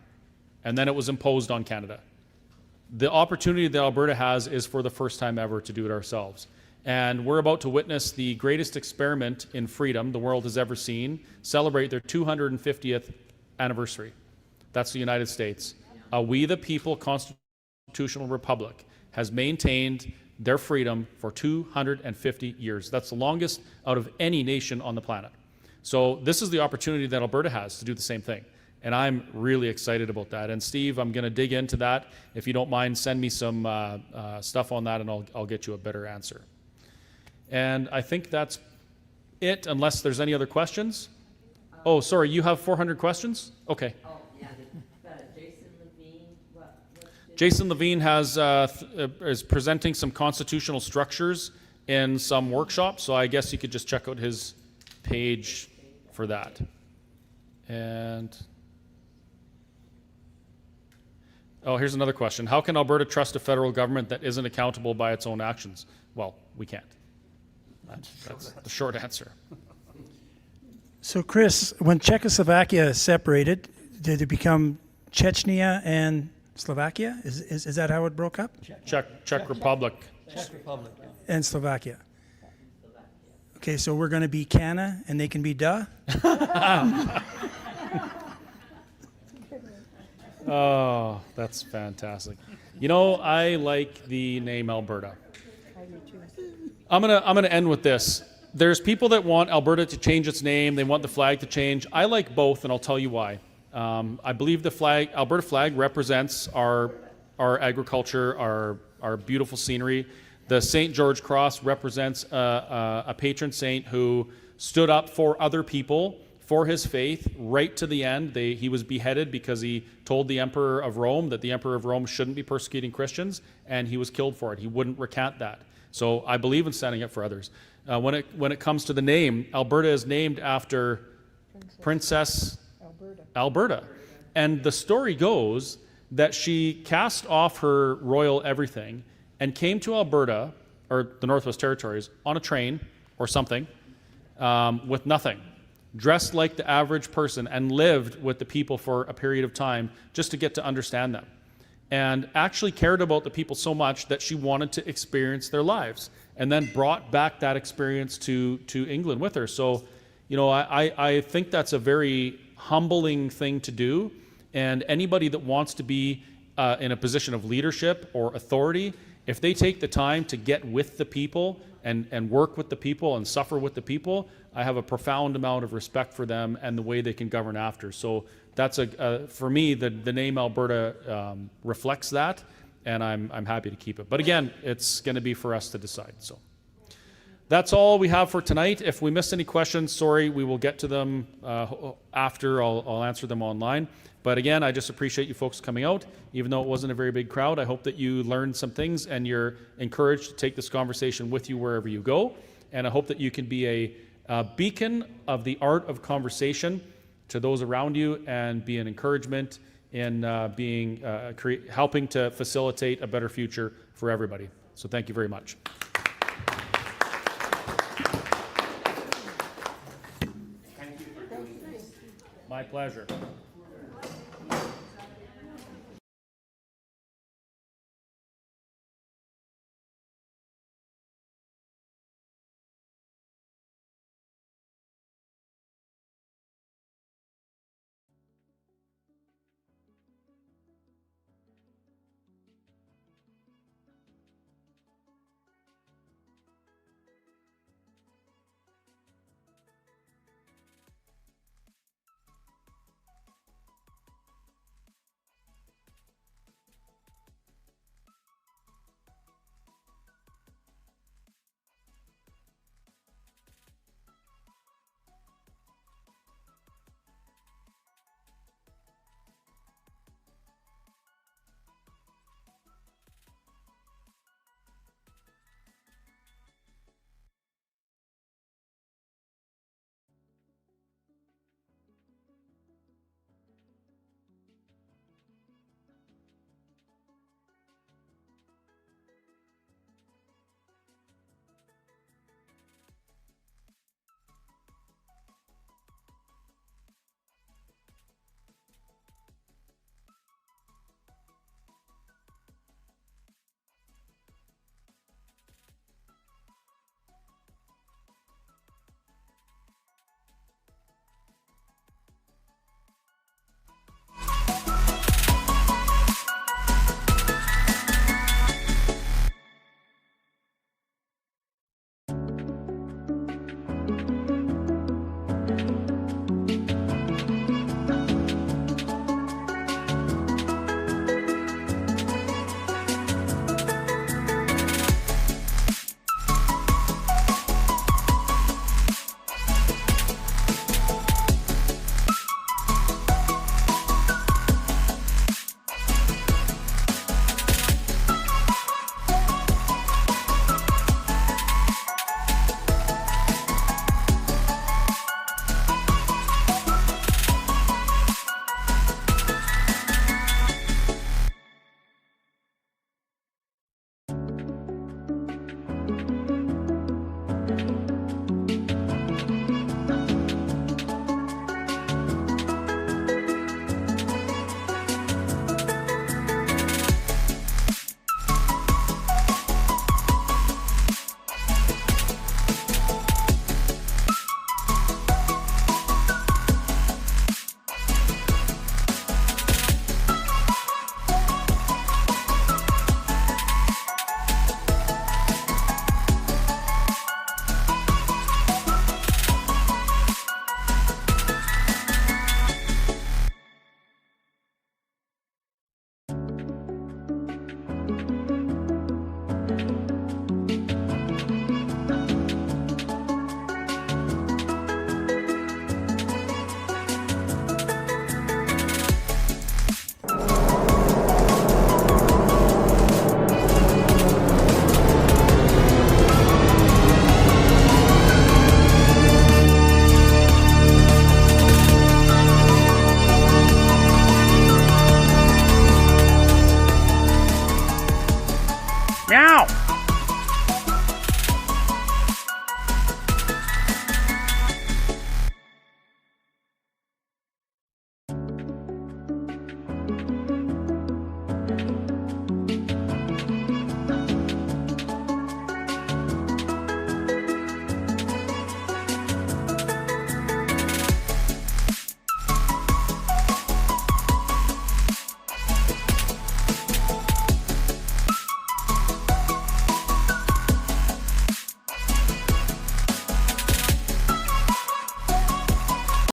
And then it was imposed on Canada. The opportunity that Alberta has is for the first time ever to do it ourselves. And we're about to witness the greatest experiment in freedom the world has ever seen celebrate their 250th anniversary. That's the United States. A we the people constitutional republic has maintained their freedom for 250 years. That's the longest out of any nation on the planet. So this is the opportunity that Alberta has to do the same thing. And I'm really excited about that. And Steve, I'm going to dig into that. If you don't mind, send me some stuff on that, and I'll get you a better answer. And I think that's it, unless there's any other questions. Oh, sorry, you have 400 questions? Okay. Oh, yeah. Jason Levine, Jason Levine is presenting some constitutional structures in some workshops, so I guess you could just check out his page for that. And here's another question. How can Alberta trust a federal government that isn't accountable by its own actions? Well, we can't. That's the short answer. So, Chris, when Czechoslovakia separated, did it become Chechnya and Slovakia? Is that how it broke up? Czech Republic. Czech Republic. And Slovakia. Okay, so we're going to be Canna and they can be Duh? Oh, that's fantastic. You know, I like the name Alberta. I'm gonna end with this. There's people that want Alberta to change its name. They want the flag to change. I like both, and I'll tell you why. I believe the Alberta flag represents our agriculture, our beautiful scenery. The St. George Cross represents a patron saint who stood up for other people, for his faith, right to the end. He was beheaded because he told the Emperor of Rome that the Emperor of Rome shouldn't be persecuting Christians, and he was killed for it. He wouldn't recant that. So I believe in standing up for others. When it comes to the name, Alberta is named after Princess Alberta. And the story goes that she cast off her royal everything and came to Alberta, or the Northwest Territories, on a train or something, with nothing, dressed like the average person, and lived with the people for a period of time just to get to understand them. And actually cared about the people so much that she wanted to experience their lives, and then brought back that experience to England with her. So, you know, I think that's a very humbling thing to do, and anybody that wants to be in a position of leadership or authority, if they take the time to get with the people and work with the people and suffer with the people, I have a profound amount of respect for them and the way they can govern after. So that's for me, the name Alberta reflects that, and I'm happy to keep it. But again, it's going to be for us to decide. So that's all we have for tonight. If we missed any questions, sorry, we will get to them after. I'll answer them online. But again, I just appreciate you folks coming out. Even though it wasn't a very big crowd, I hope that you learned some things and you're encouraged to take this conversation with you wherever you go. And I hope that you can be a beacon of the art of conversation to those around you and be an encouragement in helping to facilitate a better future for everybody. So thank you very much. Thank you for doing this. My pleasure.